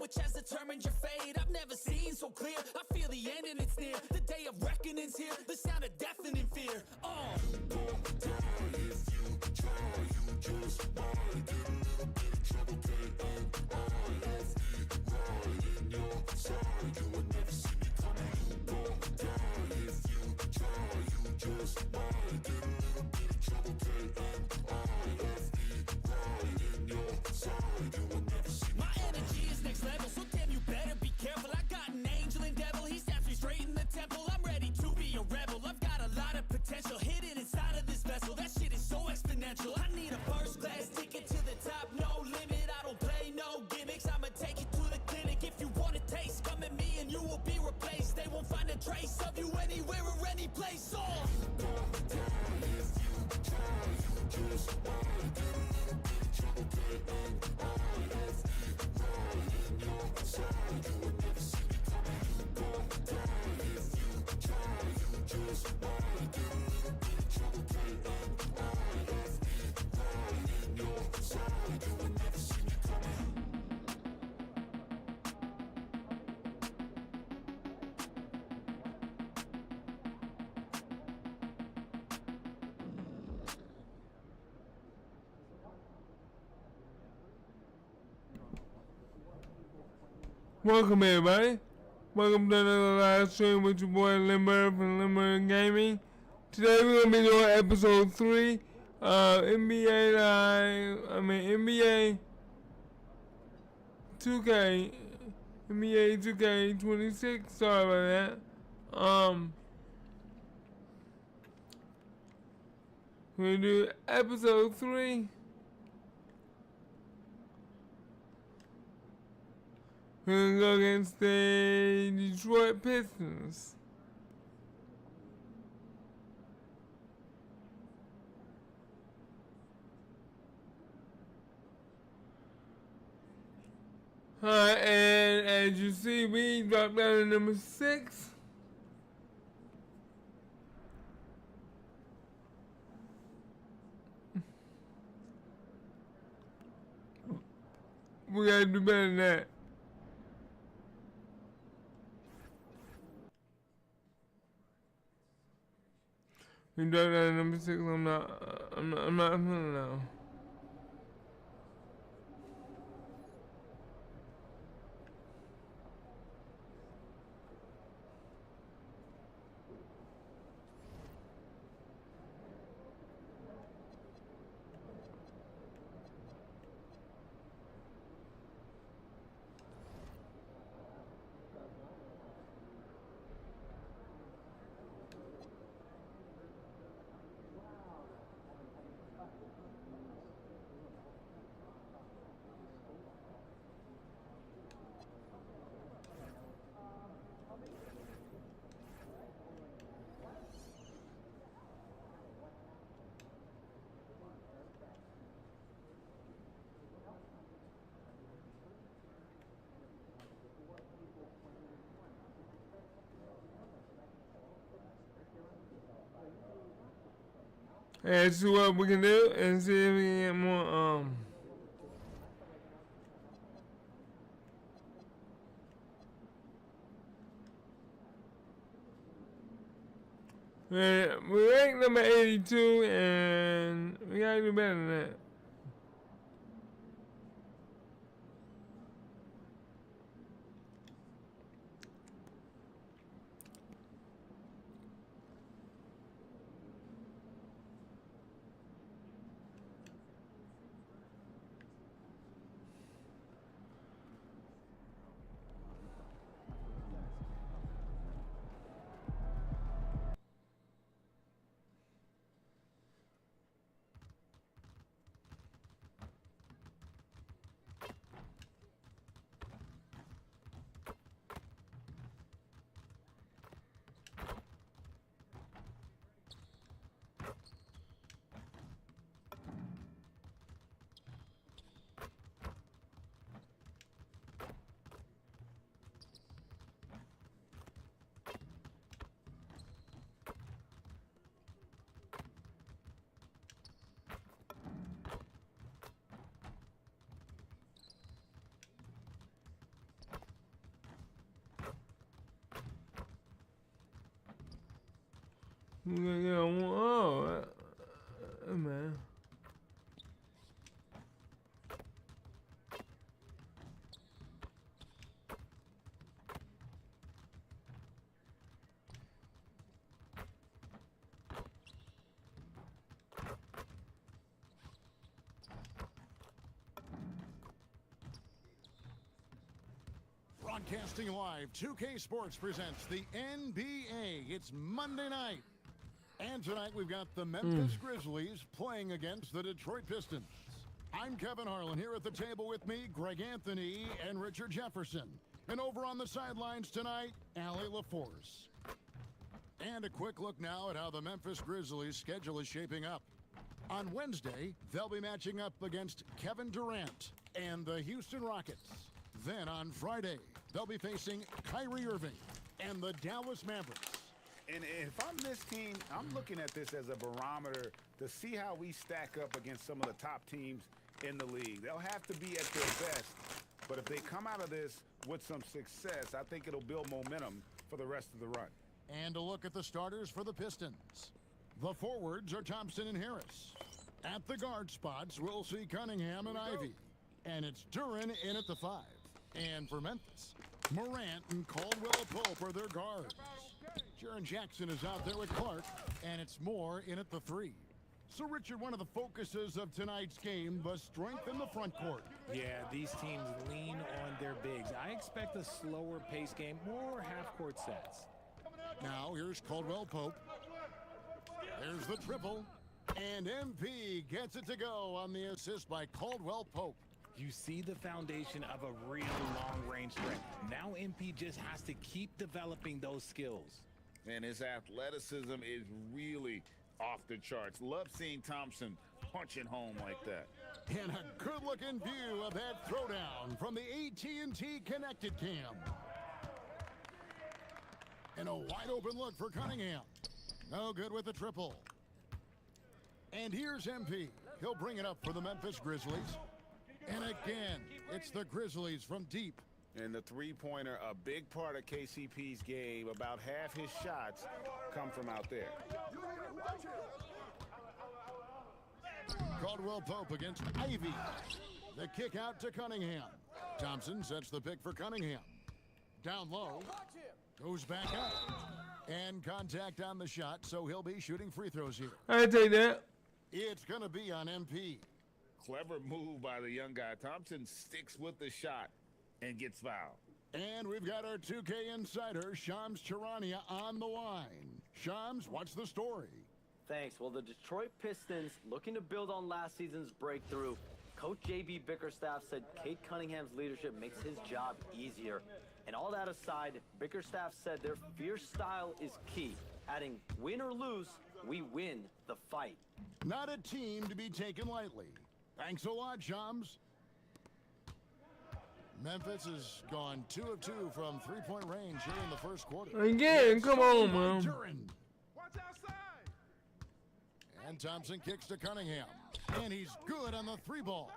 which has determined your fate. I've never seen so clear, I feel the end and it's near. The day of reckoning's here, the sound of deafening fear. You won't die if you try, you just might get a little bit of trouble, K-N-I-F-E, right in your side, you would never see me coming. You won't die if you try, you just might get a little bit of trouble, K-N-I-F-E, right in your side, you would never see me. My energy is next level, so damn you better be careful. I got an angel and devil, he snaps me straight in the temple. I'm ready to be a rebel, I've got a lot of potential hidden inside of this vessel. That shit is so exponential. I need a first class ticket to the top, no limit. I don't play no gimmicks, I'ma take you to the clinic. If you want a taste, come at me and you will be replaced. They won't find a trace of you anywhere or any place. You won't die if you try, you just might get a little bit of trouble, K-N-I-F-E, right in your side, you would never see me coming. You won't die if you try, you just might get a little bit of trouble, K-N-I-F-E, right in your side, you would never see me coming. Welcome everybody. Welcome to another live stream with your boy Limber from Limber Gaming. Today we're gonna be doing episode 3 of NBA 2K NBA 2K26. Sorry about that. We're gonna do episode 3. We're gonna go against the Detroit Pistons. Alright, and as you see, we dropped down to number 6. We gotta do better than that. We dropped down to number 6. I'm not feeling now. And see what we can do and see if we can get more we ranked number 82 and we gotta do better than that. Who's gonna get on one? Oh, man. Broadcasting live, 2K Sports presents the NBA. It's Monday night. And tonight we've got the Memphis Grizzlies playing against the Detroit Pistons. I'm Kevin Harlan here at the table with me, Greg Anthony and Richard Jefferson. And over on the sidelines tonight, Allie LaForce. And a quick look now at how the Memphis Grizzlies schedule is shaping up. On Wednesday, they'll be matching up against Kevin Durant and the Houston Rockets. Then on Friday, they'll be facing Kyrie Irving and the Dallas Mavericks. And if I'm this team, I'm looking at this as a barometer to see how we stack up against some of the top teams in the league. They'll have to be at their best, but if they come out of this with some success, I think it'll build momentum for the rest of the run. And a look at the starters for the Pistons. The forwards are Thompson and Harris. At the guard spots, we'll see Cunningham and Ivy. And it's Duren in at the 5. And for Memphis, Morant and Caldwell Pope are their guards. Jaren Jackson is out there with Clark, and it's Moore in at the 3. So, Richard, one of the focuses of tonight's game, the strength in the front court. Yeah, these teams lean on their bigs. I expect a slower pace game, more half-court sets. Now, here's Caldwell Pope. There's the triple. And MP gets it to go on the assist by Caldwell Pope. You see the foundation of a really long-range threat. Now MP just has to keep developing those skills. And his athleticism is really off the charts. Love seeing Thompson punching home like that. And a good-looking view of that throwdown from the AT&T Connected Cam. And a wide-open look for Cunningham. No good with the triple. And here's MP. He'll bring it up for the Memphis Grizzlies. And again, it's the Grizzlies from deep. And the three-pointer, a big part of KCP's game. About half his shots come from out there. Caldwell Pope against Ivy. The kick out to Cunningham. Thompson sets the pick for Cunningham. Down low. Goes back up. And contact on the shot, so he'll be shooting free throws here. I take that. It's going to be on MP. Clever move by the young guy. Thompson sticks with the shot and gets fouled. And we've got our 2K insider, Shams Charania, on the line. Shams, what's the story? Thanks. Well, the Detroit Pistons, looking to build on last season's breakthrough, Coach J.B. Bickerstaff said Cade Cunningham's leadership makes his job easier. And all that aside, Bickerstaff said their fierce style is key, adding, win or lose, we win the fight. Not a team to be taken lightly. Thanks a lot, Shams. Memphis has gone 2 of 2 from three-point range here in the first quarter. Again, come on, man. Watch outside. And Thompson kicks to Cunningham. And he's good on the 3-ball.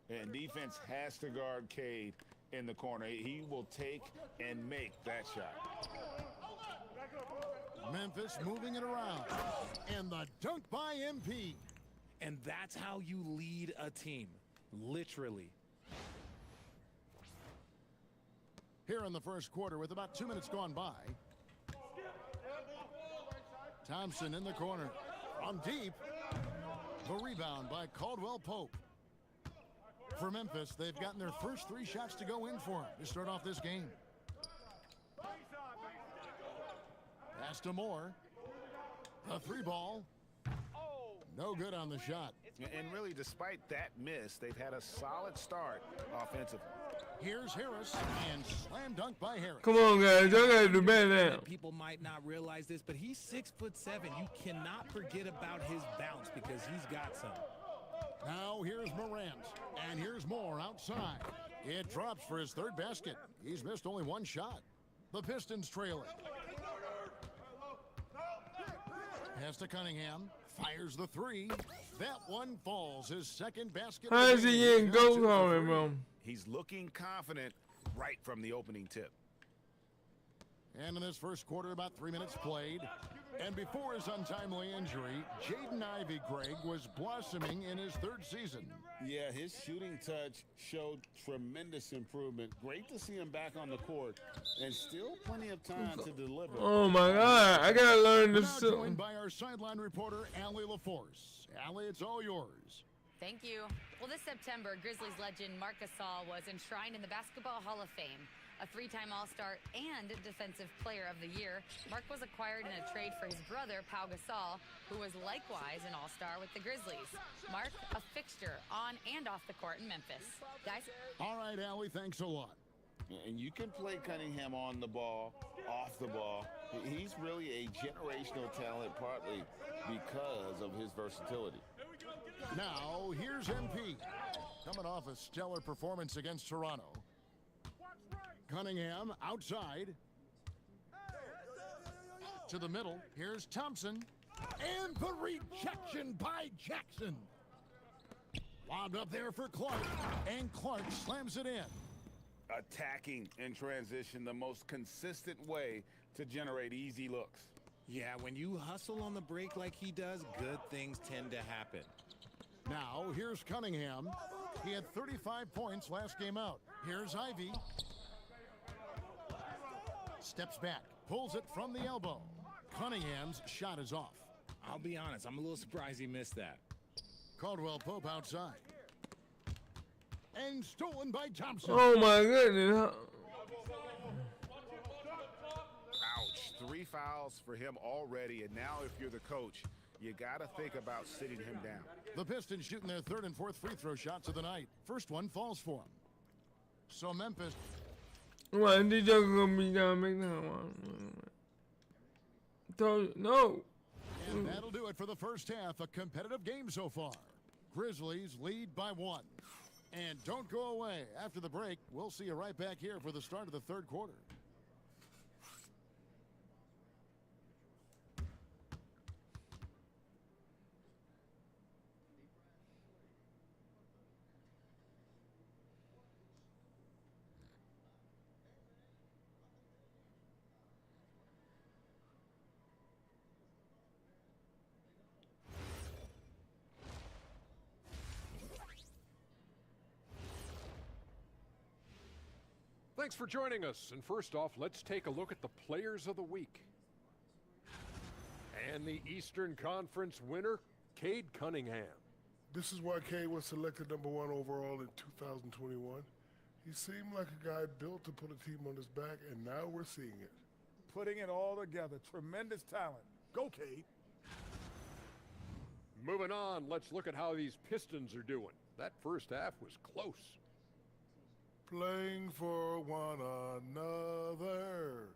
And defense has to guard Cade in the corner. He will take and make that shot. Memphis moving it around. And the dunk by MP. And that's how you lead a team, literally. Here in the first quarter with about 2 minutes gone by. Thompson in the corner. On deep. The rebound by Caldwell Pope. For Memphis, they've gotten their first 3 shots to go in for them to start off this game. Pass to Moore. The 3-ball. No good on the shot. And really, despite that miss, they've had a solid start offensively. Here's Harris, and slam dunk by Harris. Come on, guys. Y'all gotta do better now. People might not realize this, but he's 6'7". You cannot forget about his bounce because he's got some. Now here's Morant, and here's Moore outside. It drops for his 3rd basket. He's missed only 1 shot. The Pistons trail it. Pass to Cunningham. Fires the 3. That one falls. His 2nd basket. How is he getting goals on him, bro? He's looking confident right from the opening tip. And in this first quarter, about 3 minutes played. And before his untimely injury, Jaden Ivey, Greg, was blossoming in his third season. Yeah, his shooting touch showed tremendous improvement. Great to see him back on the court, and still plenty of time to deliver. Oh my God, I gotta learn We're this. now joined by our sideline reporter, Allie LaForce. Allie, it's all yours. Thank you. Well, this September, Grizzlies legend Marc Gasol was enshrined in the Basketball Hall of Fame. A three-time All-Star and Defensive Player of the Year, Marc was acquired in a trade for his brother, Pau Gasol, who was likewise an All-Star with the Grizzlies. Marc, a fixture on and off the court in Memphis. Guys? All right, Allie, thanks a lot. And you can play Cunningham on the ball, off the ball. He's really a generational talent, partly because of his versatility. Now, here's MP. Coming off a stellar performance against Toronto. Cunningham outside. To the middle. Here's Thompson. And the rejection by Jackson. Lobbed up there for Clark. And Clark slams it in. Attacking in transition, the most consistent way to generate easy looks. Yeah, when you hustle on the break like he does, good things tend to happen. Now, here's Cunningham. He had 35 points last game out. Here's Ivy. Steps back, pulls it from the elbow. Cunningham's shot is off. I'll be honest, I'm a little surprised he missed that. Caldwell Pope outside. And stolen by Thompson. Oh my goodness. Ouch, 3 fouls for him already, and now if you're the coach, you gotta think about sitting him down. The Pistons shooting their third and fourth free throw shots of the night. First one falls for him. So Memphis. Why did you gonna be down make that one? No. And that'll do it for the first half. A competitive game so far. Grizzlies lead by 1. And don't go away. After the break, we'll see you right back here for the start of the third quarter. Thanks for joining us. And first off, let's take a look at the players of the week. And the Eastern Conference winner, Cade Cunningham. This is why Cade was selected #1 overall in 2021. He seemed like a guy built to put a team on his back, and now we're seeing it. Putting it all together. Tremendous talent. Go, Cade. Moving on, let's look at how these Pistons are doing. That first half was close. Playing for one another.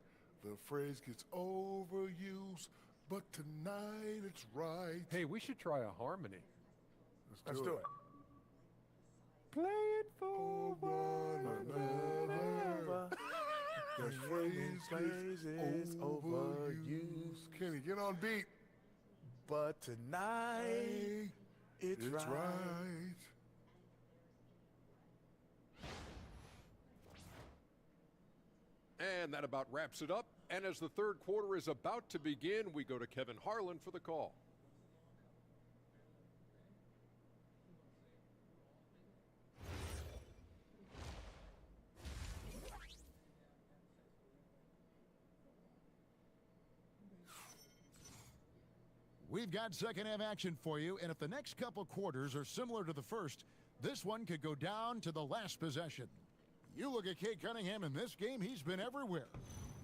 The phrase gets overused, but tonight it's right. Hey, we should try a harmony. Let's do it. Playing for one another. The phrase gets overused. Kenny, get on beat. But tonight, it's right. And that about wraps it up. And as the third quarter is about to begin, we go to Kevin Harlan for the call. We've got second half action for you, and if the next couple quarters are similar to the first, this one could go down to the last possession. You look at Cade Cunningham in this game, he's been everywhere.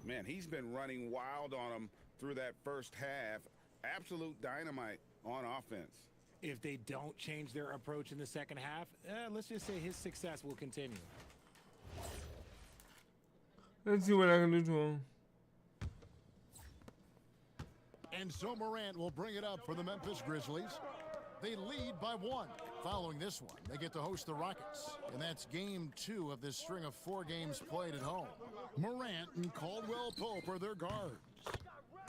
Man, he's been running wild on him through that first half. Absolute dynamite on offense. If they don't change their approach in the second half, let's just say his success will continue. Let's see what I can do to him. And so Morant will bring it up for the Memphis Grizzlies. They lead by 1. Following this one, they get to host the Rockets. And that's game 2 of this string of 4 games played at home. Morant and Caldwell Pope are their guards.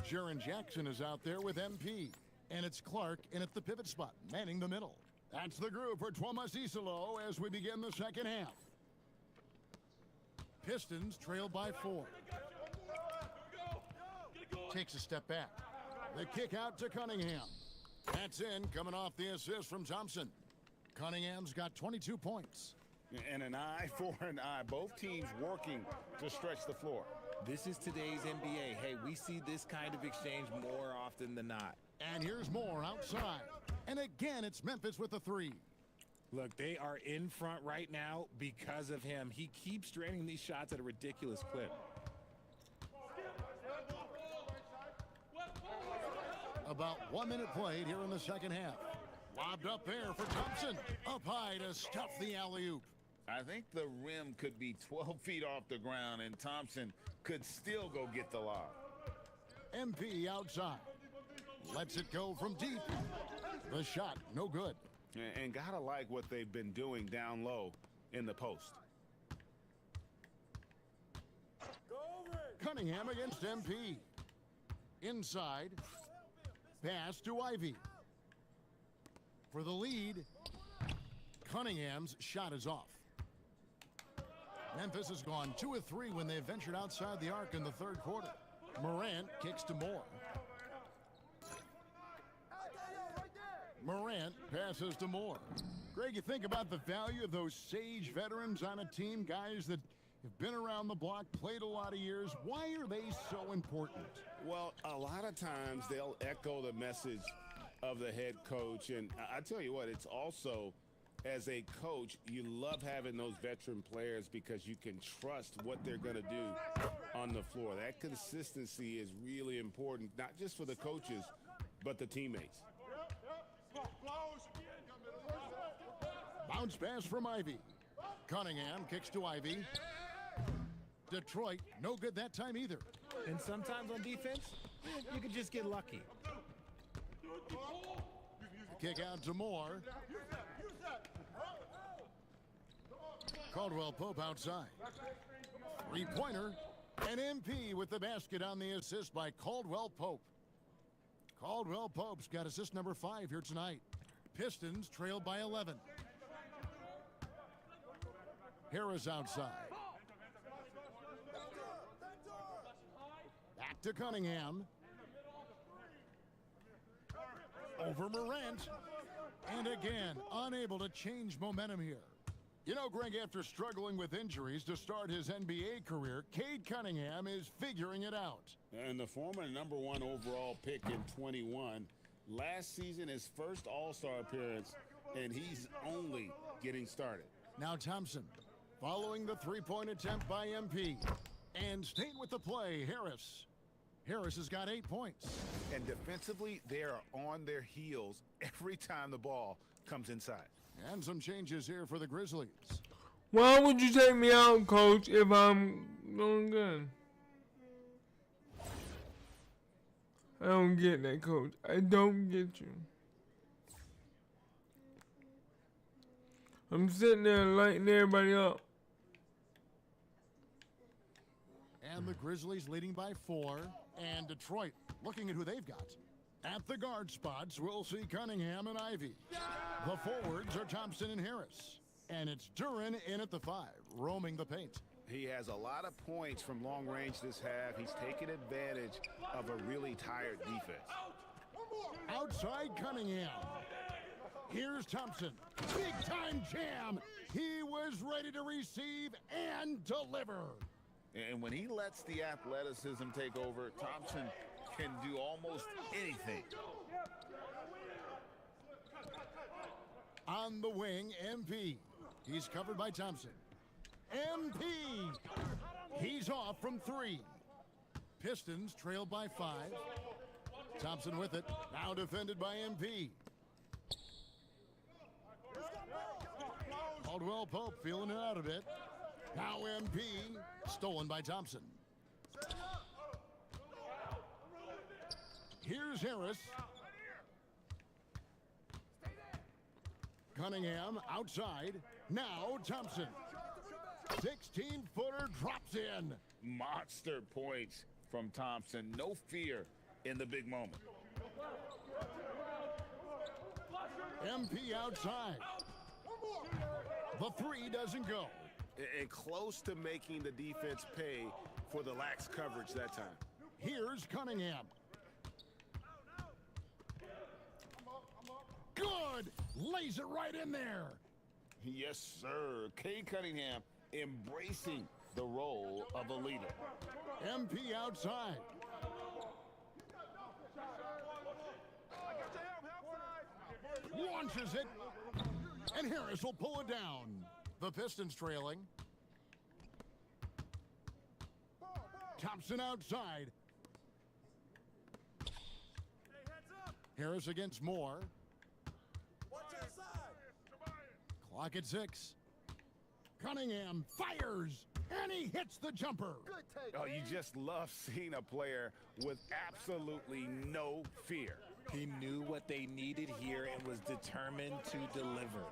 Jaren Jackson is out there with MP. And it's Clark in at the pivot spot, manning the middle. That's the group for Tuomas Isalo as we begin the second half. Pistons trail by 4. takes a step back. The kick out to Cunningham. That's in, coming off the assist from Thompson. Cunningham's got 22 points. And an eye for an eye. Both teams working to stretch the floor. This is today's NBA. Hey, we see this kind of exchange more often than not. And here's more outside. And again, it's Memphis with the three. Look, they are in front right now because of him. He keeps draining these shots at a ridiculous clip. About 1 minute played here in the second half. Lobbed up there for Thompson. Up high to stuff the alley-oop. I think the rim could be 12 feet off the ground, and Thompson could still go get the lob. MP outside. Lets it go from deep. The shot, no good. And gotta like what they've been doing down low in the post. Cunningham against MP. Inside. Pass to Ivy. For the lead, Cunningham's shot is off. Memphis has gone 2 of 3 when they ventured outside the arc in the third quarter. Morant kicks to Moore. Morant passes to Moore. Greg, you think about the value of those sage veterans on a team, guys that have been around the block, played a lot of years. Why are they so important? Well, a lot of times they'll echo the message of the head coach. And I tell you what, it's also, as a coach, you love having those veteran players because you can trust what they're going to do on the floor. That consistency is really important, not just for the coaches, but the teammates. Bounce pass from Ivy. Cunningham kicks to Ivy. Detroit, no good that time either. And sometimes on defense, you can just get lucky. Kick out to Moore. Caldwell Pope outside. Three-pointer. And MP with the basket on the assist by Caldwell Pope. Caldwell Pope's got assist number 5 here tonight. Pistons trail by 11. Harris outside. Back to Cunningham. Over Morant. And again, unable to change momentum here. You know, Greg, after struggling with injuries to start his NBA career, Cade Cunningham is figuring it out. And the former #1 overall pick in 21, last season his first All-Star appearance, and he's only getting started. Now Thompson, following the three-point attempt by MP. And staying with the play, Harris. Harris has got 8 points. And defensively, they are on their heels every time the ball comes inside. And some changes here for the Grizzlies. Why would you take me out, coach, if I'm doing good? I don't get that, coach. I don't get you. I'm sitting there lighting everybody up. And the Grizzlies leading by 4. And Detroit looking at who they've got. At the guard spots, we'll see Cunningham and Ivy. The forwards are Thompson and Harris. And it's Duren in at the 5, roaming the paint. He has a lot of points from long range this half. He's taken advantage of a really tired defense. Outside Cunningham. Here's Thompson. Big time jam. He was ready to receive and deliver. And when he lets the athleticism take over, Thompson can do almost anything. On the wing, MP. He's covered by Thompson. MP. He's off from 3. Pistons trail by 5. Thompson with it. Now defended by MP. Caldwell Pope feeling it out a bit. Now MP. Stolen by Thompson. Here's Harris. Cunningham outside. Now Thompson. 16-footer drops in. Monster points from Thompson. No fear in the big moment. MP outside. The 3 doesn't go. And close to making the defense pay for the lax coverage that time. Here's Cunningham. Good! Lays it right in there. Yes, sir. Cade Cunningham embracing the role of a leader. MP outside. Launches it. And Harris will pull it down. The Pistons trailing. Thompson outside. Harris against Moore. Clock at 6. Cunningham fires, and he hits the jumper. Oh, you just love seeing a player with absolutely no fear. He knew what they needed here and was determined to deliver.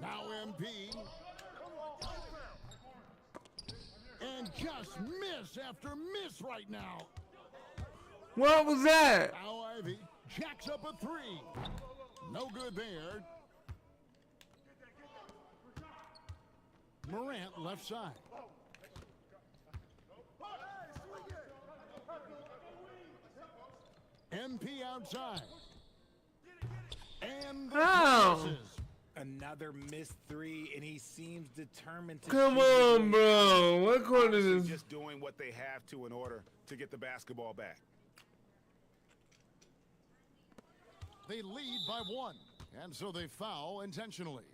Now MP. And just miss after miss right now. What was that? Now Ivy jacks up a 3. No good there. Morant left side. MP outside. And the misses. Another missed 3, and he seems determined to Come shoot it on, away. bro. What quarter Honestly, is this? just doing what they have to in order to get the basketball back. They lead by 1, and so they foul intentionally.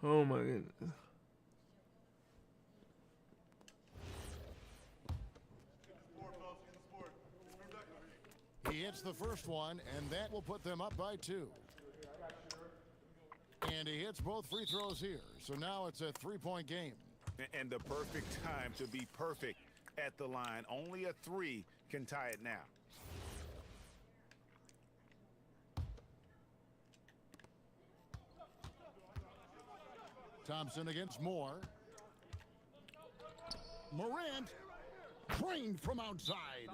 Oh my goodness. He hits the first one, and that will put them up by 2. And he hits both free throws here, so now it's a 3-point game. And the perfect time to be perfect at the line. Only a 3 can tie it now. Thompson against Moore. Morant trained from outside.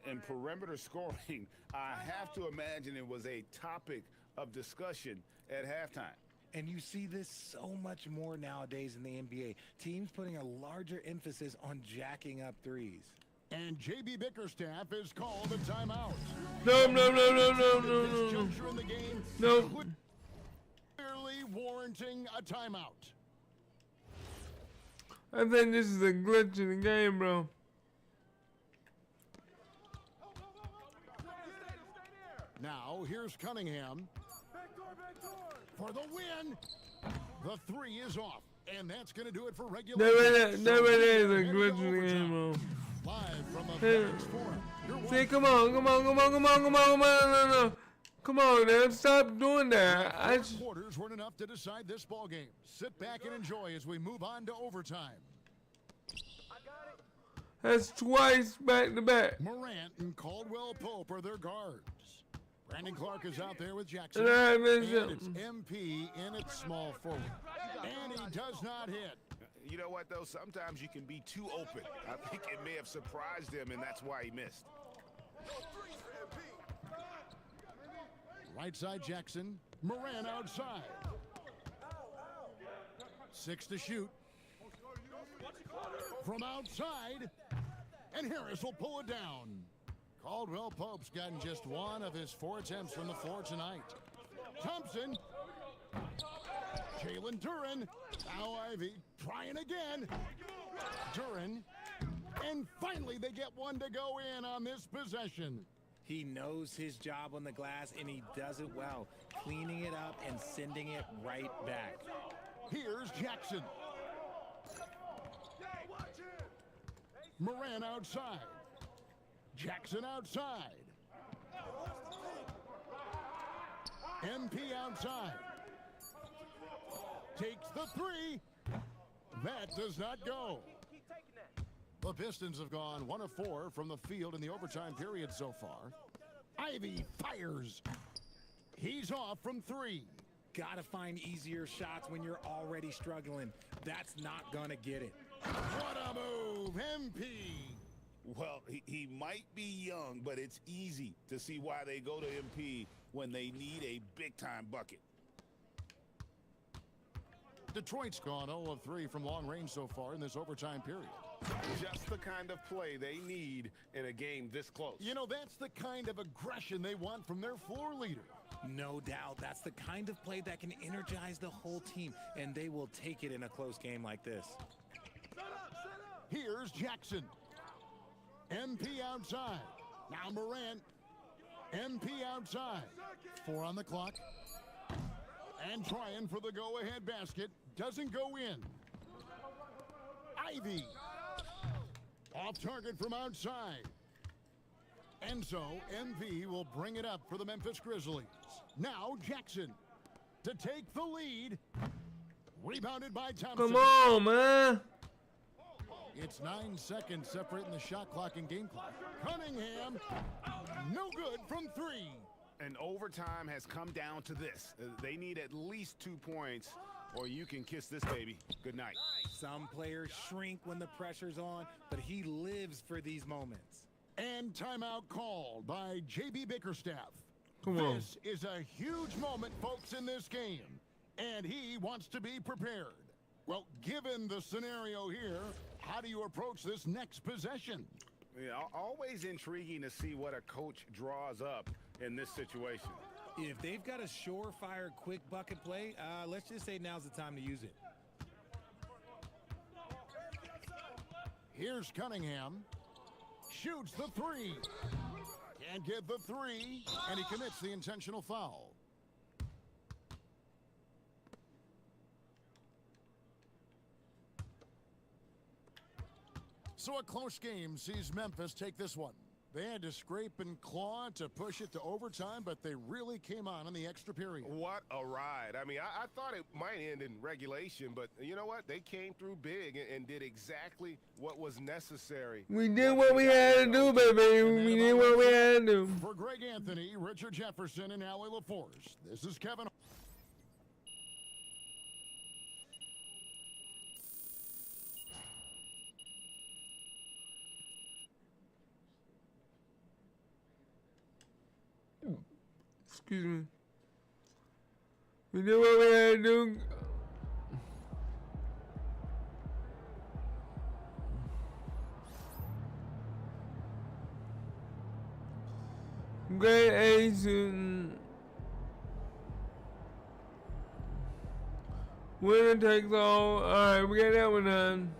And perimeter scoring, I have to imagine it was a topic of discussion at halftime. And you see this so much more nowadays in the NBA. Teams putting a larger emphasis on jacking up 3s. And J.B. Bickerstaff is called a timeout. No. This juncture in the game, No. clearly warranting a timeout. I think this is a glitch in the game, bro. Now, here's Cunningham for the win. The 3 is off, and that's going to do it for regulation. There it is, a Heading to glitch in the game, overtime. bro. Live from the Hey. Phoenix Forum. You're See, come on. No. Come on, man. Stop doing that. Quarters weren't enough to decide this ball game. Sit back and enjoy as we move on to overtime. That's twice back to back. Morant and Caldwell Pope are their guards. Brandon Clark is out there with Jackson. And I And mentioned- it's MP in its small forward. And he does not hit. You know what, though? Sometimes you can be too open. I think it may have surprised him, and that's why he missed. Right side Jackson. Morant outside. 6 to shoot. From outside. And Harris will pull it down. Caldwell Pope's gotten just 1 of his 4 attempts from the floor tonight. Thompson. Jalen Duren. Now Ivy trying again. Duren. And finally they get 1 to go in on this possession. He knows his job on the glass, and he does it well, cleaning it up and sending it right back. Here's Jackson. Morant outside. Jackson outside. MP outside. Takes the 3. That does not go. The Pistons have gone 1 of 4 from the field in the overtime period so far. Ivy fires. He's off from 3. Gotta find easier shots when you're already struggling. That's not gonna get it. What a move, MP. Well, he might be young, but it's easy to see why they go to MP when they need a big-time bucket. Detroit's gone 0 of 3 from long range so far in this overtime period. Just the kind of play they need in a game this close. You know, that's the kind of aggression they want from their floor leader. No doubt. That's the kind of play that can energize the whole team, and they will take it in a close game like this. Here's Jackson. MP outside. Now Morant. MP outside. 4 on the clock. And trying for the go-ahead basket. Doesn't go in. Ivy. Off target from outside. And so MV will bring it up for the Memphis Grizzlies. Now Jackson to take the lead. Rebounded by Thompson. Come on, man. It's 9 seconds separating the shot clock and game clock. Cunningham, no good from 3. And overtime has come down to this. They need at least 2 points, or you can kiss this baby. Good night. Some players shrink when the pressure's on, but he lives for these moments. And timeout called by J.B. Bickerstaff. Come on. This is a huge moment, folks, in this game, and he wants to be prepared. Well, given the scenario here, how do you approach this next possession? Yeah, always intriguing to see what a coach draws up in this situation. If they've got a surefire quick bucket play, let's just say now's the time to use it. Here's Cunningham. Shoots the 3. Can't get the 3, and he commits the intentional foul. So a close game sees Memphis take this one. They had to scrape and claw to push it to overtime, but they really came on in the extra period. What a ride. I mean, I thought it might end in regulation, but you know what? They came through big and did exactly what was necessary. We did what we had to do, baby. We did what we had to do. For Greg Anthony, Richard Jefferson, and Allie LaForce, this is Kevin. Excuse me. We did what we had to do. Great ace and winner takes all. Alright, we got that one done.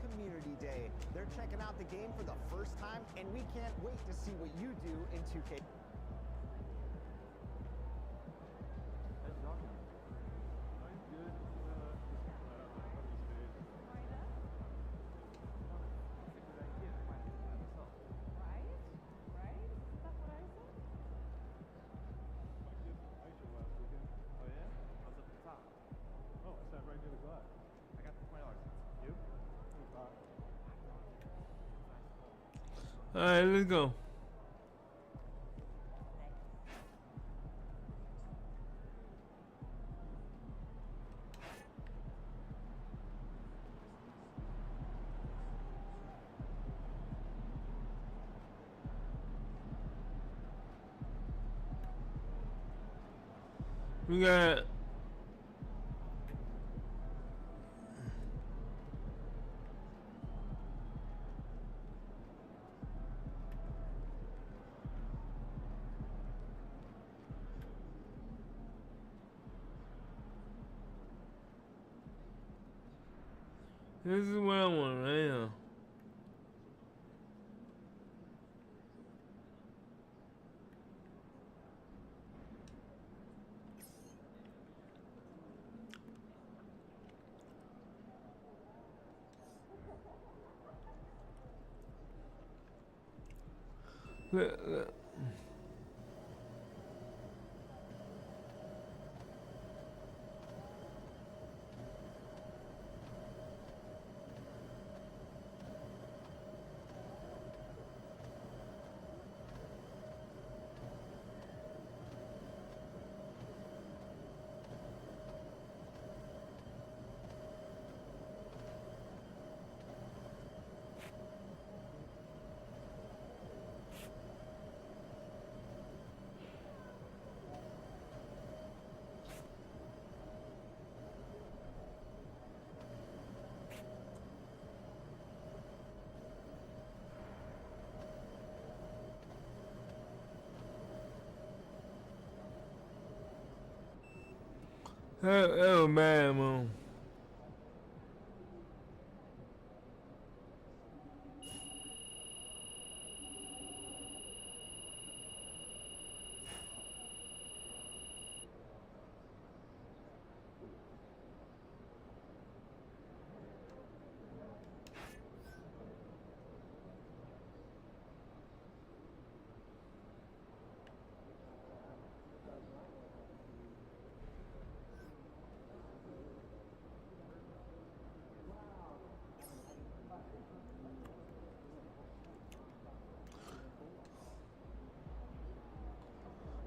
Community Day. They're checking out the game for the first time, and we can't wait to see what you do in 2K. Alright, let's go. We got This is what I want right here. Look. Oh man, man.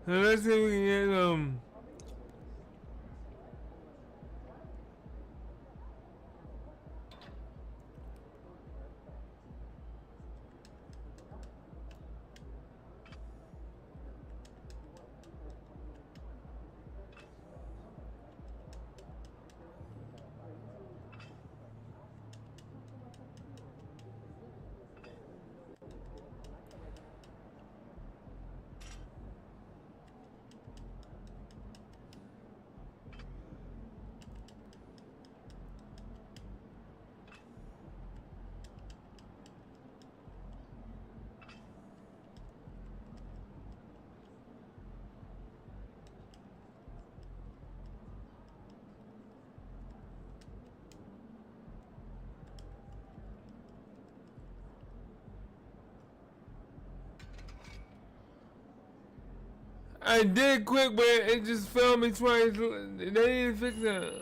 So let's see if we can get I did quick, but it just failed me twice. They need to fix that.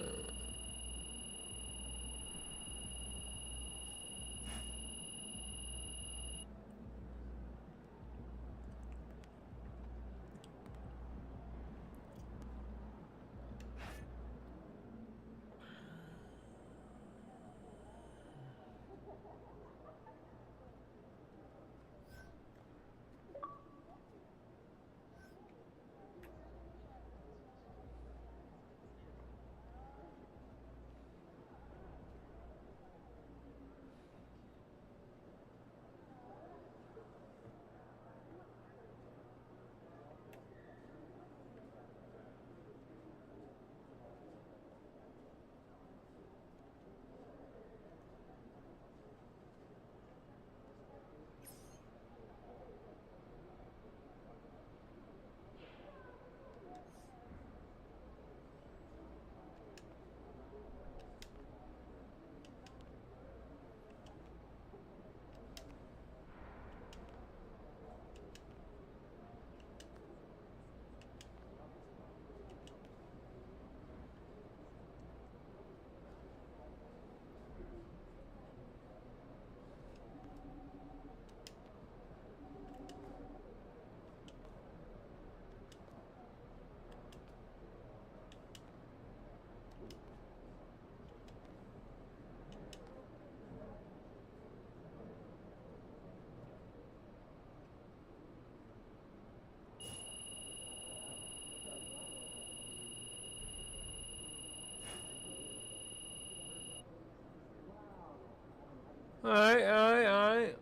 Alright.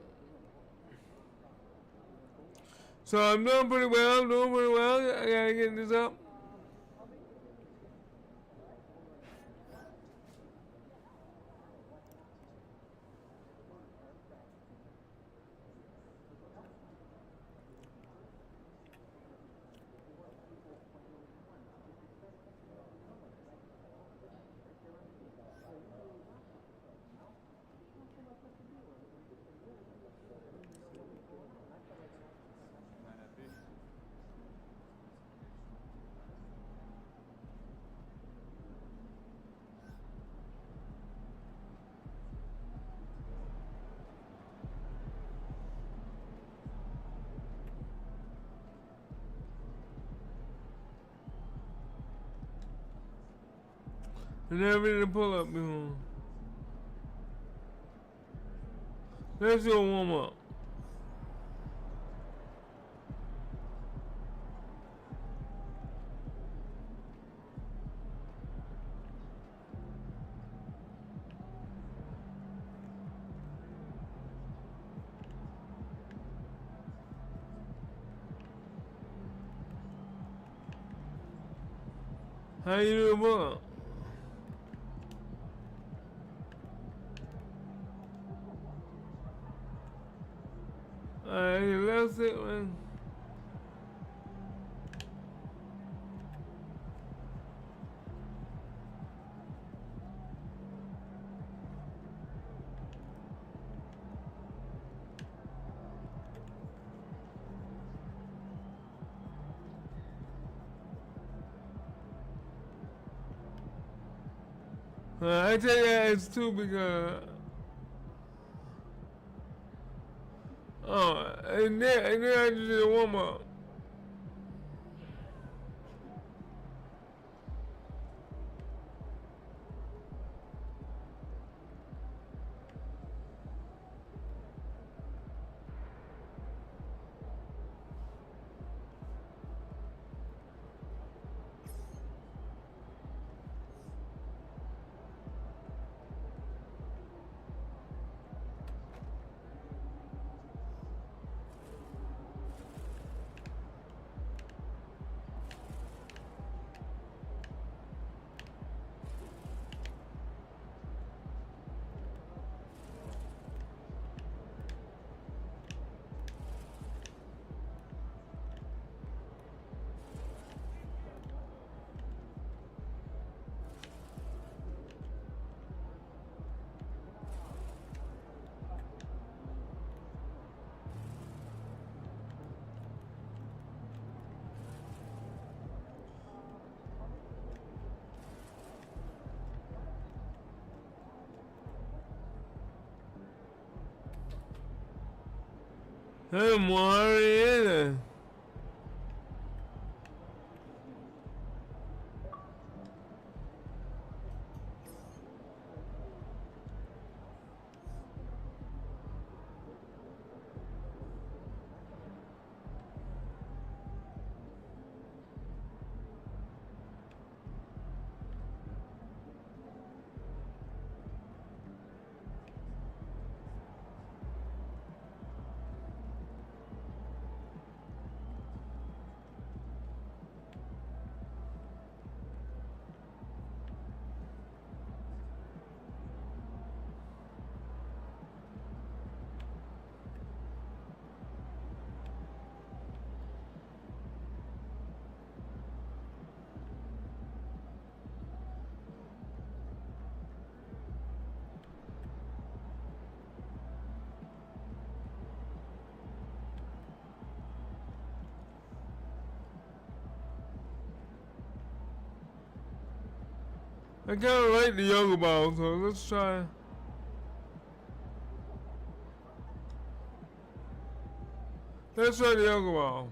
So I'm doing pretty well, I gotta get this up. I never did a pull up before. Let's do a warm up. How you do a pull up? Alright, that's it, man. I tell you that it's two because and then I just did a warm up. I'm already in there. I kind of like the yoga ball, so let's try. Let's try the yoga ball.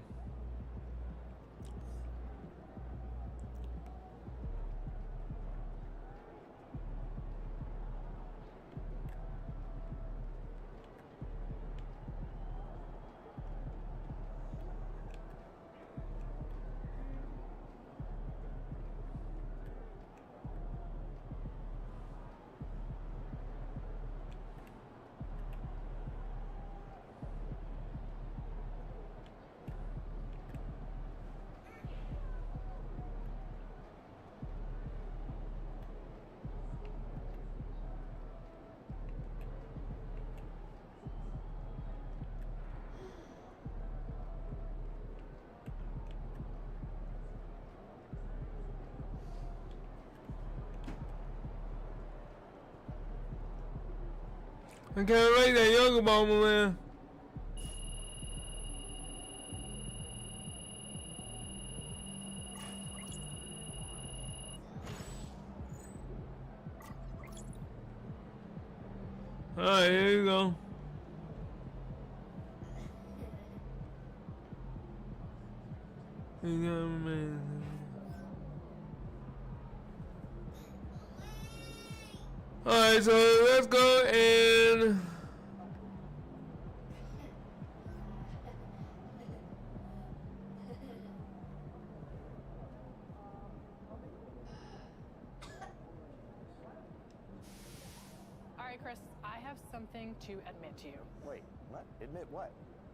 I kind of like that yoga ball, my man. Alright, here you go. You got me, man. Alright, so let's go and All right, Chris, I have something to admit to you. Wait, what? Admit what?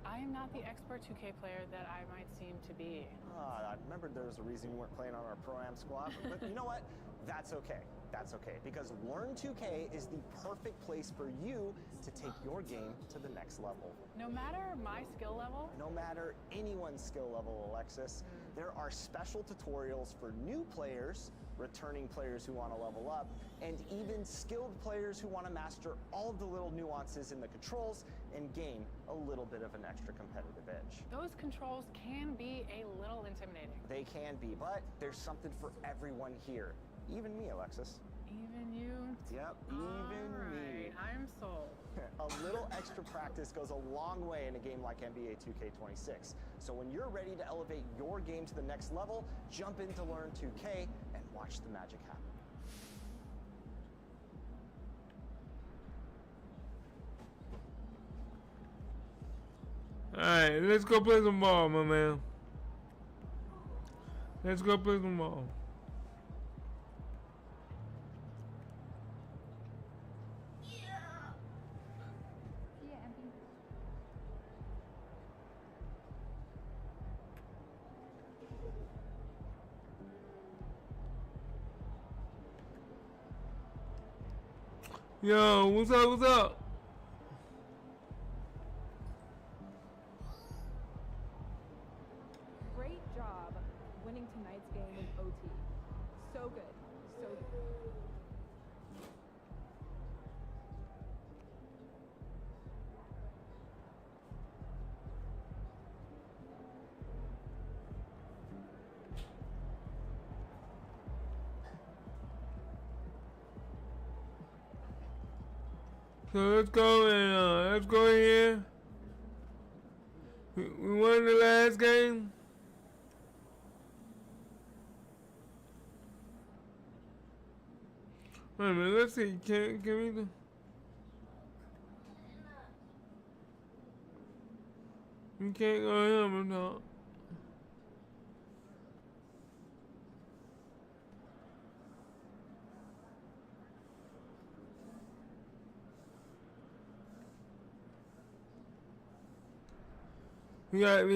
I am not the expert 2K player that I might seem to be. I remembered there was a reason you weren't playing on our Pro-Am squad, but you know what? That's okay. That's okay, because Learn 2K is the perfect place for you to take your game to the next level. No matter my skill level? No matter anyone's skill level, Alexis, there are special tutorials for new players, returning players who want to level up, and even skilled players who want to master all of the little nuances in the controls and gain a little bit of an extra competitive edge. Those controls can be a little intimidating. They can be, but there's something for everyone here. Even me, Alexis. Even you? Yep, even me. I'm sold. A little extra practice goes a long way in a game like NBA 2K26. So when you're ready to elevate your game to the next level, jump into Learn 2K and watch the magic happen. alright, let's go play some ball, my man. Let's go play some ball. Yo, what's up, what's up? Great job winning tonight's game in OT. So good, so good. So let's go and let's go here. We won the last game. Wait a minute, let's see. Can we do? We can't go here, but no. We have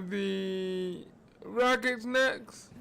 the Rockets next.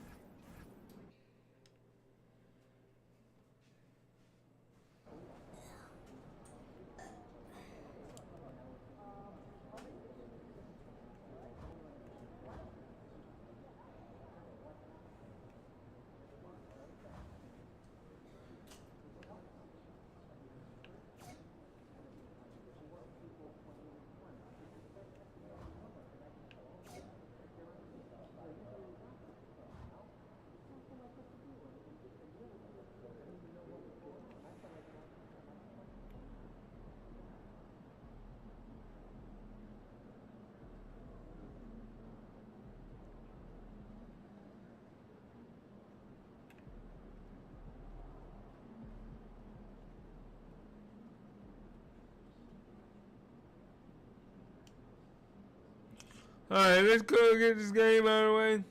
Alright, let's go get this game out of the way.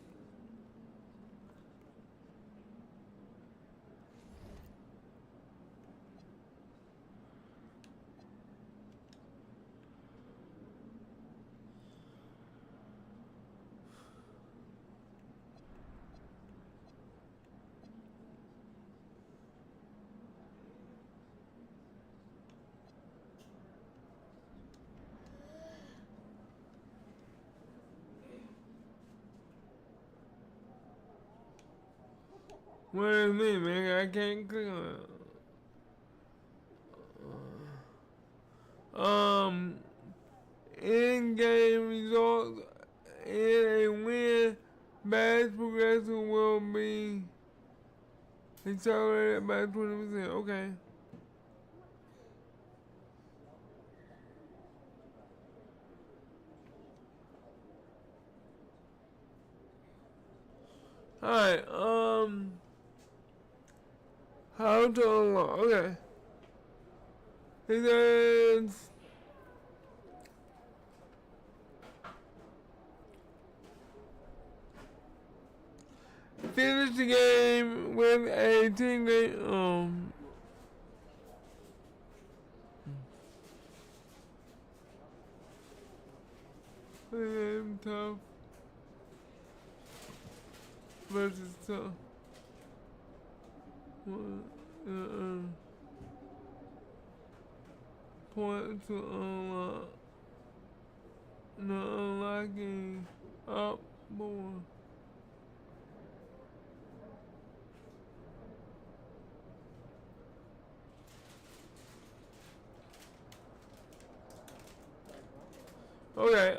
What is me, man? I can't click on it. In-game results. In a win, badge progression will be accelerated by 20%. Okay. Alright, How to unlock? Okay. It says finish the game with a teammate. Tough versus tough. Point to unlock. No unlocking up more. Okay,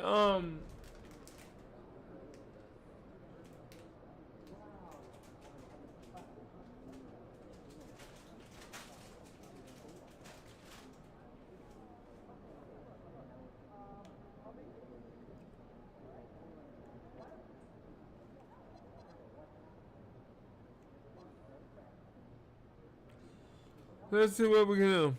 let's see what we can do.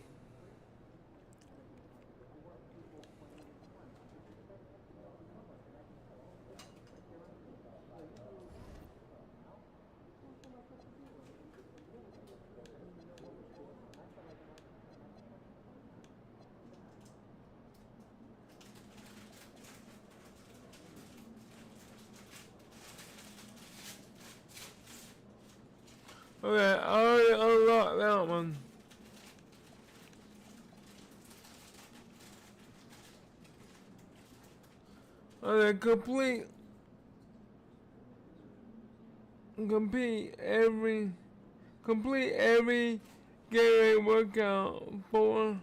Okay, I already unlocked that one. Okay, complete every Gatorade workout for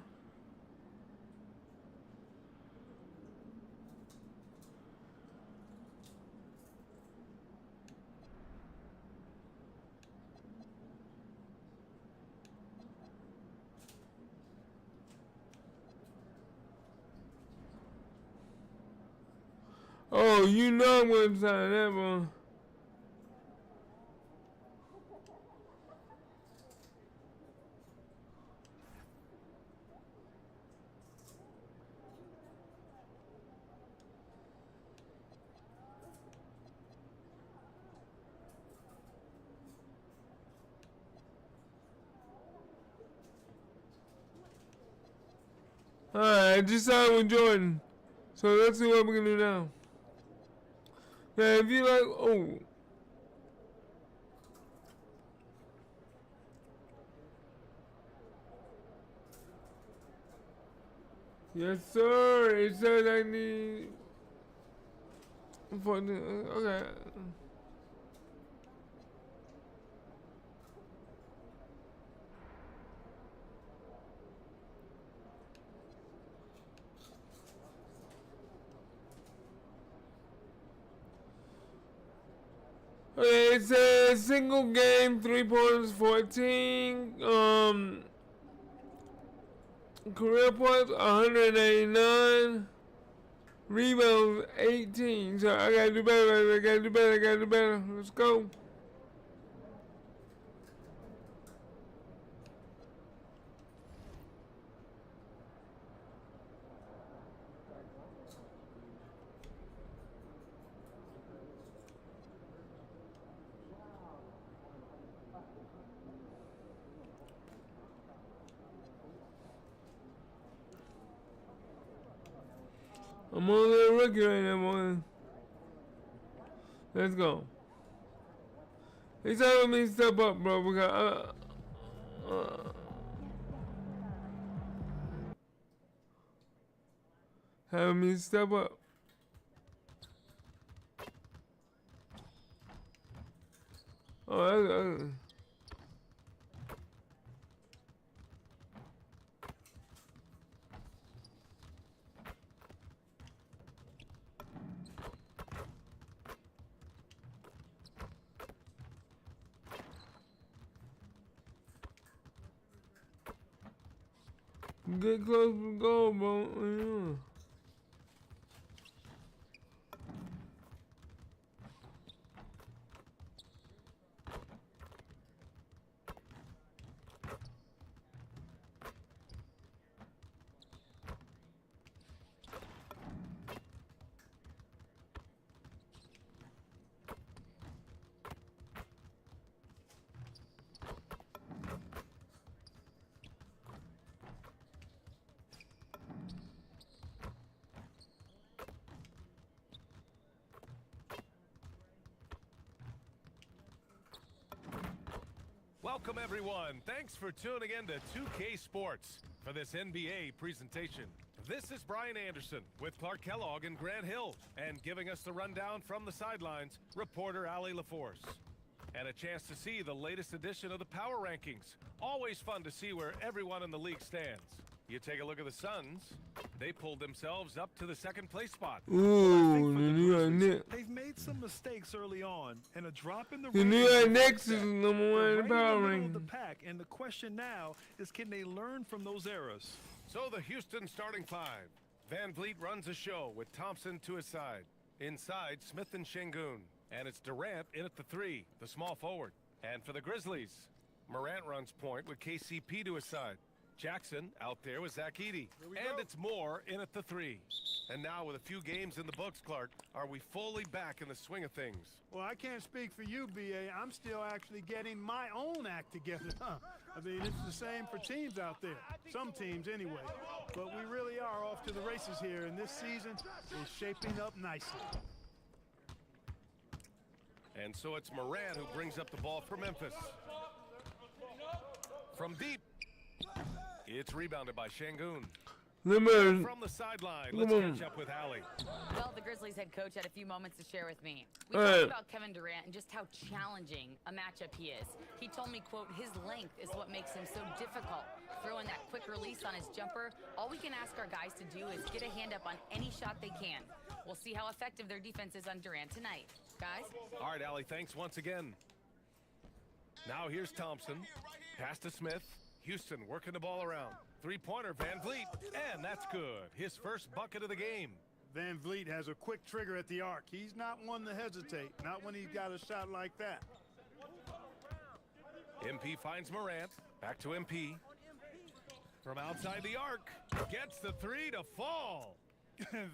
oh, you know I'm gonna sign that one. Alright, I just signed with Jordan. So let's see what we can do now. Now if you like, oh. Yes sir, it says I need, okay. Okay, it says single game, 3 points, 14. Career points, 189. Rebounds, 18. So I gotta do better, I gotta do better, I gotta do better. Let's go. I'm only a rookie right now, boy. Let's go. He's telling me to step up, bro, because having me step up. Oh, that's get close to goal, bro. Yeah. Welcome, everyone. Thanks for tuning in to 2K Sports for this NBA presentation. This is Brian Anderson with Clark Kellogg and Grant Hill, and giving us the rundown from the sidelines, reporter Ali LaForce. And a chance to see the latest edition of the Power Rankings. Always fun to see where everyone in the league stands. You take a look at the Suns. They pulled themselves up to the second place spot. Ooh, the New York Knicks. They've made some mistakes early on, and a drop in the New York Knicks is number one in the power the ranking. pack, and the question now is, can they learn from those errors? So the Houston starting five. Van Vliet runs a show with Thompson to his side. Inside, Smith and Şengün. And it's Durant in at the three, the small forward. And for the Grizzlies, Morant runs point with KCP to his side. Jackson out there with Zach Edey. And it's Moore in at the three. And now with a few games in the books, Clark, are we fully back in the swing of things? Well, I can't speak for you, B.A. I'm still actually getting my own act together. I mean, it's the same for teams out there. Some teams anyway. But we really are off to the races here, and this season is shaping up nicely. And so it's Morant who brings up the ball for Memphis. From deep. It's rebounded by Şengün. From the sideline, let's catch up with Allie. Well, the Grizzlies head coach had a few moments to share with me. We talked about Kevin Durant and just how challenging a matchup he is. He told me, quote, his length is what makes him so difficult. Throwing that quick release on his jumper, all we can ask our guys to do is get a hand up on any shot they can. We'll see how effective their defense is on Durant tonight. Guys? All right, Allie, thanks once again. Now here's Thompson. Pass to Smith. Houston working the ball around. Three-pointer, Van Vliet, and that's good. His first bucket of the game. Van Vliet has a quick trigger at the arc. He's not one to hesitate, not when he's got a shot like that. MP finds Morant. Back to MP. From outside the arc. Gets the three to fall.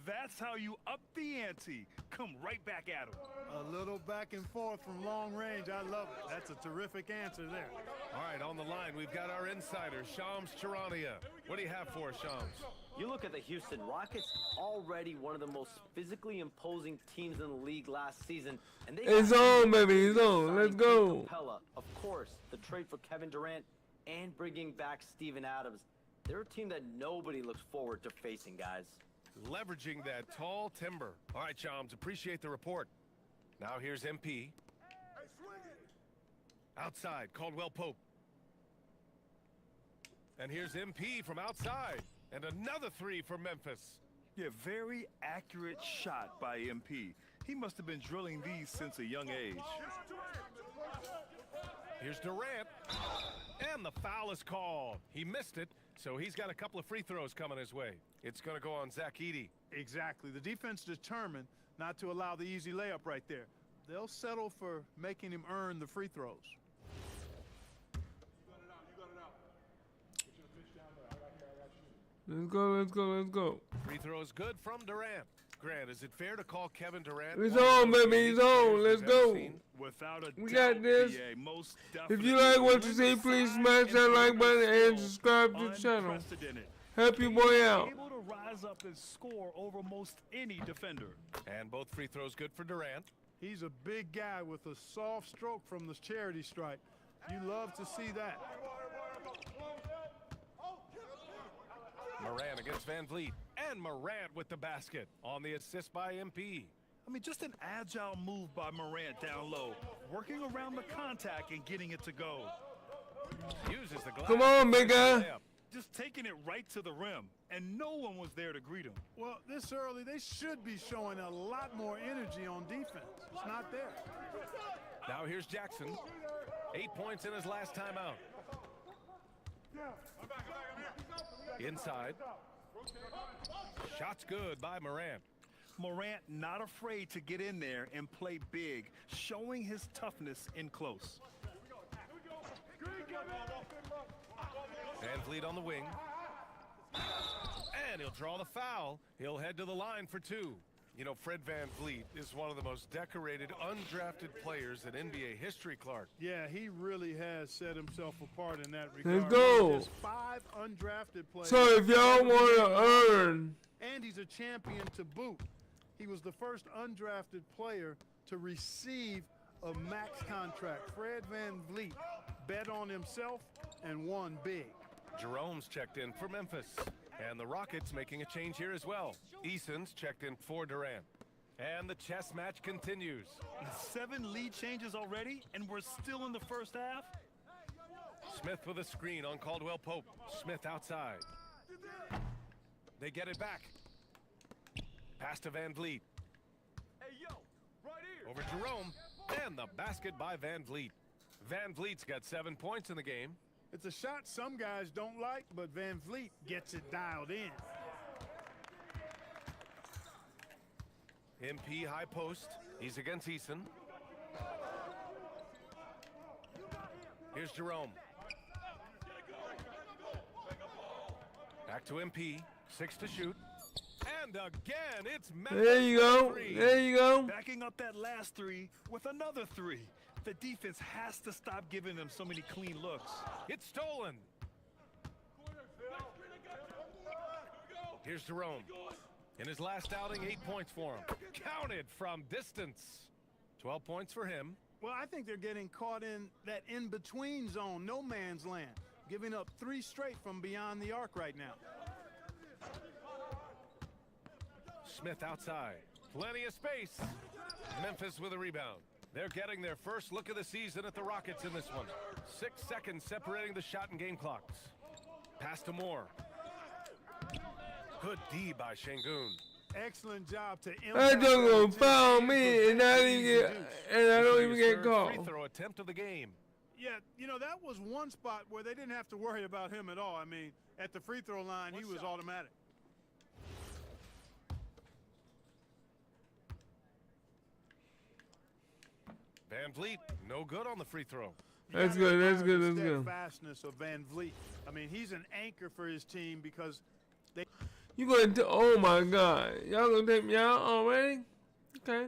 That's how you up the ante. Come right back at him. A little back and forth from long range. I love it. That's a terrific answer there. All right, on the line, we've got our insider, Shams Charania. What do you have for us, Shams? You look at the Houston Rockets, already one of the most physically imposing teams in the league last season. And they It's on, baby. It's on. Let's go. Capella, of course, the trade for Kevin Durant and bringing back Steven Adams. They're a team that nobody looks forward to facing, guys. Leveraging that tall timber. All right, Shams, appreciate the report. Now here's MP. Outside, Caldwell Pope. And here's MP from outside. And another three for Memphis. Yeah, very accurate shot by MP. He must have been drilling these since a young age. Here's Durant. And the foul is called. He missed it, so he's got a couple of free throws coming his way. It's going to go on Zach Edey. Exactly. The defense determined not to allow the easy layup right there. They'll settle for making him earn the free throws. Let's go, let's go, let's go. Free throw is good from Durant. Grant, is it fair to call Kevin Durant? It's on, baby. It's on. Let's go. Without a We doubt, got this. BA, most If you like what you see, please smash that like button and subscribe to the channel. unprecedented. Help your boy out. Able to rise up and score over most any defender. And both free throws good for Durant. He's a big guy with a soft stroke from the charity stripe. You love to see that. Morant against Van Vliet. And Morant with the basket on the assist by MP. I mean, just an agile move by Morant down low, working around the contact and getting it to go. Uses the glass. Come on, big guy. Just taking it right to the rim, and no one was there to greet him. Well, this early, they should be showing a lot more energy on defense. It's not there. Now here's Jackson. 8 points in his last time out. Inside. Shots good by Morant. Morant not afraid to get in there and play big, showing his toughness in close. Van Vliet on the wing. And he'll draw the foul. He'll head to the line for two. You know, Fred Van Vliet is one of the most decorated, undrafted players in NBA history, Clark. Yeah, he really has set himself apart in that regard. Let's go. Just 5 undrafted players. So if y'all want to earn. And he's a champion to boot. He was the first undrafted player to receive a max contract. Fred Van Vliet, bet on himself and won big. Jerome's checked in for Memphis. And the Rockets making a change here as well. Eason's checked in for Durant. And the chess match continues. 7 lead changes already, and we're still in the first half? Smith with a screen on Caldwell Pope. Smith outside. They get it back. Pass to Van Vliet. Hey, yo, right here. Over Jerome. And the basket by Van Vliet. Van Vliet's got 7 points in the game. It's a shot some guys don't like, but Van Vliet gets it dialed in. MP high post. He's against Eason. Here's Jerome. Back to MP. 6 to shoot. And again, it's Memphis. There you go. Three. There you go. Backing up that last 3 with another 3. The defense has to stop giving them so many clean looks. It's stolen. Here's Jerome. In his last outing, 8 points for him. Counted from distance. 12 points for him. Well, I think they're getting caught in that in-between zone, no man's land, giving up 3 straight from beyond the arc right now. Smith outside. Plenty of space. Memphis with a rebound. They're getting their first look of the season at the Rockets in this one. 6 seconds separating the shot and game clocks. Pass to Moore. Good D by Şengün. Excellent job to I don't go foul me and I don't even get called. Free throw attempt of the game. Yeah, you know, that was one spot where they didn't have to worry about him at all. I mean, at the free throw line, he was automatic. Van Vliet, no good on the free throw. That's good. That's good. That's good. Fastness of Van Vliet. I mean, he's an anchor for his team because they. You going to? Oh my God! Y'all gonna take me out already? Okay.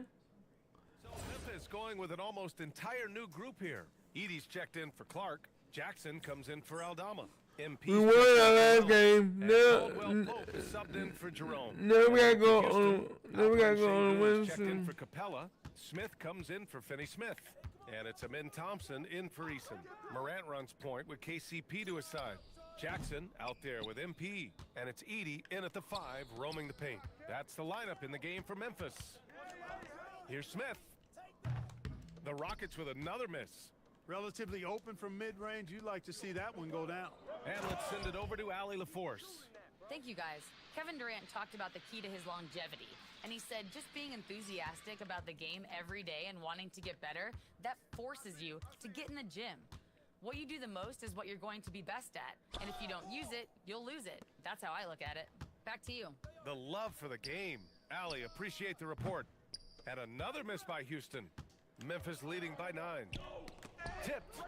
So Memphis going with an almost entire new group here. Edie's checked in for Clark. Jackson comes in for Aldama. MP. We won our last game. Caldwell Pope is subbed in for Jerome. No, we gotta go on. No, we gotta go on Şengün checked in Wednesday. for Capella. Smith comes in for Finney Smith. And it's Amin Thompson in for Eason. Morant runs point with KCP to his side. Jackson out there with MP. And it's Edie in at the 5, roaming the paint. That's the lineup in the game for Memphis. Here's Smith. The Rockets with another miss. Relatively open from mid-range. You'd like to see that one go down. And let's send it over to Allie LaForce. Thank you, guys. Kevin Durant talked about the key to his longevity. And he said just being enthusiastic about the game every day and wanting to get better, that forces you to get in the gym. What you do the most is what you're going to be best at. And if you don't use it, you'll lose it. That's how I look at it. Back to you. The love for the game. Allie, appreciate the report. And another miss by Houston. Memphis leading by 9. Tipped.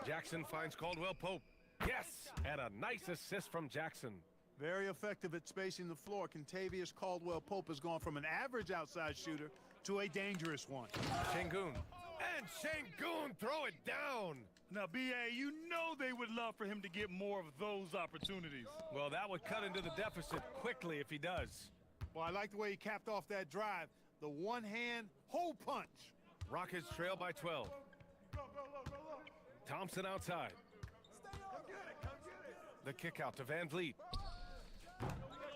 Jackson finds Caldwell Pope. Yes! And a nice assist from Jackson. Very effective at spacing the floor. Kentavious Caldwell-Pope has gone from an average outside shooter to a dangerous one. Şengün. And Şengün throw it down. Now, B.A., you know they would love for him to get more of those opportunities. Well, that would cut into the deficit quickly if he does. Well, I like the way he capped off that drive. The one-hand hole punch. Rockets trail by 12. Thompson outside. The kick out to Van Vliet.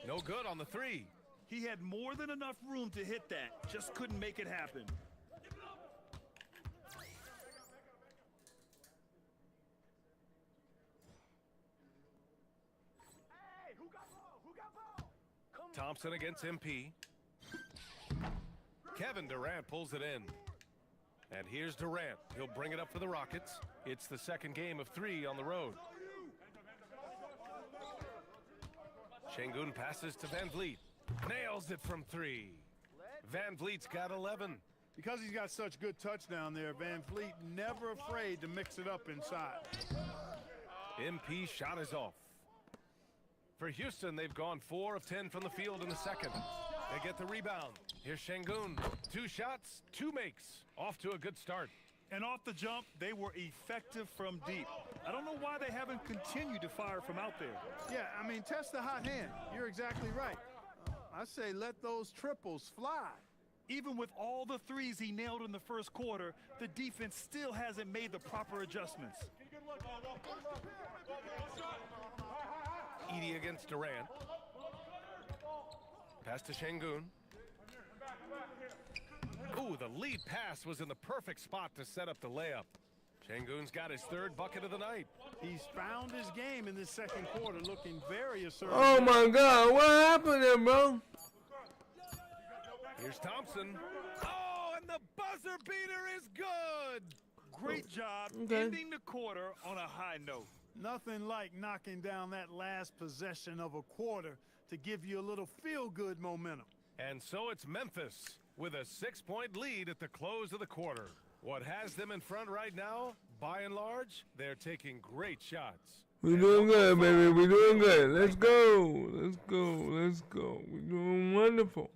No good on the 3. He had more than enough room to hit that. Just couldn't make it happen. Thompson against MP. Kevin Durant pulls it in. And here's Durant. He'll bring it up for the Rockets. It's the second game of 3 on the road. Şengün passes to Van Vliet. Nails it from 3. Van Vliet's got 11. Because he's got such good touch down there, Van Vliet never afraid to mix it up inside. MP shot is off. For Houston, they've gone 4 of 10 from the field in the second. They get the rebound. Here's Şengün. 2 shots, 2 makes. Off to a good start. And off the jump, they were effective from deep. I don't know why they haven't continued to fire from out there. Yeah, I mean, test the hot hand. You're exactly right. I say let those triples fly. Even with all the threes he nailed in the first quarter, the defense still hasn't made the proper adjustments. Edey against Durant. Pass to Şengün. Ooh, the lead pass was in the perfect spot to set up the layup. Şengün's got his third bucket of the night. He's found his game in this second quarter, looking very assertive. Oh my God, what happened there, bro? Here's Thompson. Oh, and the buzzer beater is good. Great job ending the quarter on a high note. Nothing like knocking down that last possession of a quarter to give you a little feel-good momentum. And so it's Memphis with a 6-point lead at the close of the quarter. What has them in front right now, by and large, they're taking great shots. We're doing good, baby. We're doing good. Let's go. Let's go. Let's go. We're doing wonderful.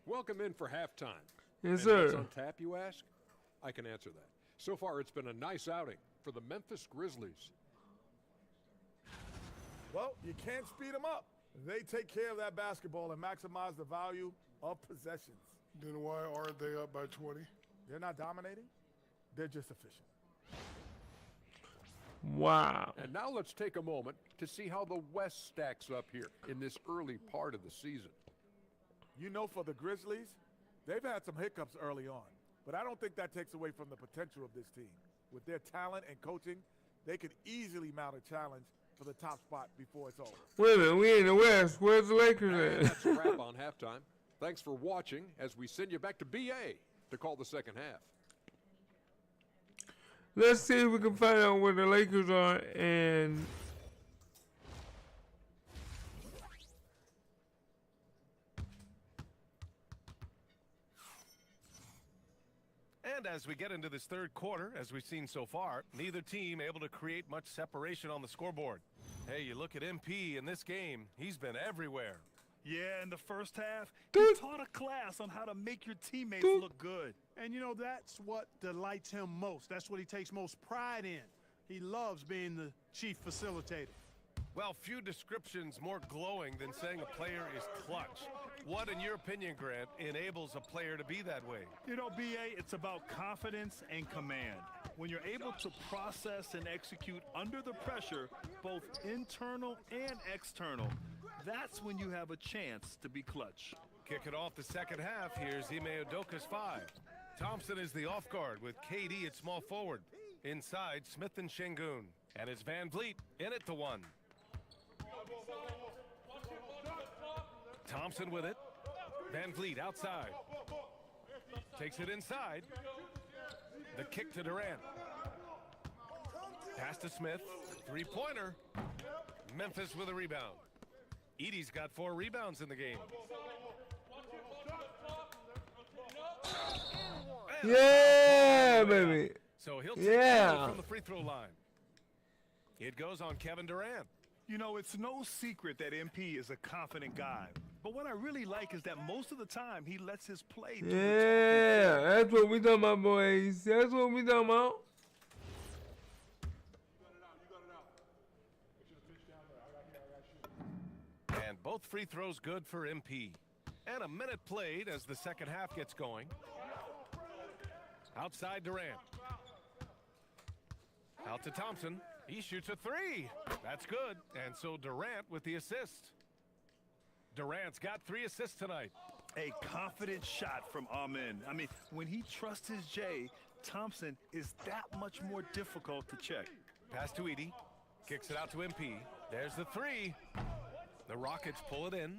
Welcome in for halftime. Yes, And sir. what's on tap, you ask? I can answer that. So far, it's been a nice outing for the Memphis Grizzlies. Well, you can't speed them up. They take care of that basketball and maximize the value of possessions. Then why aren't they up by 20? They're not dominating. They're just efficient. Wow. And now let's take a moment to see how the West stacks up here in this early part of the season. You know, for the Grizzlies, they've had some hiccups early on, but I don't think that takes away from the potential of this team. With their talent and coaching, they could easily mount a challenge for the top spot before it's over. Wait a minute, we in the West. Where's the Lakers And at? that's a wrap on halftime. Thanks for watching as we send you back to BA to call the second half. Let's see if we can find out where the Lakers are and And as we get into this third quarter, as we've seen so far, neither team able to create much separation on the scoreboard. Hey, you look at MP in this game, he's been everywhere. Yeah, in the first half, he taught a class on how to make your teammates look good. And you know, that's what delights him most. That's what he takes most pride in. He loves being the chief facilitator. Well, few descriptions more glowing than saying a player is clutch. What, in your opinion, Grant, enables a player to be that way? You know, BA, it's about confidence and command. When you're able to process and execute under the pressure, both internal and external, that's when you have a chance to be clutch. Kick it off the second half. Here's Ime Udoka's 5. Thompson is the off guard with KD at small forward. Inside, Smith and Şengün. And it's Van Vliet in at the 1. Thompson with it. Van Vliet outside. Takes it inside. The kick to Durant. Pass to Smith. Three-pointer. Memphis with a rebound. Edey's got 4 rebounds in the game. yeah, baby. So he'll take it from the free throw line. It goes on Kevin Durant. You know, it's no secret that MP is a confident guy. But what I really like is that most of the time he lets his play do Yeah, that's what we talking about, boys. That's what we talking about. And both free throws good for MP. And a minute played as the second half gets going. Outside Durant. Out to Thompson. He shoots a 3. That's good. And so Durant with the assist. Durant's got 3 assists tonight. A confident shot from Amen. I mean, when he trusts his J, Thompson is that much more difficult to check. Pass to Edey. Kicks it out to MP. There's the 3. The Rockets pull it in.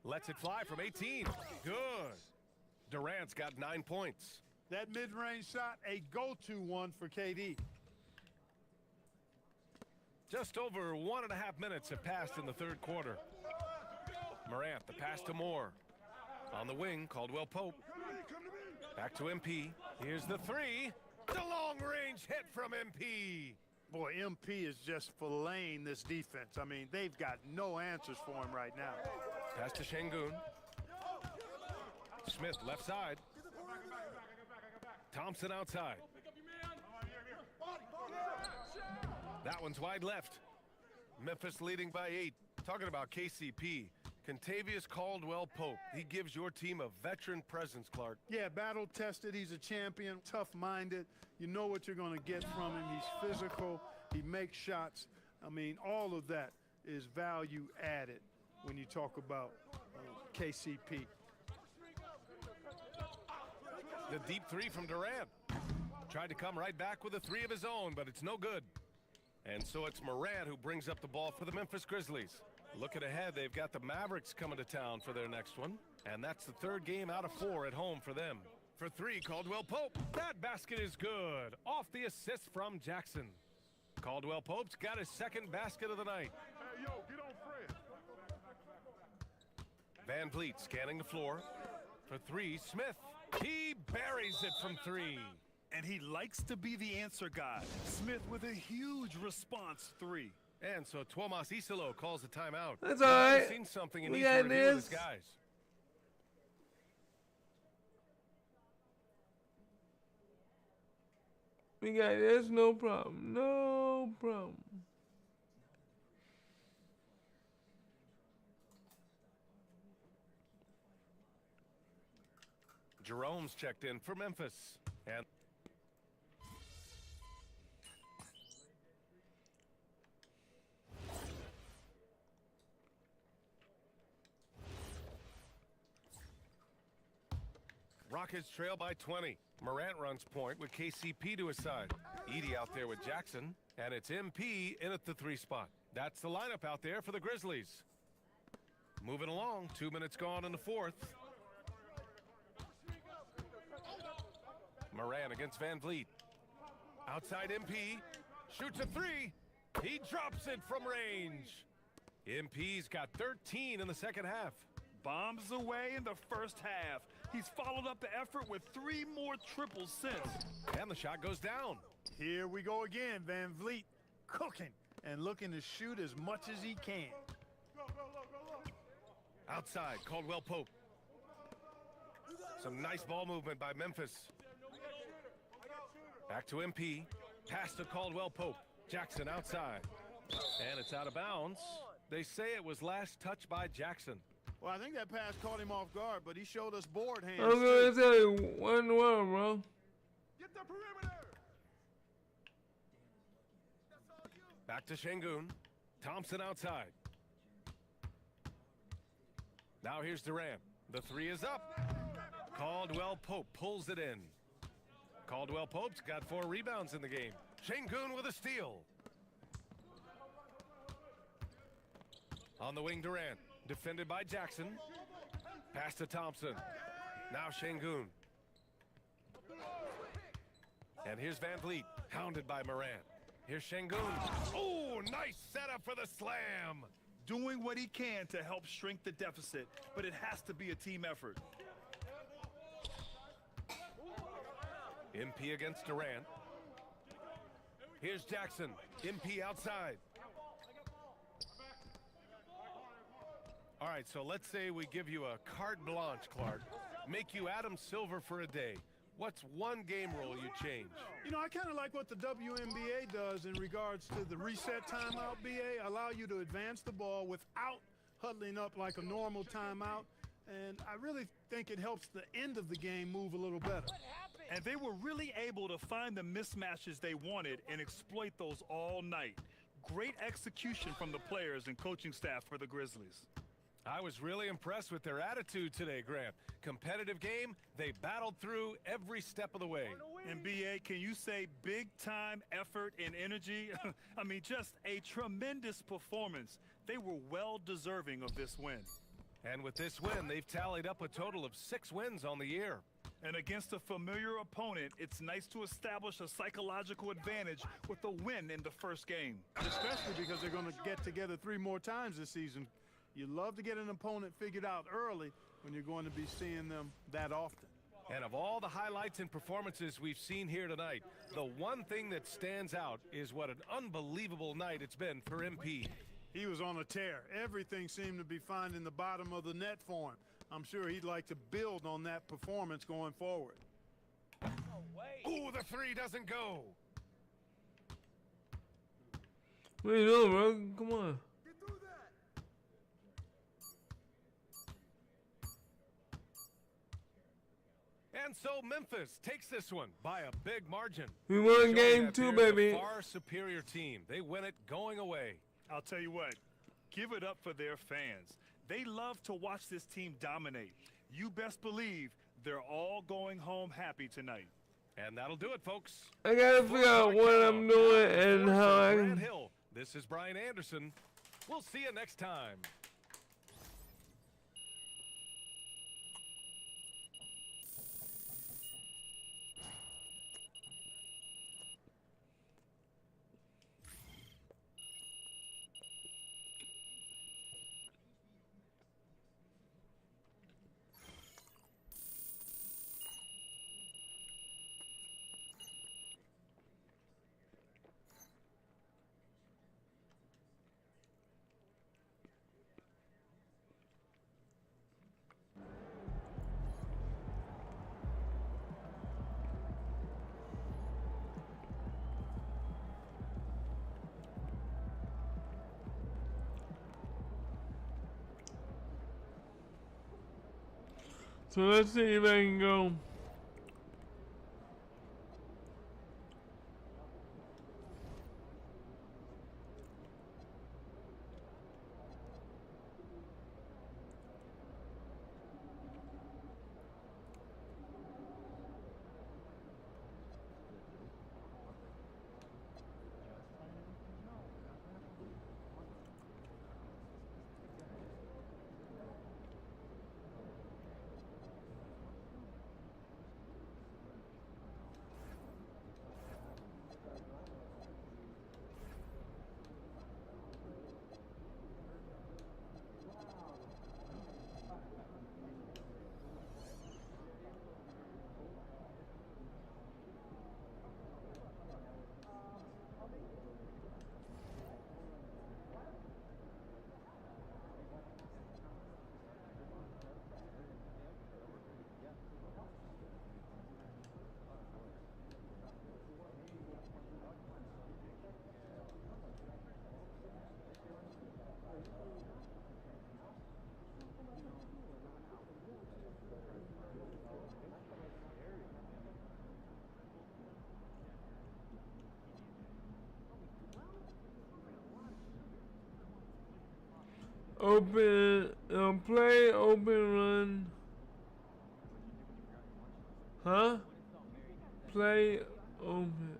Lets it fly from 18. Good. Durant's got 9 points. That mid-range shot, a go-to one for KD. Just over 1.5 minutes have passed in the third quarter. Morant, the pass to Moore. On the wing, Caldwell Pope. Back to MP. Here's the 3. The long-range hit from MP. Boy, MP is just filleting this defense. I mean, they've got no answers for him right now. Pass to Şengün. Smith left side. Thompson outside. That one's wide left. Memphis leading by 8. Talking about KCP. Contavious Caldwell-Pope. He gives your team a veteran presence, Clark. Yeah, battle-tested. He's a champion, tough-minded. You know what you're going to get from him. He's physical. He makes shots. I mean, all of that is value added when you talk about KCP. The deep three from Durant. Tried to come right back with a three of his own, but it's no good. And so it's Morant who brings up the ball for the Memphis Grizzlies. Looking ahead, they've got the Mavericks coming to town for their next one. And that's the third game out of 4 at home for them. For 3, Caldwell-Pope. That basket is good. Off the assist from Jackson. Caldwell-Pope's got his second basket of the night. Hey, yo, get on Fred. Van Vliet scanning the floor. For 3, Smith. He buries it from 3. And he likes to be the answer guy. Smith with a huge response 3. And so Tuomas Isalo calls a timeout. That's all right. He's seen something he We needs to got review with his this. guys. We got this, no problem. No problem. Jerome's checked in for Memphis. And Rockets trail by 20. Morant runs point with KCP to his side. Edey out there with Jackson. And it's MP in at the 3 spot. That's the lineup out there for the Grizzlies. Moving along, 2 minutes gone in the 4th. Morant against Van Vliet. Outside MP. Shoots a 3. He drops it from range. MP's got 13 in the second half. Bombs away in the first half. He's followed up the effort with 3 more triples since. And the shot goes down. Here we go again. Van Vliet cooking and looking to shoot as much as he can. Outside, Caldwell-Pope. Some nice ball movement by Memphis. Back to MP. Pass to Caldwell-Pope. Jackson outside. And it's out of bounds. They say it was last touched by Jackson. Well, I think that pass caught him off guard, but he showed us board hands. I'm gonna tell you, what in the world, bro? Get the perimeter. Back to Şengün. Thompson outside. Now here's Durant. The 3 is up. Caldwell-Pope pulls it in. Caldwell-Pope's got 4 rebounds in the game. Şengün with a steal. On the wing, Durant. Defended by Jackson. Pass to Thompson. Now Şengün. And here's Van Vliet, hounded by Morant. Here's Şengün. Oh, nice setup for the slam. Doing what he can to help shrink the deficit, but it has to be a team effort. MP against Durant. Here's Jackson. MP outside. All right, so let's say we give you a carte blanche, Clark. Make you Adam Silver for a day. What's one game rule you change? You know, I kind of like what the WNBA does in regards to the reset timeout, BA. Allow you to advance the ball without huddling up like a normal timeout. And I really think it helps the end of the game move a little better. And they were really able to find the mismatches they wanted and exploit those all night. Great execution from the players and coaching staff for the Grizzlies. I was really impressed with their attitude today, Grant. Competitive game, they battled through every step of the way. And BA, can you say big time effort and energy? I mean, just a tremendous performance. They were well deserving of this win. And with this win, they've tallied up a total of 6 wins on the year. And against a familiar opponent, it's nice to establish a psychological advantage with a win in the first game. Especially because they're going to get together 3 more times this season. You love to get an opponent figured out early when you're going to be seeing them that often. And of all the highlights and performances we've seen here tonight, the one thing that stands out is what an unbelievable night it's been for MP. He was on a tear. Everything seemed to be finding the bottom of the net for him. I'm sure he'd like to build on that performance going forward. Ooh, the three doesn't go. What are you doing, bro? Come on. And so Memphis takes this one by a big margin. We won Showing game that 2, they're baby. the far superior team. They win it going away. I'll tell you what, give it up for their fans. They love to watch this team dominate. You best believe they're all going home happy tonight. And that'll do it, folks. I gotta figure out what I'm doing and how I Grant can. Hill. This is Brian Anderson. We'll see you next time. So let's see if I can go. Open, play, open, run. Huh? Play, open.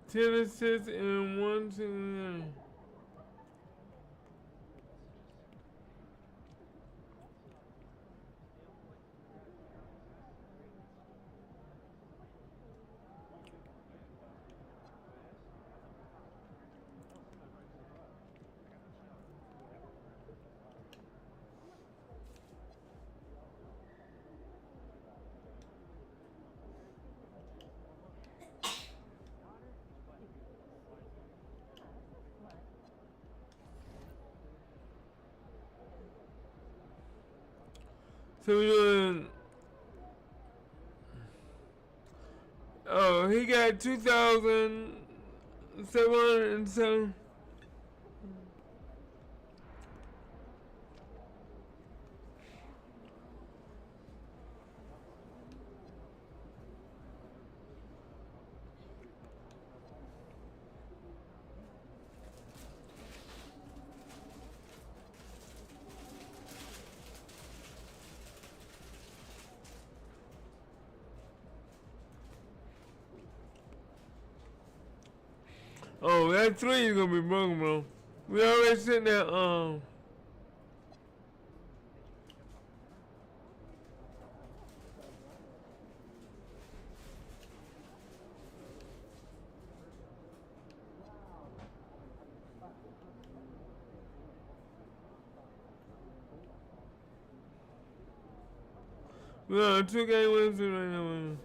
Ten assists and 1 to So we're doing. Oh, he got 2,707. Oh, that 3 is gonna be broken, bro. We already sent that, we on a 2-game win streak right now, man.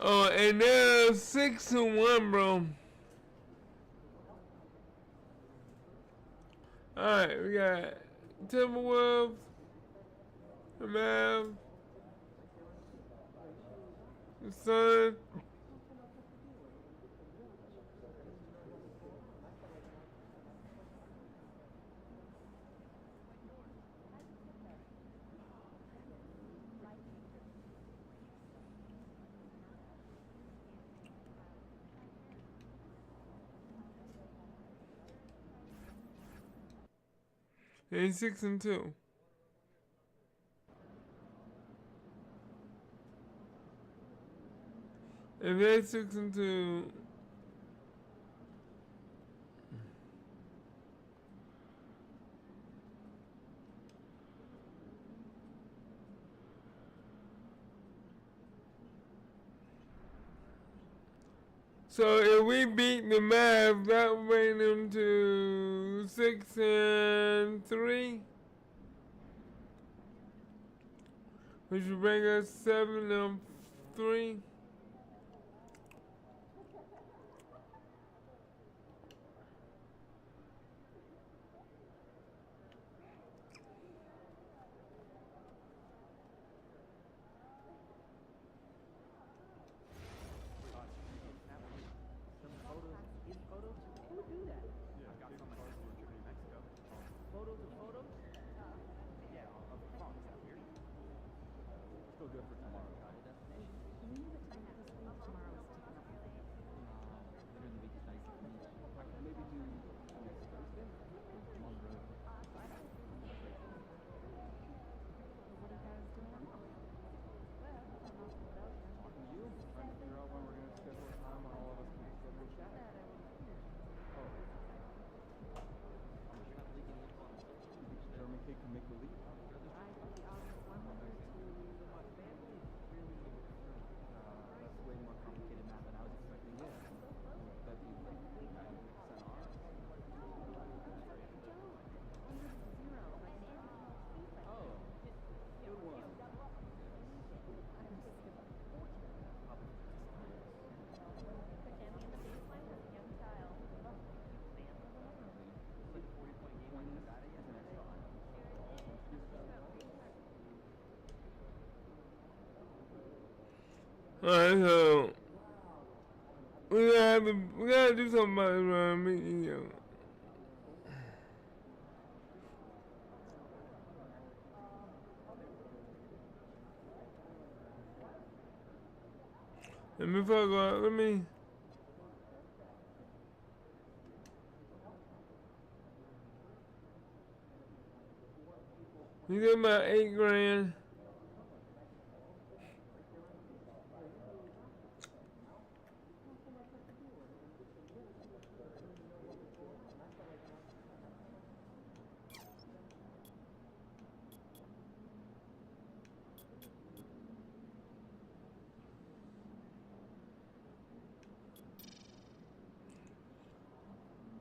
Oh, and they're 6-1, bro. Alright, we got Timberwolves, the Mavs, the Suns. And 6-2. If they're 6-2, so if we beat the Mavs, that would bring them to 6-3, which would bring us 7-3. Alright, so we gotta do something about this, bro. Let me fuck up. Let me. You get about $8 grand.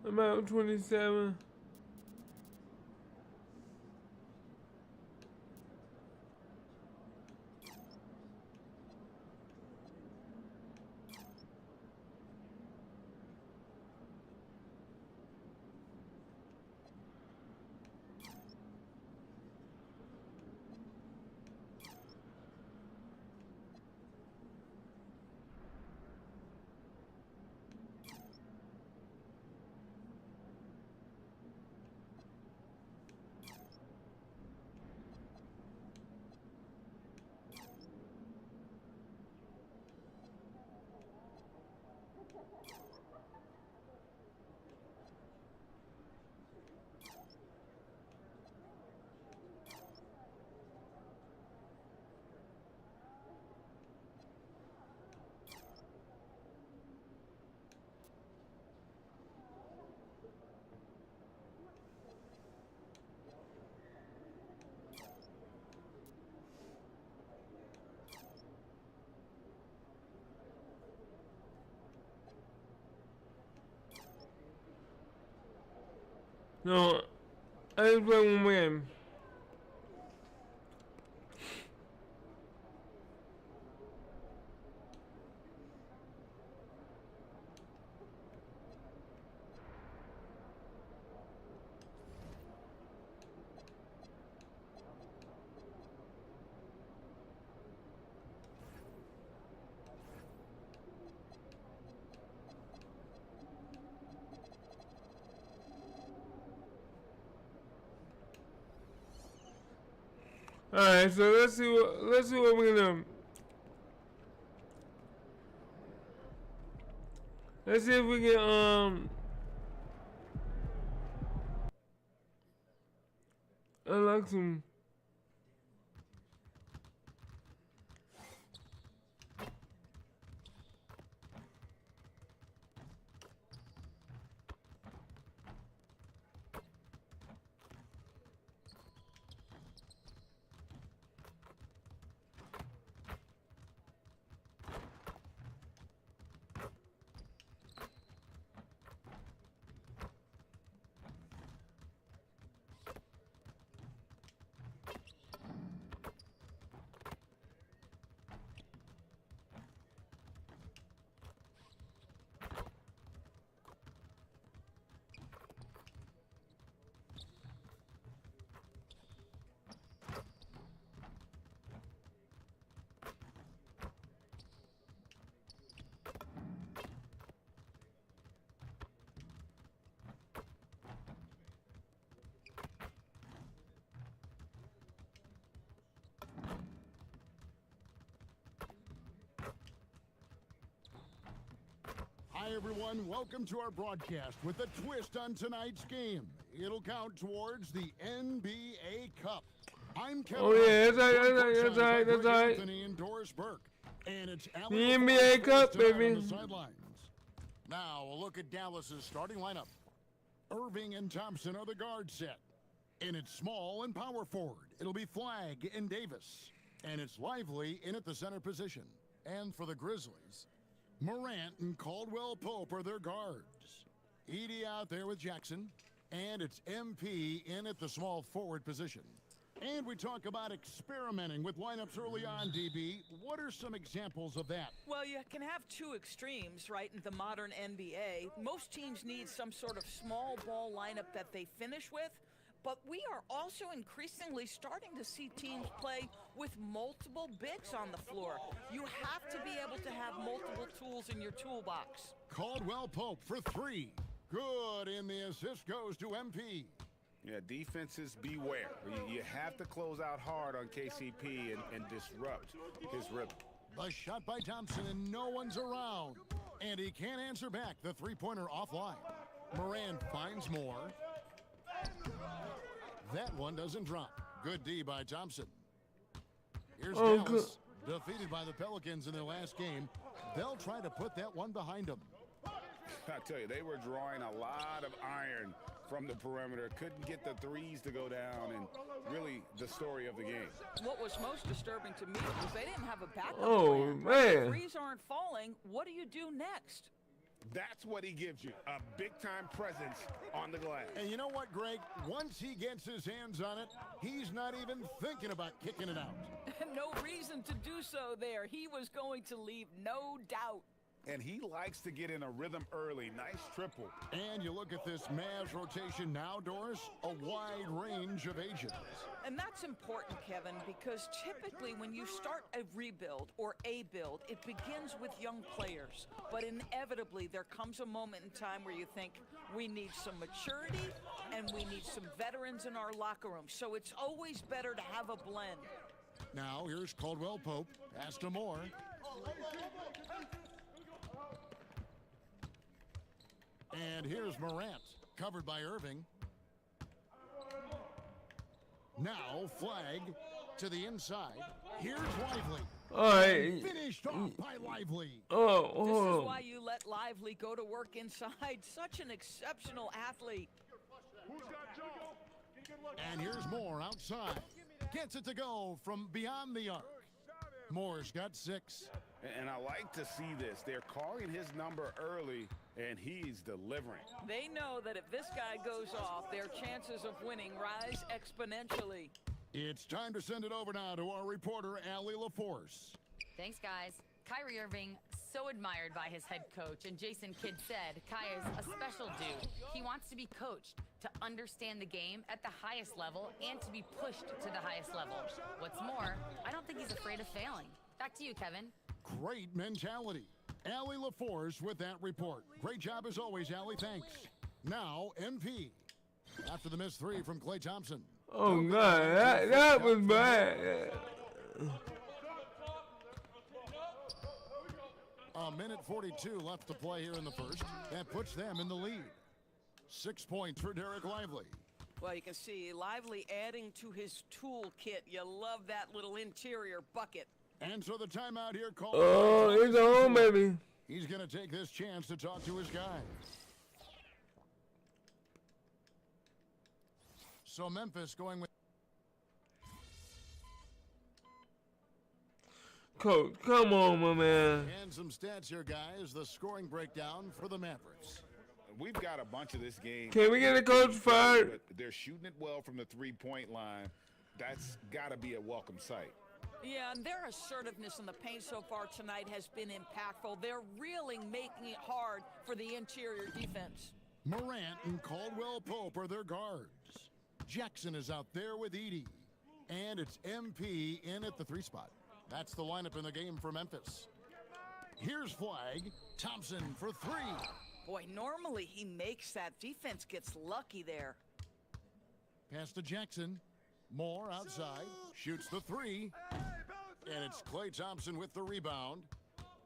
About 27. No, I just play one more game. Alright, so let's see what we're gonna do. Let's see if we can unlock some. Hi, everyone. Welcome to our broadcast with a twist on tonight's game. It'll count towards the NBA Cup. I'm Kevin. Oh yeah, that's right. Anthony and Doris Burke. And it's The NBA Cup, baby. On the sidelines. Now, a look at Dallas's starting lineup. Irving and Thompson are the guard set. And it's small and power forward. It'll be Flagg and Davis. And it's Lively in at the center position. And for the Grizzlies, Morant and Caldwell Pope are their guards. Edey out there with Jackson. And it's MP in at the small forward position. And we talk about experimenting with lineups early on, DB. What are some examples of that? Well, you can have two extremes, right, in the modern NBA. Most teams need some sort of small ball lineup that they finish with. But we are also increasingly starting to see teams play with multiple bigs on the floor. You have to be able to have multiple tools in your toolbox. Caldwell Pope for three. Good, and the assist goes to MP. Yeah, defenses beware. You have to close out hard on KCP and disrupt his rhythm. The shot by Thompson, and no one's around. And he can't answer back. The three-pointer offline. Moran finds more. That one doesn't drop. Good D by Thompson. Here's Dallas, defeated by the Pelicans in their last game. They'll try to put that one behind them. I tell you, they were drawing a lot of iron from the perimeter. Couldn't get the threes to go down, and really the story of the game. What was most disturbing to me was they didn't have a backup plan. Man. The threes aren't falling. What do you do next? That's what he gives you, a big-time presence on the glass. And you know what, Greg? Once he gets his hands on it, he's not even thinking about kicking it out. No reason to do so there. He was going to leave, no doubt. And he likes to get in a rhythm early. Nice triple. And you look at this Mavs rotation now, Doris, a wide range of ages. And that's important, Kevin, because typically when you start a rebuild or a build, it begins with young players. But inevitably, there comes a moment in time where you think, we need some maturity and we need some veterans in our locker room. So it's always better to have a blend. Now, here's Caldwell Pope. Pass to Moore. And here's Morant, covered by Irving. Now, Flagg to the inside. Here's Lively. All right. Finished off by Lively. This is why you let Lively go to work inside. Such an exceptional athlete. And here's Moore outside. Gets it to go from beyond the arc. Moore's got 6. And I like to see this. They're calling his number early, and he's delivering. They know that if this guy goes off, their chances of winning rise exponentially. It's time to send it over now to our reporter, Allie LaForce. Thanks, guys. Kyrie Irving, so admired by his head coach, and Jason Kidd said Kai is a special dude. He wants to be coached, to understand the game at the highest level, and to be pushed to the highest level. What's more, I don't think he's afraid of failing. Back to you, Kevin. Great mentality. Allie LaForce with that report. Great job as always, Allie. Thanks. Now, MP. After the missed three from Klay Thompson. Oh, God. That was bad. A minute 42 left to play here in the first. That puts them in the lead. 6 points for Derek Lively. Well, you can see Lively adding to his toolkit. You love that little interior bucket. And so the timeout here called. Oh, it's on, baby. He's going to take this chance to talk to his guys. So Memphis going with. Coach, come on, my man. And some stats here, guys. The scoring breakdown for the Mavericks. We've got a bunch of this game. Can we get a coach fired? They're shooting it well from the three-point line. That's got to be a welcome sight. Yeah, and their assertiveness in the paint so far tonight has been impactful. They're really making it hard for the interior defense. Morant and Caldwell Pope are their guards. Jackson is out there with Edey. And it's MP in at the 3 spot. That's the lineup in the game for Memphis. Here's Flag. Thompson for 3. Boy, normally he makes that. Defense gets lucky there. Pass to Jackson. Moore outside. Shoots the 3. And it's Klay Thompson with the rebound.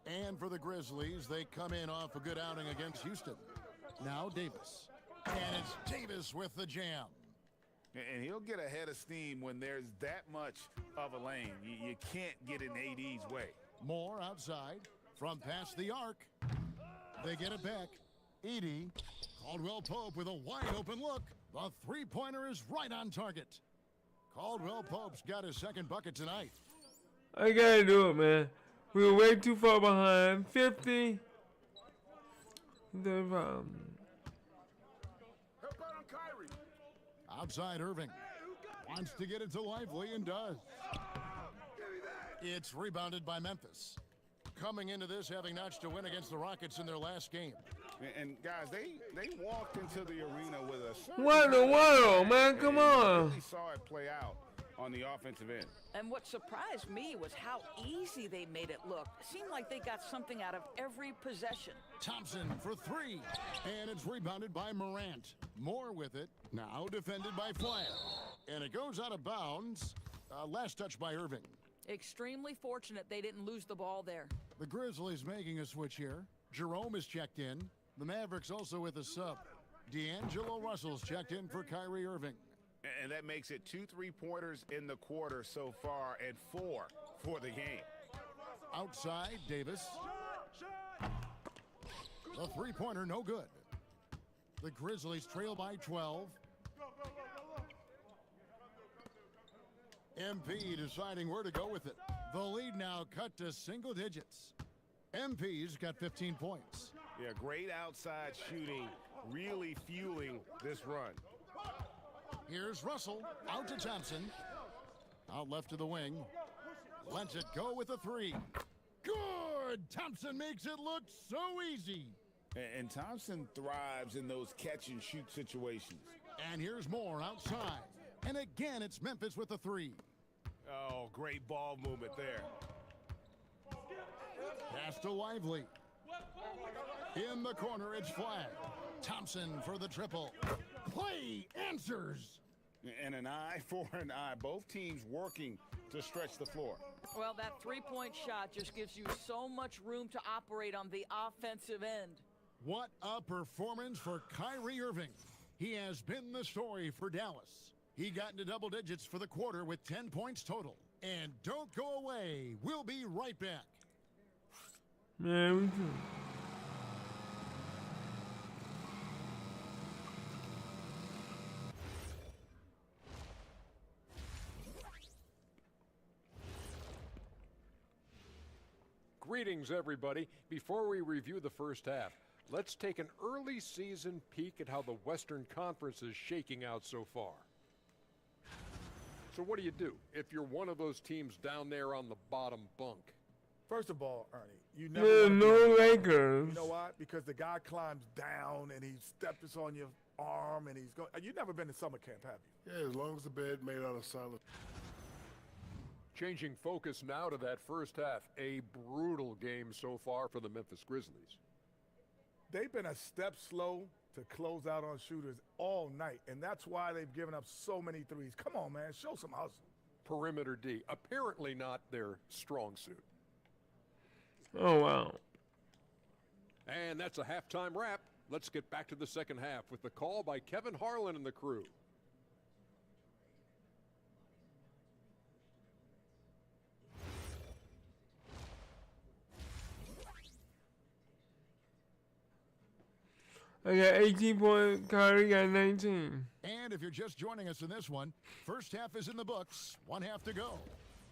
And for the Grizzlies, they come in off a good outing against Houston. Now Davis. And it's Davis with the jam. And he'll get ahead of steam when there's that much of a lane. You can't get in AD's way. Moore outside from past the arc. They get it back. Edey. Caldwell Pope with a wide open look. The three-pointer is right on target. Caldwell Pope's got his second bucket tonight. I gotta do it, man. We were way too far behind. 50. Outside Irving. Wants to get it to Lively and does. It's rebounded by Memphis. Coming into this having notched a win against the Rockets in their last game. And guys, they walked into the arena with a... What in the world, man? Come on. We saw it play out on the offensive end. And what surprised me was how easy they made it look. It seemed like they got something out of every possession. Thompson for 3. And it's rebounded by Morant. Moore with it. Now defended by Flag. And it goes out of bounds. Last touch by Irving. Extremely fortunate they didn't lose the ball there. The Grizzlies making a switch here. Jerome is checked in. The Mavericks also with a sub. D'Angelo Russell's checked in for Kyrie Irving. And that makes it 2 3-pointers in the quarter so far and 4 for the game. Outside, Davis. The three-pointer, no good. The Grizzlies trail by 12. MP deciding where to go with it. The lead now cut to single digits. MP's got 15 points. Yeah, great outside shooting, really fueling this run. Here's Russell, out to Thompson. Out left to the wing. Lets it go with a 3. Good! Thompson makes it look so easy. And Thompson thrives in those catch-and-shoot situations. And here's Moore outside. And again, it's Memphis with a 3. Oh, great ball movement there. Pass to Lively. In the corner, it's Flag. Thompson for the triple. Klay answers. And an eye for an eye. Both teams working to stretch the floor. Well, that three-point shot just gives you so much room to operate on the offensive end. What a performance for Kyrie Irving. He has been the story for Dallas. He got into double digits for the quarter with 10 points total. And don't go away. We'll be right back. Man, we do. Greetings, everybody. Before we review the first half, Let's take an early season peek at how the Western Conference is shaking out so far. So what do you do if you're one of those teams down there on the bottom bunk? First of all, Ernie, you never Yeah, wanna be no on the bottom. Lakers. You know why? Because the guy climbs down and he steps on your arm and he's going. You've never been to summer camp, have you? Yeah, as long as the bed made out of solid. Changing focus now to that first half. A brutal game so far for the Memphis Grizzlies. They've been a step slow to close out on shooters all night, and that's why they've given up so many threes. Come on, man, show some hustle. Perimeter D, apparently not their strong suit. Oh, wow. And that's a halftime wrap. Let's get back to the second half with the call by Kevin Harlan and the crew. I got 18 points, Kyrie got 19. And if you're just joining us in this one, first half is in the books, one half to go.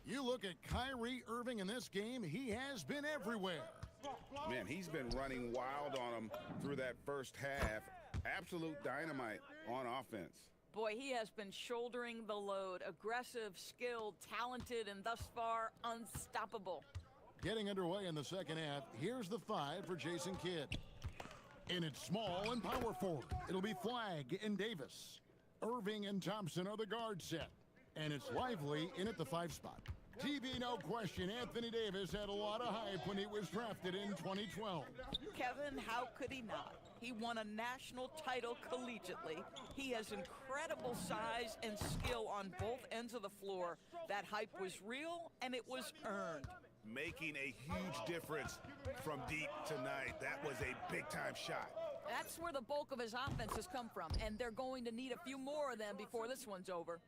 You look at Kyrie Irving in this game, he has been everywhere. Man, he's been running wild on him through that first half. Absolute dynamite on offense. Boy, he has been shouldering the load. Aggressive, skilled, talented, and thus far, unstoppable. Getting underway in the second half, here's the 5 for Jason Kidd. And it's small and power forward. It'll be Flagg and Davis. Irving and Thompson are the guard set. And it's Lively in at the 5 spot. TV, no question, Anthony Davis had a lot of hype when he was drafted in 2012. Kevin, how could he not? He won a national title collegiately. He has incredible size and skill on both ends of the floor. That hype was real, and it was earned. Making a huge difference from deep tonight. That was a big-time shot. That's where the bulk of his offense has come from, and they're going to need a few more of them before this one's over.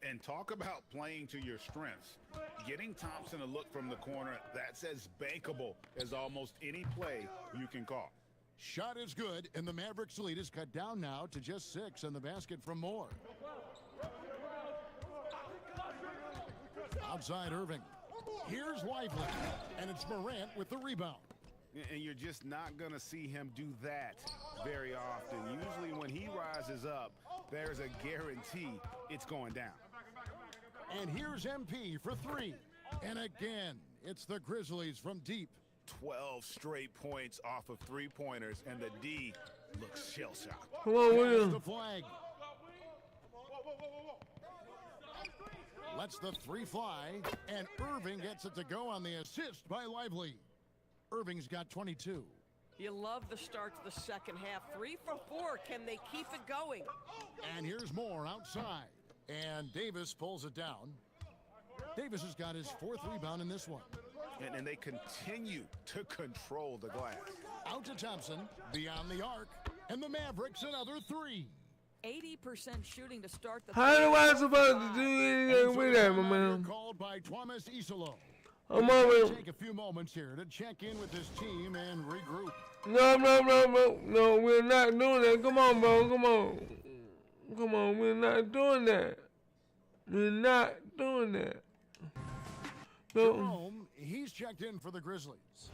And talk about playing to your strengths. Getting Thompson a look from the corner, that's as bankable as almost any play you can call. Shot is good, and the Mavericks lead is cut down now to just 6 on the basket from Moore. Outside Irving. Here's Lively, and it's Morant with the rebound. And you're just not going to see him do that very often. Usually when he rises up, there's a guarantee it's going down. And here's MP for 3. And again, it's the Grizzlies from deep. 12 straight points off of three-pointers, and the D looks shell-shocked. Come on, Pass William. to Flagg. Lets the 3 fly, and Irving gets it to go on the assist by Lively. Irving's got 22. You love the start to the second half. 3 for 4. Can they keep it going? And here's Moore outside. And Davis pulls it down. Davis has got his 4th rebound in this one. And they continue to control the glass. Out to Thompson, beyond the arc, and the Mavericks another 3. 80% shooting to start the How am I supposed to do anything with that, my man? Called by Thomas Isolo. I'm over. Take a few moments here to check in with this team and regroup. No, we're not doing that. Come on, bro, come on, we're not doing that. We're not doing that. No. Jerome, he's checked in for the Grizzlies.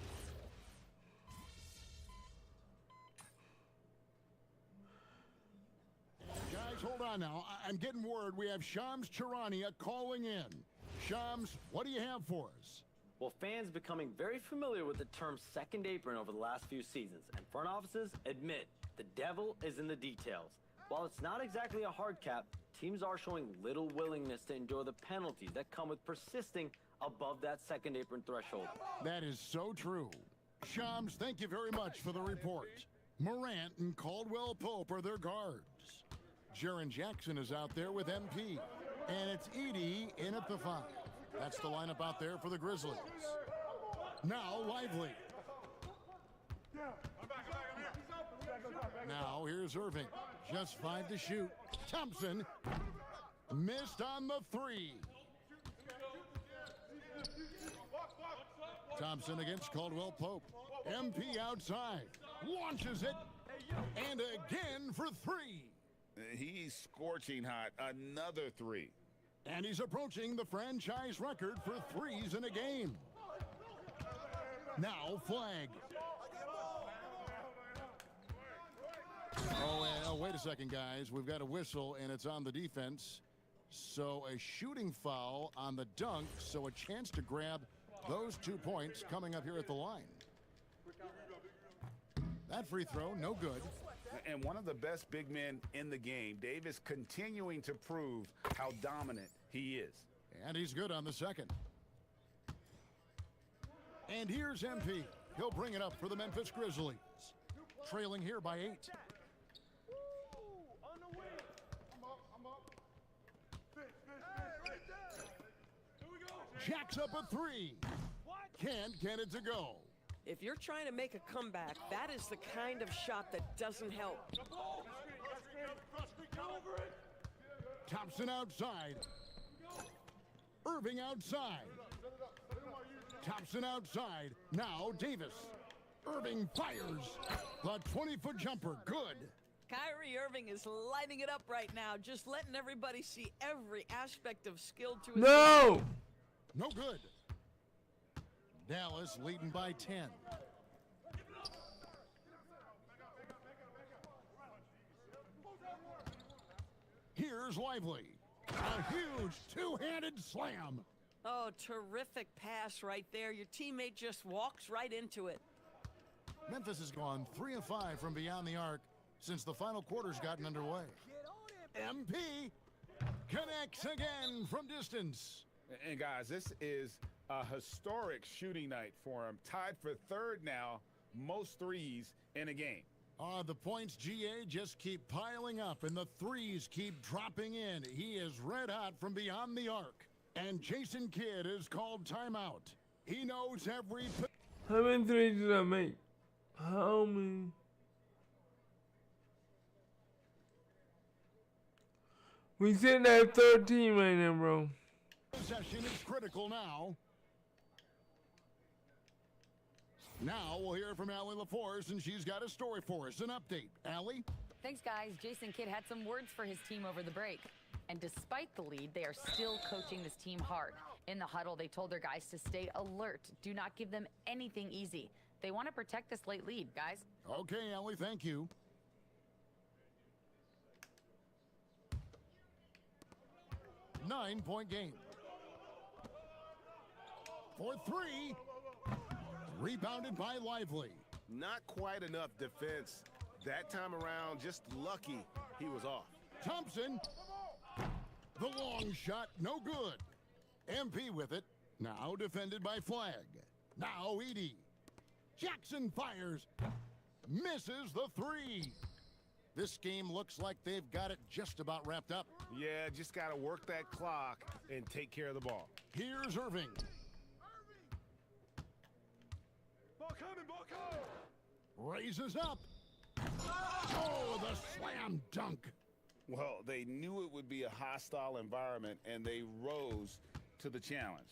Guys, hold on now. I'm getting word we have Shams Charania calling in. Shams, what do you have for us? Well, fans becoming very familiar with the term second apron over the last few seasons, and front offices admit the devil is in the details. While it's not exactly a hard cap, teams are showing little willingness to endure the penalties that come with persisting above that second apron threshold. That is so true. Shams, thank you very much for the report. Morant and Caldwell Pope are their guards. Jaren Jackson is out there with MP. And it's Edey in at the 5. That's the lineup out there for the Grizzlies. Now Lively. Now here's Irving. Just 5 to shoot. Thompson missed on the 3. Thompson against Caldwell Pope. MP outside. Launches it. And again for 3. He's scorching hot. Another 3. And he's approaching the franchise record for 3s in a game. Now Flagg. Oh, wait a second, guys. We've got a whistle, and it's on the defense. So a shooting foul on the dunk, so a chance to grab those 2 points coming up here at the line. That free throw, no good. And one of the best big men in the game, Davis, continuing to prove how dominant he is. And he's good on the second. And here's MP. He'll bring it up for the Memphis Grizzlies. Trailing here by 8. Jacks up a 3. Can't get it to go. If you're trying to make a comeback, that is the kind of shot that doesn't help. Thompson outside. Irving outside. Thompson outside. Now Davis. Irving fires. The 20-foot jumper. Good. Kyrie Irving is lighting it up right now, just letting everybody see every aspect of skill to his No! No good. Dallas leading by 10. Here's Lively. A huge two-handed slam. Oh, terrific pass right there. Your teammate just walks right into it. Memphis has gone 3 of 5 from beyond the arc since the final quarter's gotten underway. MP connects again from distance. And guys, this is a historic shooting night for him. Tied for 3rd now, most threes in a game. The points, GA, just keep piling up, and the threes keep dropping in. He is red hot from beyond the arc. And Jason Kidd is called timeout. He knows every... How many threes did I make? How many? We sitting at 13 right now, bro. Possession is critical now. Now we'll hear from Allie LaForce, and she's got a story for us. An update. Allie? Thanks, guys. Jason Kidd had some words for his team over the break. And despite the lead, they are still coaching this team hard. In the huddle, they told their guys to stay alert. Do not give them anything easy. They want to protect this late lead, guys. Okay, Allie, thank you. Nine-point game. For 3. Rebounded by Lively. Not quite enough defense. That time around, just lucky he was off. Thompson. The long shot, no good. MP with it. Now defended by Flag. Now Edey. Jackson fires. Misses the 3. This game looks like they've got it just about wrapped up. Yeah, just got to work that clock and take care of the ball. Here's Irving. Ball coming, ball coming. Raises up. Oh, the slam dunk. Well, they knew it would be a hostile environment, and they rose to the challenge.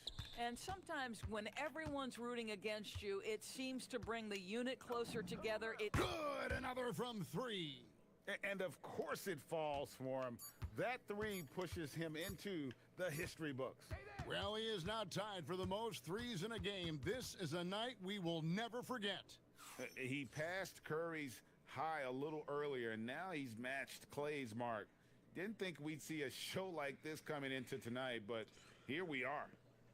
And sometimes when everyone's rooting against you, it seems to bring the unit closer together. Good, another from 3. And of course it falls for him. That 3 pushes him into the history books. Well, he is now tied for the most threes in a game. This is a night we will never forget. He passed Curry's high a little earlier, and now he's matched Clay's mark. Didn't think we'd see a show like this coming into tonight, but here we are.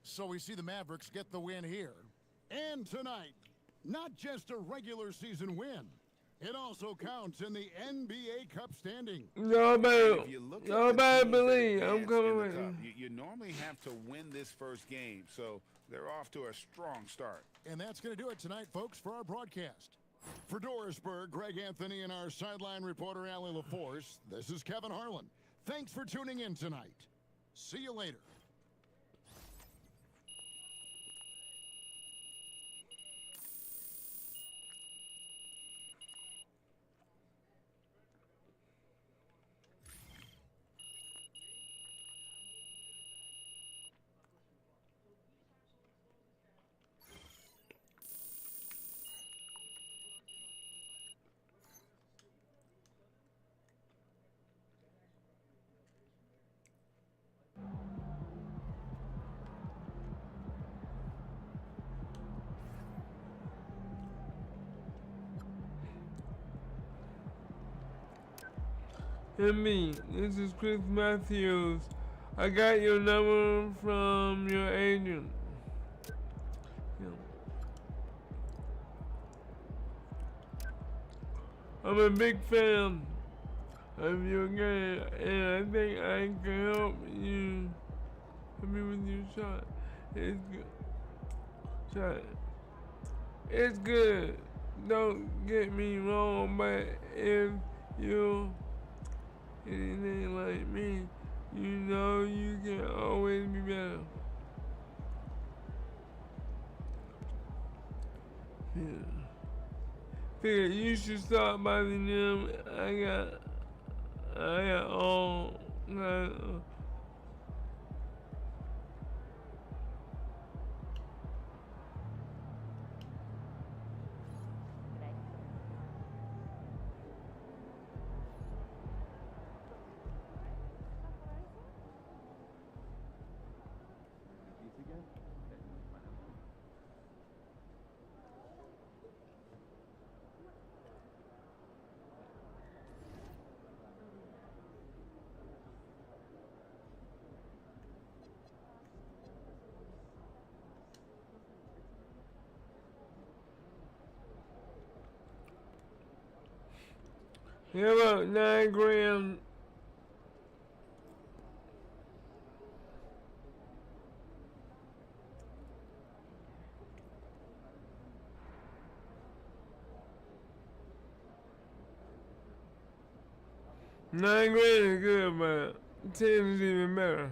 So we see the Mavericks get the win here. And tonight, not just a regular season win. It also counts in the NBA Cup standing. Y'all better believe I'm coming with you normally have to win this first game, so they're off to a strong start. And that's going to do it tonight, folks, for our broadcast. For Dorisburg, Greg Anthony and our sideline reporter, Allie LaForce, this is Kevin Harlan. Thanks for tuning in tonight. See you later. and me. This is Chris Matthews. I got your number from your agent. I'm a big fan of your game, and I think I can help you. Help me with your shot. It's good. Shot. It's good. Don't get me wrong, but if you're anything like me, you know you can always be better. Yeah. Figure you should stop by the gym. I got all kinds of yeah, about 9 grand. $9 grand is good, but 10 is even better.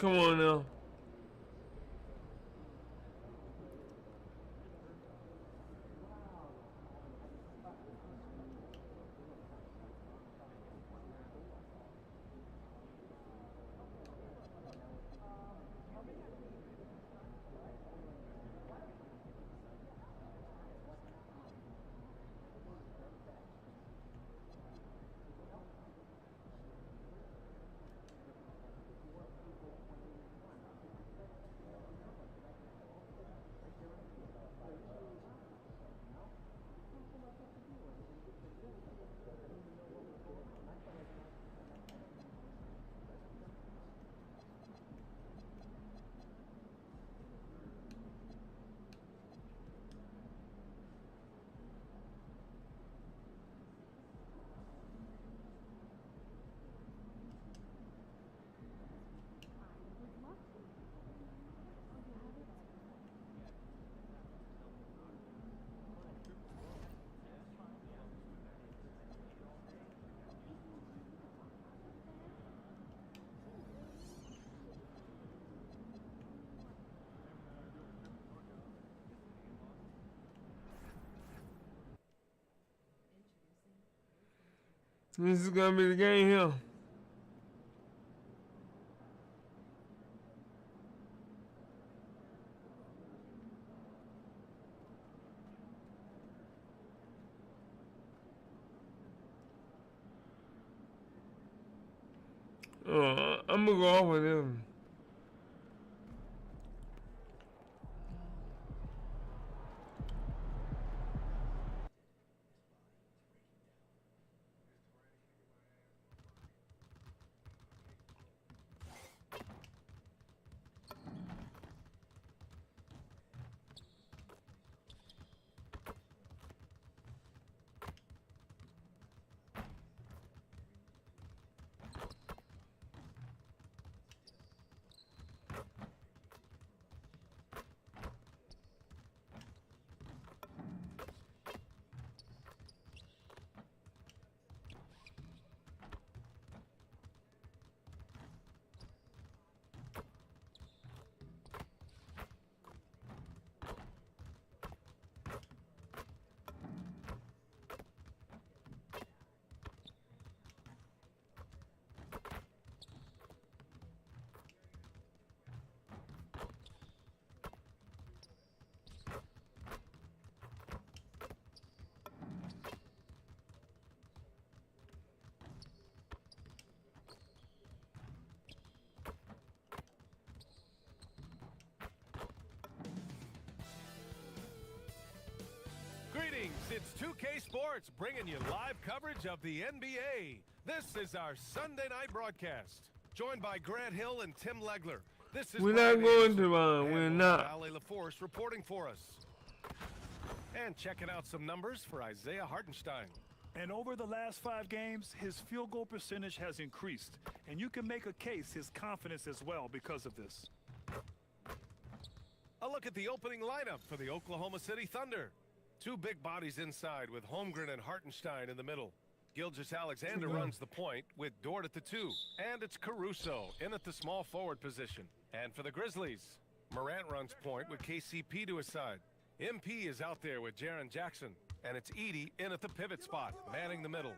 Come on now. This is gonna be the game here. I'm gonna go off with them. It's 2K Sports bringing you live coverage of the NBA. This is our Sunday night broadcast. Joined by Grant Hill and Tim Legler. This is We're Brian not going Anderson to run. and We're not. Ali LaForce reporting for us. And checking out some numbers for Isaiah Hartenstein. And over the last 5 games, his field goal percentage has increased. And you can make a case his confidence as well because of this. A look at the opening lineup for the Oklahoma City Thunder. 2 big bodies inside with Holmgren and Hartenstein in the middle. Gilgeous-Alexander runs the point with Dort at the 2. And it's Caruso in at the small forward position. And for the Grizzlies, Morant runs point with KCP to his side. MP is out there with Jaren Jackson. And it's Edey in at the pivot spot, manning the middle.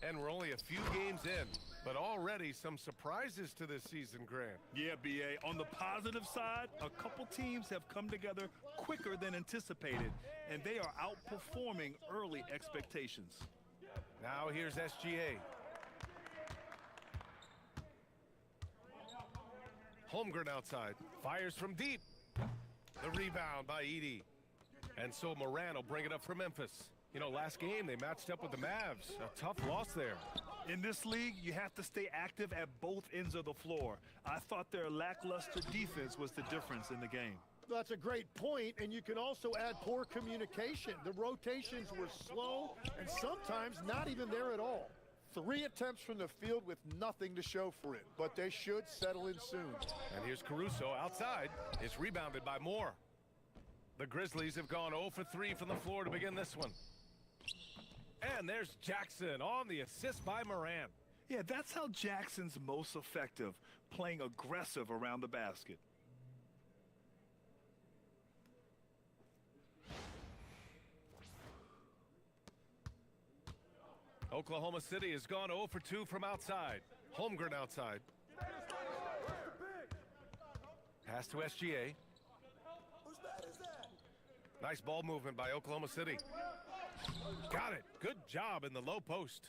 And we're only a few games in, but already some surprises to this season, Grant. Yeah, BA. On the positive side, a couple teams have come together quicker than anticipated, and they are outperforming early expectations. Now here's SGA. Holmgren outside, fires from deep. The rebound by Edey. And so Morant will bring it up for Memphis. You know, last game they matched up with the Mavs. A tough loss there. In this league, you have to stay active at both ends of the floor. I thought their lackluster defense was the difference in the game. That's a great point, and you can also add poor communication. The rotations were slow and sometimes not even there at all. 3 attempts from the field with nothing to show for it, but they should settle in soon. And here's Caruso outside. It's rebounded by Moore. The Grizzlies have gone 0 for 3 from the floor to begin this one. And there's Jackson on the assist by Morant. Yeah, that's how Jackson's most effective, playing aggressive around the basket. Oklahoma City has gone 0 for 2 from outside. Holmgren outside. Pass to SGA. Nice ball movement by Oklahoma City. Got it. Good job in the low post.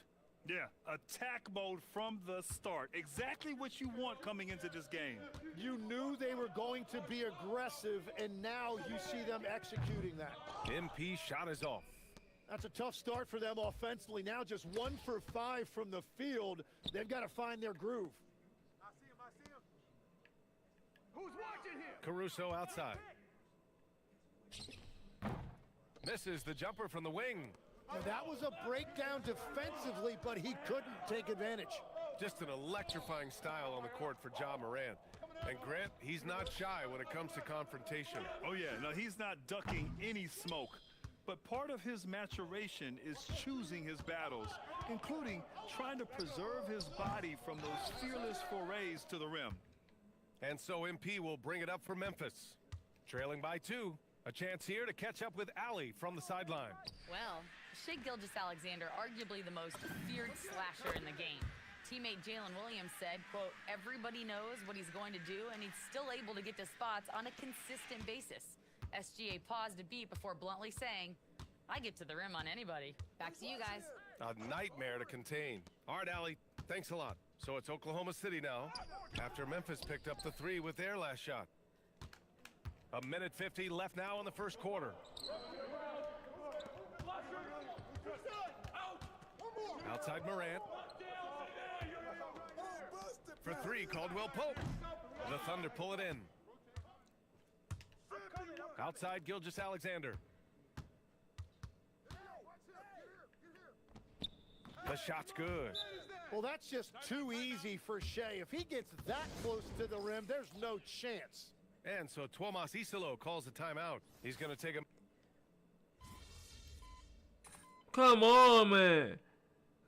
Yeah, attack mode from the start. Exactly what you want coming into this game. You knew they were going to be aggressive, and now you see them executing that. MP shot is off. That's a tough start for them offensively. Now just 1 for 5 from the field. They've got to find their groove. I see him. Who's watching here? Caruso outside. Misses the jumper from the wing. Now that was a breakdown defensively, but he couldn't take advantage. Just an electrifying style on the court for Ja Morant. And Grant, he's not shy when it comes to confrontation. Oh yeah, no, he's not ducking any smoke. But part of his maturation is choosing his battles, including trying to preserve his body from those fearless forays to the rim. And so MP will bring it up for Memphis. Trailing by 2. A chance here to catch up with Ali from the sideline. Well, Shai Gilgeous-Alexander, arguably the most feared slasher in the game. Teammate Jalen Williams said, quote, everybody knows what he's going to do, and he's still able to get to spots on a consistent basis. SGA paused a beat before bluntly saying, I get to the rim on anybody. Back to you guys. A nightmare to contain. All right, Ali, thanks a lot. So it's Oklahoma City now, after Memphis picked up the 3 with their last shot. 1:50 left now in the first quarter. Outside Morant. For 3, Caldwell Pope. The Thunder pull it in. Outside Gilgeous-Alexander. The shot's good. Well, that's just too easy for Shai. If he gets that close to the rim, there's no chance. And so Tuomas Isalo calls a timeout. He's going to take him. Come on, man.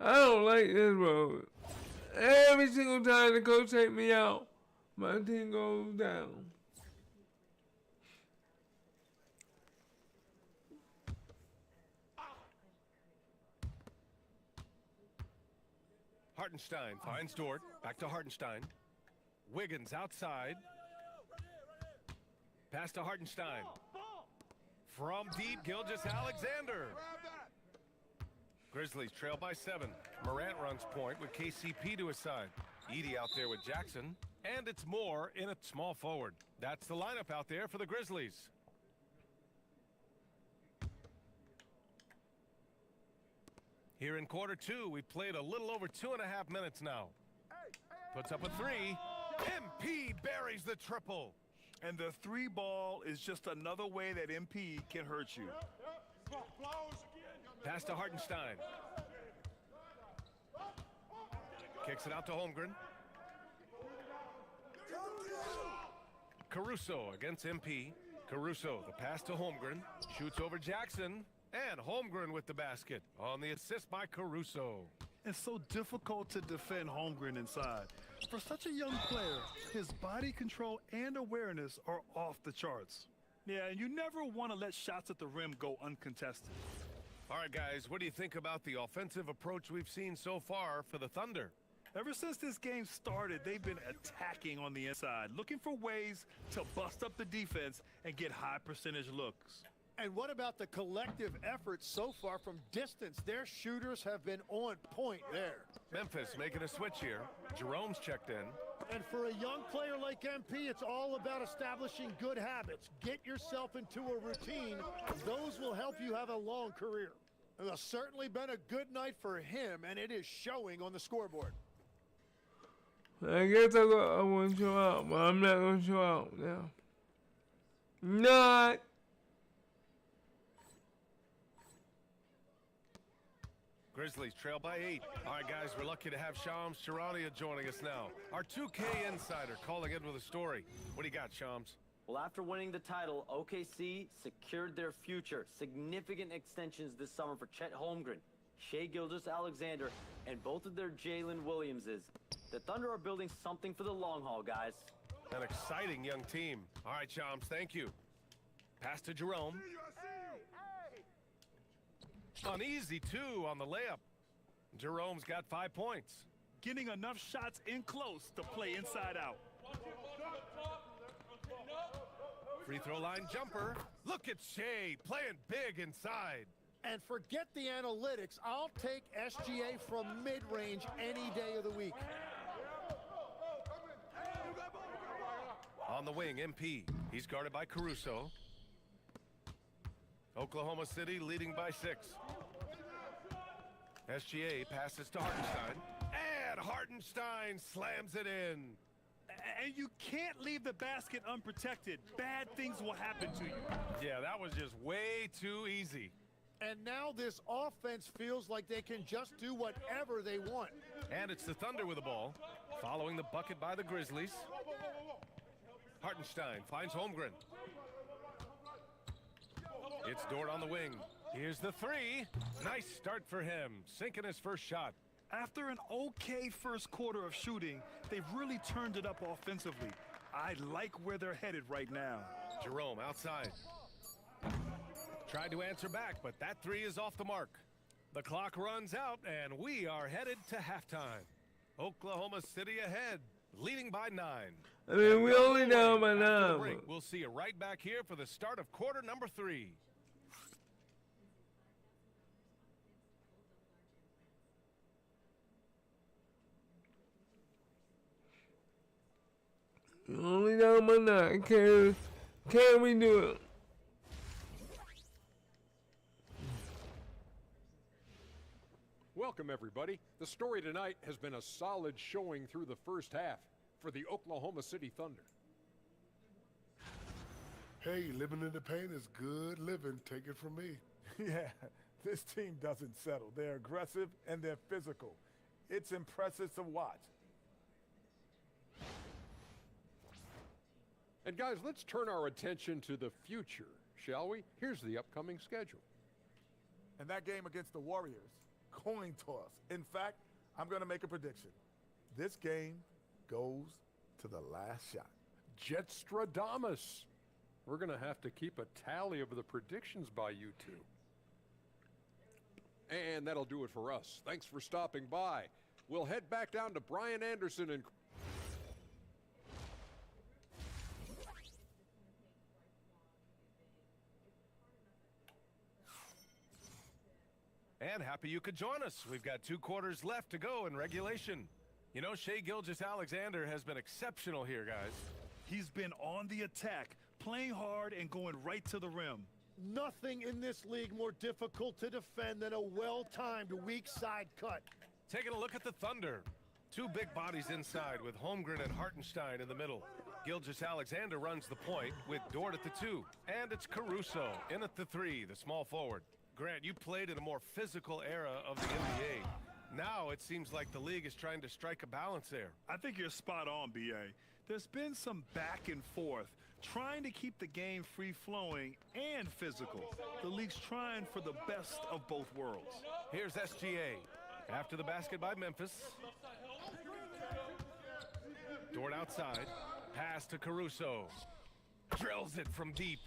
I don't like this, bro. Every single time the coach take me out, my team goes down. Hartenstein finds Dort. Back to Hartenstein. Wiggins outside. Pass to Hartenstein. From deep, Gilgeous-Alexander. Grizzlies trail by 7. Morant runs point with KCP to his side. Edey out there with Jackson. And it's Moore in at small forward. That's the lineup out there for the Grizzlies. Here in quarter two, we played a little over 2.5 minutes now. Puts up a three. MP buries the triple. And the three ball is just another way that MP can hurt you. Pass to Hartenstein. Kicks it out to Holmgren. Caruso against MP. Caruso, the pass to Holmgren. Shoots over Jackson. And Holmgren with the basket on the assist by Caruso. It's so difficult to defend Holmgren inside. For such a young player, his body control and awareness are off the charts. Yeah, and you never want to let shots at the rim go uncontested. All right, guys, what do you think about the offensive approach we've seen so far for the Thunder? Ever since this game started, they've been attacking on the inside, looking for ways to bust up the defense and get high percentage looks. And what about the collective effort so far from distance? Their shooters have been on point there. Memphis making a switch here. Jerome's checked in. And for a young player like MP, it's all about establishing good habits. Get yourself into a routine. Those will help you have a long career. And it's certainly been a good night for him, and it is showing on the scoreboard. I guess I want to show out, but I'm not going to show out now. Not. Grizzlies trail by 8. All right, guys, we're lucky to have Shams Charania joining us now. Our 2K insider calling in with a story. What do you got, Shams? Well, after winning the title, OKC secured their future. Significant extensions this summer for Chet Holmgren, Shai Gilgeous-Alexander, and both of their Jalen Williamses. The Thunder are building something for the long haul, guys. An exciting young team. All right, Shams, thank you. Pass to Jerome. Uneasy, too, on the layup. Jerome's got 5 points. Getting enough shots in close to play inside out. Free throw line jumper. Look at Shai playing big inside. And forget the analytics. I'll take SGA from mid-range any day of the week. On the wing, MP. He's guarded by Caruso. Oklahoma City leading by 6. SGA passes to Hartenstein. And Hartenstein slams it in. And you can't leave the basket unprotected. Bad things will happen to you. Yeah, that was just way too easy. And now this offense feels like they can just do whatever they want. And it's the Thunder with the ball, following the bucket by the Grizzlies. Hartenstein finds Holmgren. It's Dort on the wing. Here's the three. Nice start for him, sinking his first shot. After an okay first quarter of shooting, they've really turned it up offensively. I like where they're headed right now. Jerome outside. Tried to answer back, but that three is off the mark. The clock runs out, and we are headed to halftime. Oklahoma City ahead, leading by 9. I mean, we only down by 9. We'll see you right back here for the start of quarter number 3. Only down by 9. Can we do it? Welcome, everybody. The story tonight has been a solid showing through the first half for the Oklahoma City Thunder. Hey, living in the paint is good living. Take it from me. Yeah, this team doesn't settle. They're aggressive and they're physical. It's impressive to watch. And guys, let's turn our attention to the future, shall we? Here's the upcoming schedule. And that game against the Warriors, coin toss. In fact, I'm going to make a prediction. This game goes to the last shot. Jetstradamus. We're going to have to keep a tally of the predictions by you two. And that'll do it for us. Thanks for stopping by. We'll head back down to Brian Anderson and... And happy you could join us. We've got 2 quarters left to go in regulation. You know, Shai Gilgeous-Alexander has been exceptional here, guys. He's been on the attack, playing hard and going right to the rim. Nothing in this league more difficult to defend than a well-timed weak side cut. Taking a look at the Thunder. Two big bodies inside with Holmgren and Hartenstein in the middle. Gilgeous-Alexander runs the point with Dort at the 2. And it's Caruso in at the 3, the small forward. Grant, you played in a more physical era of the NBA. Now it seems like the league is trying to strike a balance there. I think you're spot on, B.A. There's been some back and forth, trying to keep the game free-flowing and physical. The league's trying for the best of both worlds. Here's SGA. After the basket by Memphis. Dort outside. Pass to Caruso. Drills it from deep.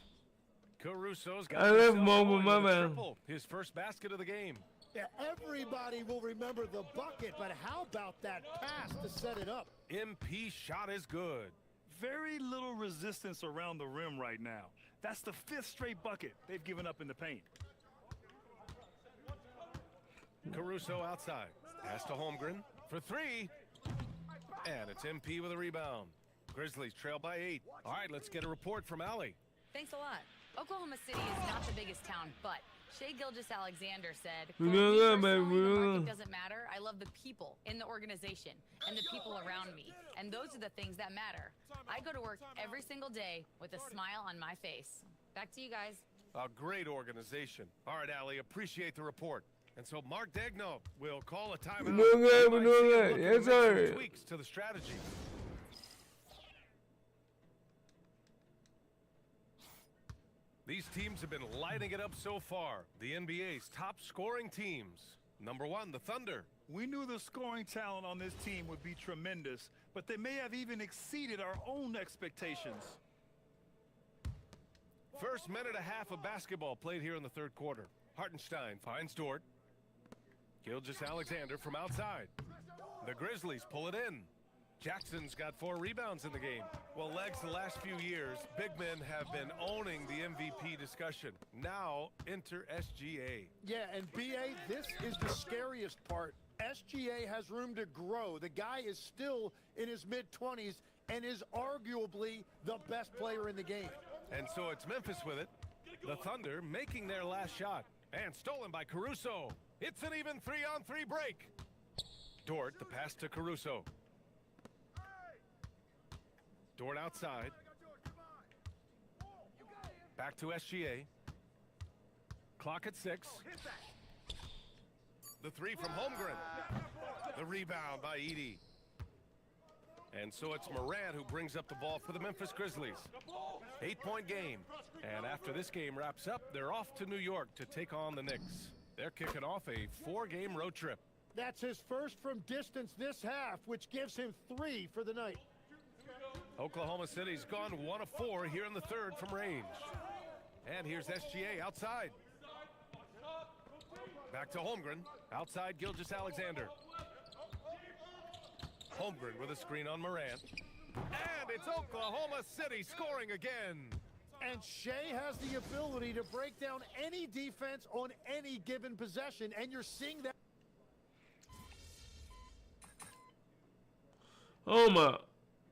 Caruso's got triple. His first basket of the game. Yeah, everybody will remember the bucket, but how about that pass to set it up? MP shot is good. Very little resistance around the rim right now. That's the 5th straight bucket they've given up in the paint. Caruso outside. Pass to Holmgren for 3. And it's MP with a rebound. Grizzlies trail by 8. All right, let's get a report from Allie. Thanks a lot. Oklahoma City is not the biggest town, but Shai Gilgeous-Alexander said, We "For know me that, personally, baby. the market doesn't matter. I love the people in the organization and the people around me. And those are the things that matter. I go to work every single day with a smile on my face." Back to you guys. A great organization. All right, Allie, appreciate the report. And so Mark Daigneault will call a timeout. We know that. Yes, sir. Tweaks to the strategy. These teams have been lighting it up so far. The NBA's top scoring teams. Number 1, the Thunder. We knew the scoring talent on this team would be tremendous, but they may have even exceeded our own expectations. First minute and a half of basketball played here in the 3rd quarter. Hartenstein finds Dort. Gilgeous-Alexander from outside. The Grizzlies pull it in. Jackson's got 4 rebounds in the game. Well, Legs, the last few years, big men have been owning the MVP discussion. Now, enter SGA. Yeah, and BA, this is the scariest part. SGA has room to grow. The guy is still in his mid-20s and is arguably the best player in the game. And so it's Memphis with it. The Thunder making their last shot. And stolen by Caruso. It's an even 3-on-3 break. Dort, the pass to Caruso. Dort outside. Back to SGA. Clock at 6. The 3 from Holmgren. The rebound by Edey. And so it's Morant who brings up the ball for the Memphis Grizzlies. 8-point game. And after this game wraps up, they're off to New York to take on the Knicks. They're kicking off a 4-game road trip. That's his first from distance this half, which gives him 3 for the night. Oklahoma City's gone 1 of 4 here in the 3rd from range. And here's SGA outside. Back to Holmgren. Outside Gilgeous-Alexander. Holmgren with a screen on Morant. And it's Oklahoma City scoring again. And Shai has the ability to break down any defense on any given possession, and you're seeing that. Oh my.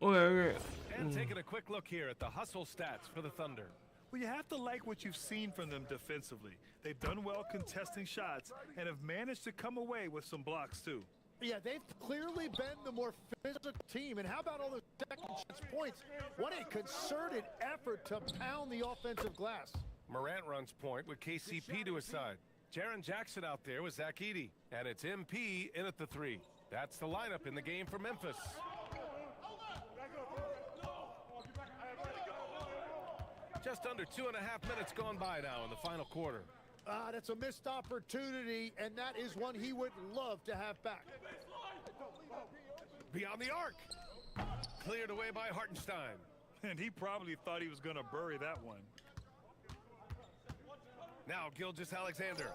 Okay. And taking a quick look here at the hustle stats for the Thunder. Well, you have to like what you've seen from them defensively. They've done well contesting shots and have managed to come away with some blocks too. Yeah, they've clearly been the more physical team. And how about all those second chance points? What a concerted effort to pound the offensive glass. Morant runs point with KCP to his side. Jaren Jackson out there with Zach Edey. And it's MP in at the 3. That's the lineup in the game for Memphis. Just under 2.5 minutes gone by now in the final quarter. That's a missed opportunity, and that is one he would love to have back. Beyond the arc. Cleared away by Hartenstein. And he probably thought he was going to bury that one. Now Gilgeous-Alexander.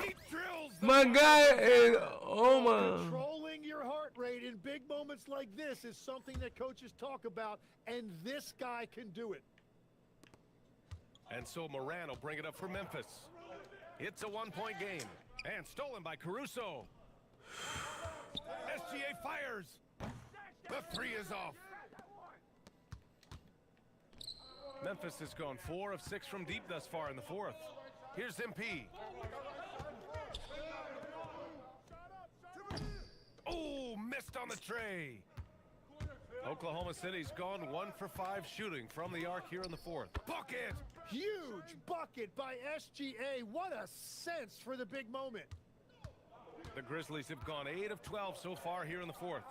He drills the My guy is, oh my. Controlling your heart rate in big moments like this is something that coaches talk about, and this guy can do it. And so Morant will bring it up for Memphis. It's a 1-point game. And stolen by Caruso. SGA fires. The 3 is off. Memphis has gone 4 of 6 from deep thus far in the fourth. Here's MP. Oh, missed on the tray. Oklahoma City's gone 1 for 5 shooting from the arc here in the fourth. Bucket! Huge bucket by SGA. What a sense for the big moment. The Grizzlies have gone 8 of 12 so far here in the fourth.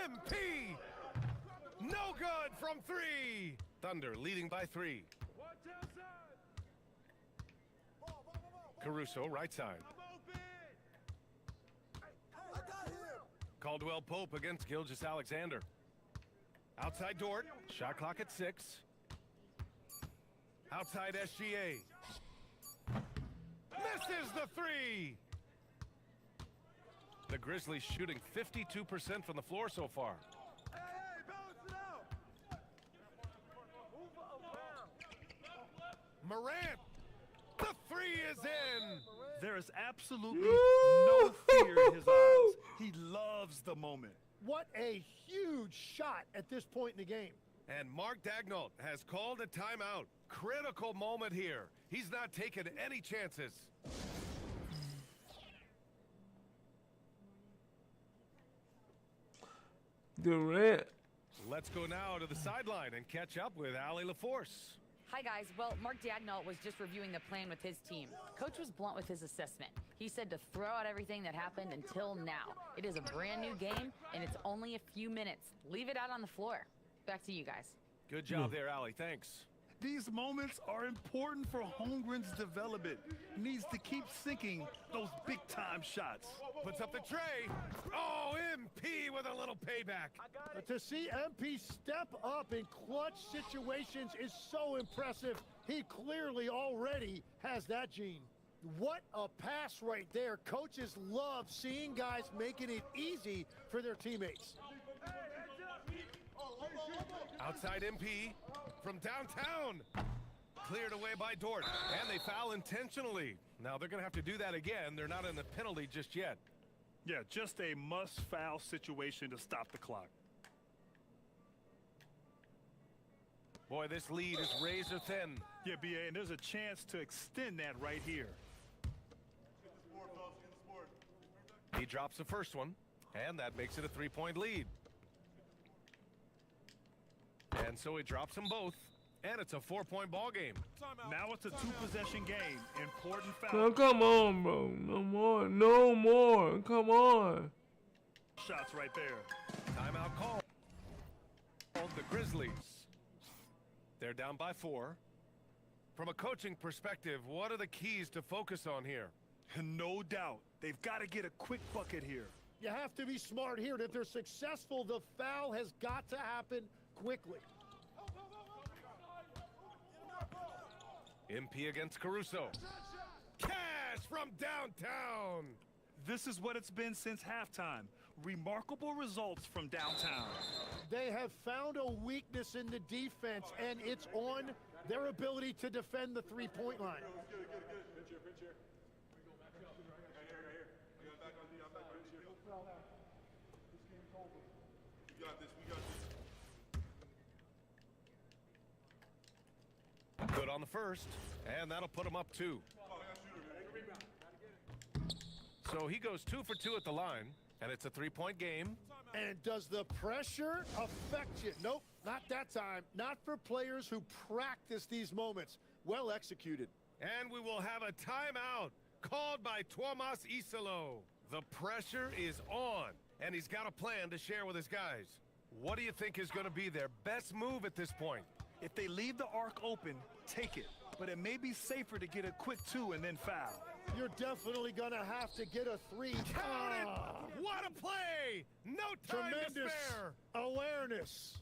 MP! No good from 3! Thunder leading by 3. Caruso, right side. Caldwell Pope against Gilgeous-Alexander. Outside Dort, shot clock at 6. Outside SGA. Misses the 3! The Grizzlies shooting 52% from the floor so far. Morant, the 3 is in! There is absolutely no fear in his eyes. He loves the moment. What a huge shot at this point in the game. And Mark Daigneault has called a timeout. Critical moment here. He's not taking any chances. Durant. Let's go now to the sideline and catch up with Allie LaForce. Hi, guys. Well, Mark Daigneault was just reviewing the plan with his team. Coach was blunt with his assessment. He said to throw out everything that happened until now. It is a brand new game, and it's only a few minutes. Leave it out on the floor. Back to you guys. Good job there, Allie. Thanks. These moments are important for Holmgren's development. He needs to keep sinking those big-time shots. Puts up the tray. Oh, MP with a little payback. To see MP step up in clutch situations is so impressive. He clearly already has that gene. What a pass right there. Coaches love seeing guys making it easy for their teammates. Outside MP from downtown. Cleared away by Dort. And they foul intentionally. Now they're going to have to do that again. They're not in the penalty just yet. Yeah, just a must-foul situation to stop the clock. Boy, this lead is razor thin. Yeah, BA, and there's a chance to extend that right here. He drops the first one, and that makes it a 3-point lead. And so he drops them both, and it's a 4-point ball game. Now it's a 2-possession game. Important foul. No, come on, bro. No more. No more. Come on. Shots right there. Timeout call. The Grizzlies. They're down by 4. From a coaching perspective, what are the keys to focus on here? No doubt. They've got to get a quick bucket here. You have to be smart here, and if they're successful, the foul has got to happen quickly. MP against Caruso. Cash from downtown. This is what it's been since halftime. Remarkable results from downtown. They have found a weakness in the defense, and it's on their ability to defend the three-point line. Good on the first, and that'll put him up 2. So he goes 2 for 2 at the line, and it's a 3-point game. And does the pressure affect you? Nope, not that time. Not for players who practice these moments. Well executed. And we will have a timeout called by Tuomas Isalo. The pressure is on, and he's got a plan to share with his guys. What do you think is going to be their best move at this point? If they leave the arc open, take it. But it may be safer to get a quick 2 and then foul. You're definitely going to have to get a 3. Count it! What a play! No time to spare! Awareness.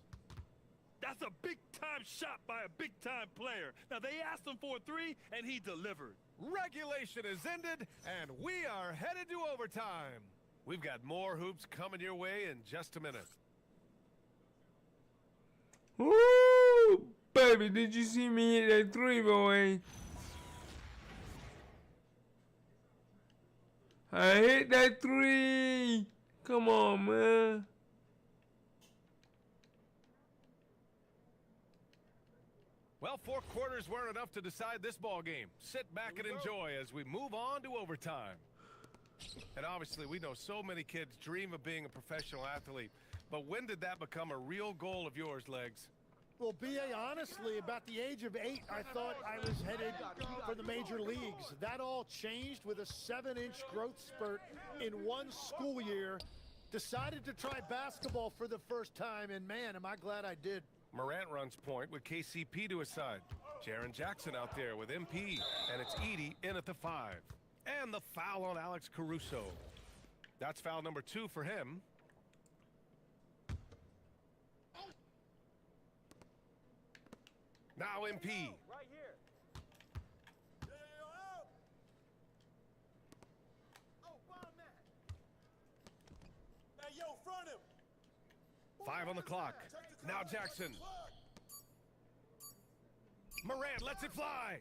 That's a big-time shot by a big-time player. Now, they asked him for a 3, and he delivered. Regulation is ended, and we are headed to overtime. We've got more hoops coming your way in just a minute. Woo! Baby, did you see me hit that 3, boy? I hit that 3. Come on, man. Well, 4 quarters weren't enough to decide this ball game. Sit back and enjoy as we move on to overtime. And obviously, we know so many kids dream of being a professional athlete. But when did that become a real goal of yours, Legs? Well, B.A., honestly, about the age of 8, I thought I was headed for the major leagues. That all changed with a 7-inch growth spurt in one school year. Decided to try basketball for the first time, and man, am I glad I did. Morant runs point with KCP to his side. Jaren Jackson out there with MP, and it's Edey in at the 5. And the foul on Alex Caruso. That's foul number 2 for him. Now MP. Right here. Oh, bomb that. Hey, yo, front him. 5 on the clock. Now Jackson. Morant lets it fly.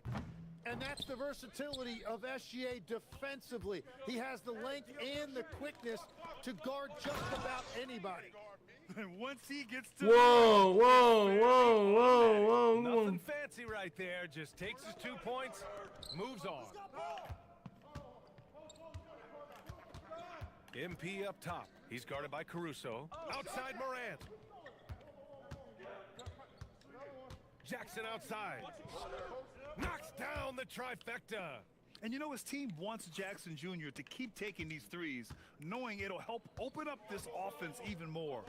And that's the versatility of SGA defensively. He has the length and the quickness to guard just about anybody. And once he gets to Whoa. Nothing fancy right there. Just takes his 2 points, moves on. MP up top. He's guarded by Caruso. Outside Morant. Jackson outside. Knocks down the trifecta. And you know, his team wants Jackson Jr. to keep taking these threes, knowing it'll help open up this offense even more.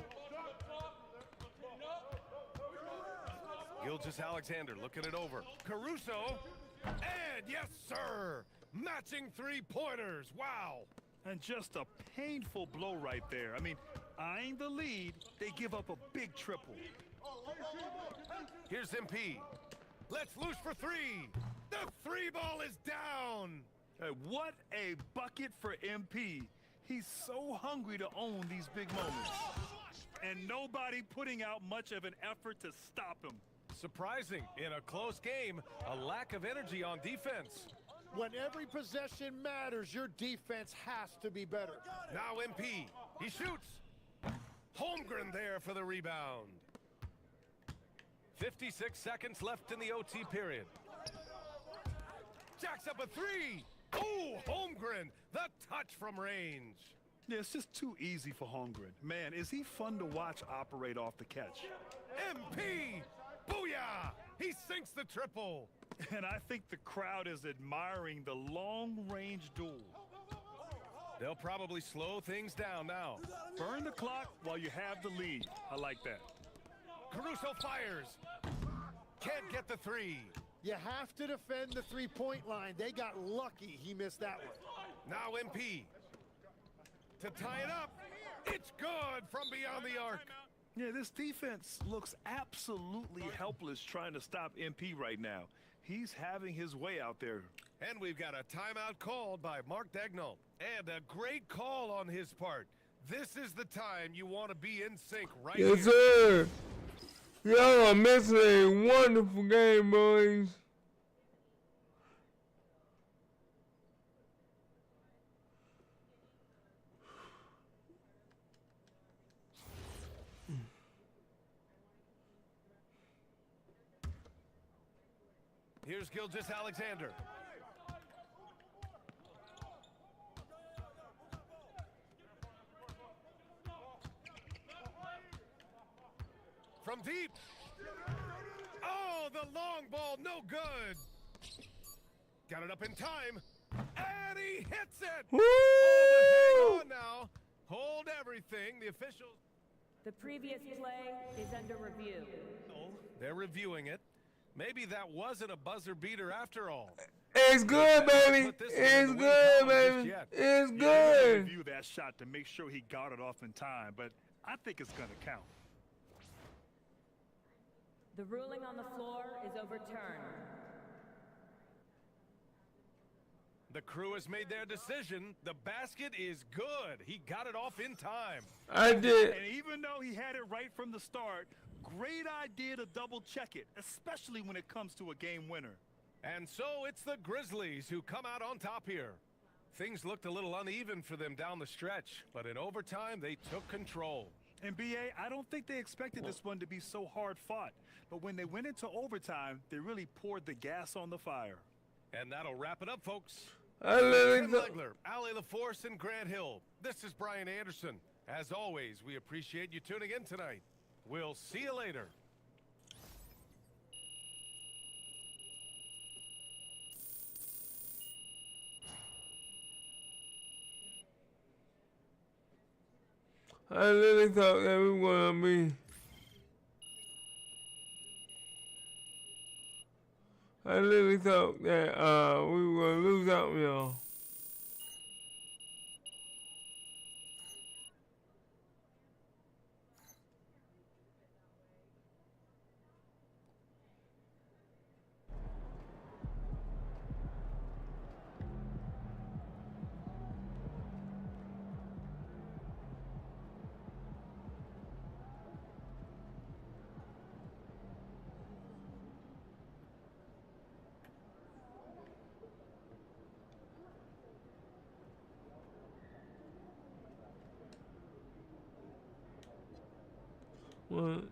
Gilgeous-Alexander looking it over. Caruso. And yes, sir. Matching 3-pointers. Wow. And just a painful blow right there. I mean, eyeing the lead, they give up a big triple. Here's MP. Let's loose for 3. The 3 ball is down. Hey, what a bucket for MP. He's so hungry to own these big moments. And nobody putting out much of an effort to stop him. Surprising. In a close game, a lack of energy on defense. When every possession matters, your defense has to be better. Now MP. He shoots. Holmgren there for the rebound. 56 seconds left in the OT period. Jacks up a 3. Oh, Holmgren, the touch from range. Yeah, it's just too easy for Holmgren. Man, is he fun to watch operate off the catch. MP, booyah, he sinks the triple. And I think the crowd is admiring the long-range duel. They'll probably slow things down now. Burn the clock while you have the lead. I like that. Caruso fires. Can't get the 3. You have to defend the 3-point line. They got lucky he missed that one. Now MP. To tie it up. It's good from beyond the arc. Yeah, this defense looks absolutely helpless trying to stop MP right now. He's having his way out there. And we've got a timeout called by Mark Daigneault. And a great call on his part. This is the time you want to be in sync right here. Yes, sir. Y'all are missing a wonderful game, boys. Here's Gilgeous-Alexander. From deep. Oh, the long ball, no good. Got it up in time. And he hits it. Woo! Oh, hang on now. Hold everything. The officials. The previous play is under review. They're reviewing it. Maybe that wasn't a buzzer beater after all. It's good, baby. It's good, baby. It's good. Review that shot to make sure he got it off in time, but I think it's going to count. The ruling on the floor is overturned. The crew has made their decision. The basket is good. He got it off in time. I did. And even though he had it right from the start, great idea to double check it, especially when it comes to a game winner. And so it's the Grizzlies who come out on top here. Things looked a little uneven for them down the stretch, but in overtime they took control. And BA, I don't think they expected this one to be so hard fought. But when they went into overtime, they really poured the gas on the fire. And that'll wrap it up, folks. I literally Tim thought- Legler, Ali LaForce, and Grant Hill. This is Brian Anderson. As always, we appreciate you tuning in tonight. We'll see you later. I literally thought that we were gonna be. I literally thought that we were gonna lose out, y'all. What?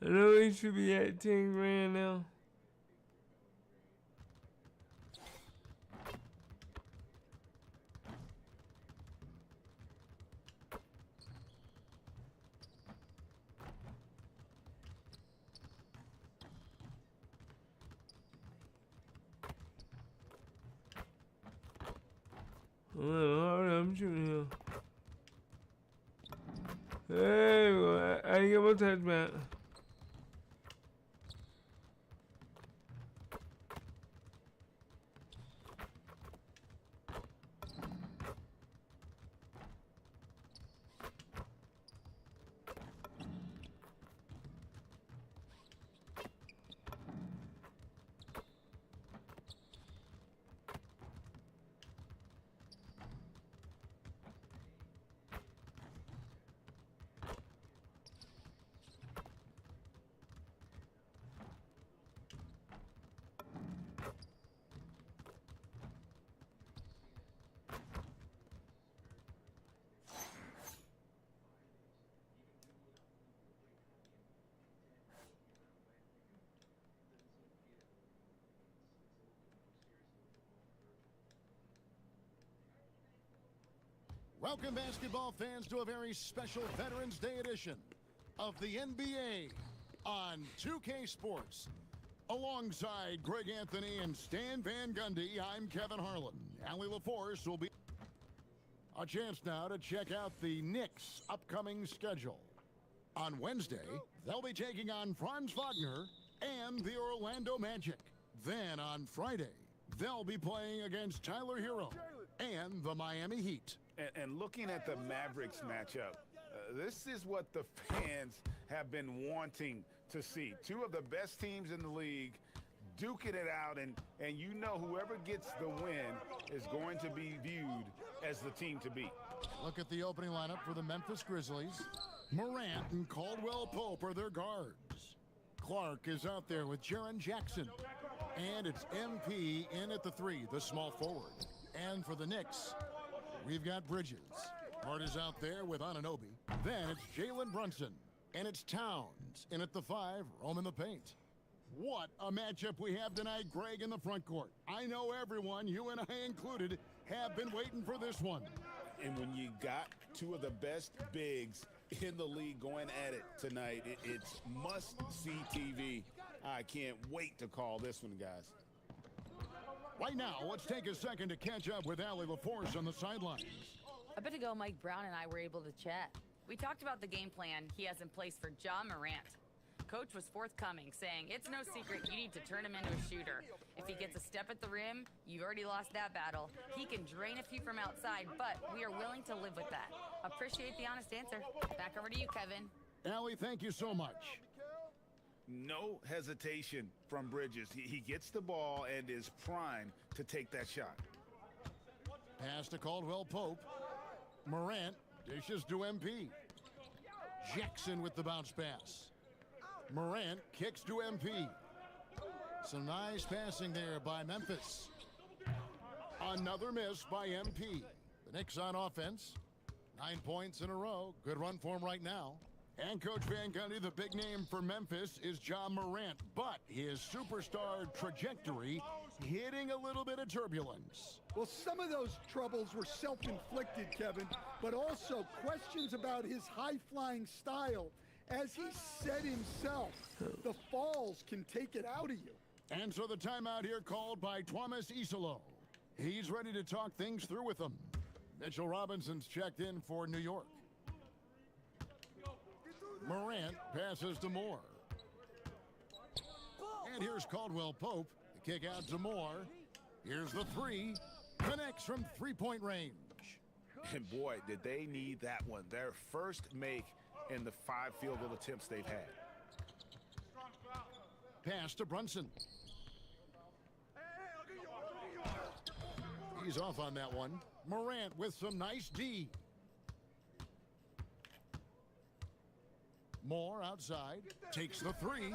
I know he should be at 10 grand now. I'm shooting him. Hey, I didn't get my touchback. Welcome, basketball fans, to a very special Veterans Day edition of the NBA on 2K Sports. Alongside Greg Anthony and Stan Van Gundy, I'm Kevin Harlan. Ali LaForce will be a chance now to check out the Knicks' upcoming schedule. On Wednesday, they'll be taking on Franz Wagner and the Orlando Magic. Then on Friday, they'll be playing against Tyler Hero and the Miami Heat. And looking at the Mavericks matchup, this is what the fans have been wanting to see. Two of the best teams in the league duking it out, and you know whoever gets the win is going to be viewed as the team to beat. Look at the opening lineup for the Memphis Grizzlies. Morant and Caldwell Pope are their guards. Clark is out there with Jaren Jackson. And it's MP in at the 3, the small forward. And for the Knicks, we've got Bridges. Hart is out there with Anunoby. Then it's Jalen Brunson. And it's Towns in at the 5, roaming the paint. What a matchup we have tonight, Greg, in the front court. I know everyone, you and I included, have been waiting for this one. And when you got two of the best bigs in the league going at it tonight, it's must-see TV. I can't wait to call this one, guys. Right now, let's take a second to catch up with Allie LaForce on the sidelines. A bit ago, Mike Brown and I were able to chat. We talked about the game plan he has in place for Ja Morant. Coach was forthcoming, saying, it's no secret you need to turn him into a shooter. If he gets a step at the rim, you've already lost that battle. He can drain a few from outside, but we are willing to live with that. Appreciate the honest answer. Back over to you, Kevin. Allie, thank you so much. No hesitation from Bridges. He gets the ball and is primed to take that shot. Pass to Caldwell Pope. Morant dishes to MP. Jackson with the bounce pass. Morant kicks to MP. Some nice passing there by Memphis. Another miss by MP. The Knicks on offense. 9 points in a row. Good run for him right now. And Coach Van Gundy, the big name for Memphis is Ja Morant, but his superstar trajectory hitting a little bit of turbulence. Well, some of those troubles were self-inflicted, Kevin, but also questions about his high-flying style. As he said himself, the falls can take it out of you. And so the timeout here called by Thomas Isolo. He's ready to talk things through with them. Mitchell Robinson's checked in for New York. Morant passes to Moore. And here's Caldwell Pope. The kick out to Moore. Here's the three. Connects from three-point range. And boy, did they need that one. Their first make in the 5 field goal attempts they've had. Pass to Brunson. He's off on that one. Morant with some nice D. Moore outside, takes the three.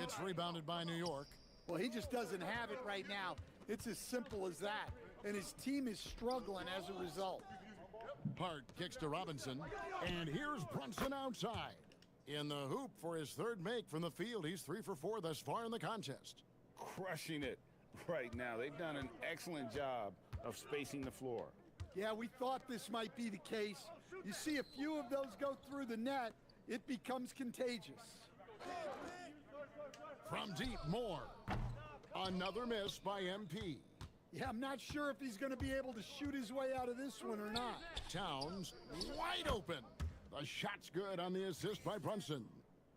It's rebounded by New York. Well, he just doesn't have it right now. It's as simple as that. And his team is struggling as a result. Hart kicks to Robinson. And here's Brunson outside. In the hoop for his third make from the field. He's 3 for 4 thus far in the contest. Crushing it right now. They've done an excellent job of spacing the floor. Yeah, we thought this might be the case. You see a few of those go through the net, it becomes contagious. From deep, Moore. Another miss by MP. Yeah, I'm not sure if he's going to be able to shoot his way out of this one or not. Towns wide open. The shot's good on the assist by Brunson.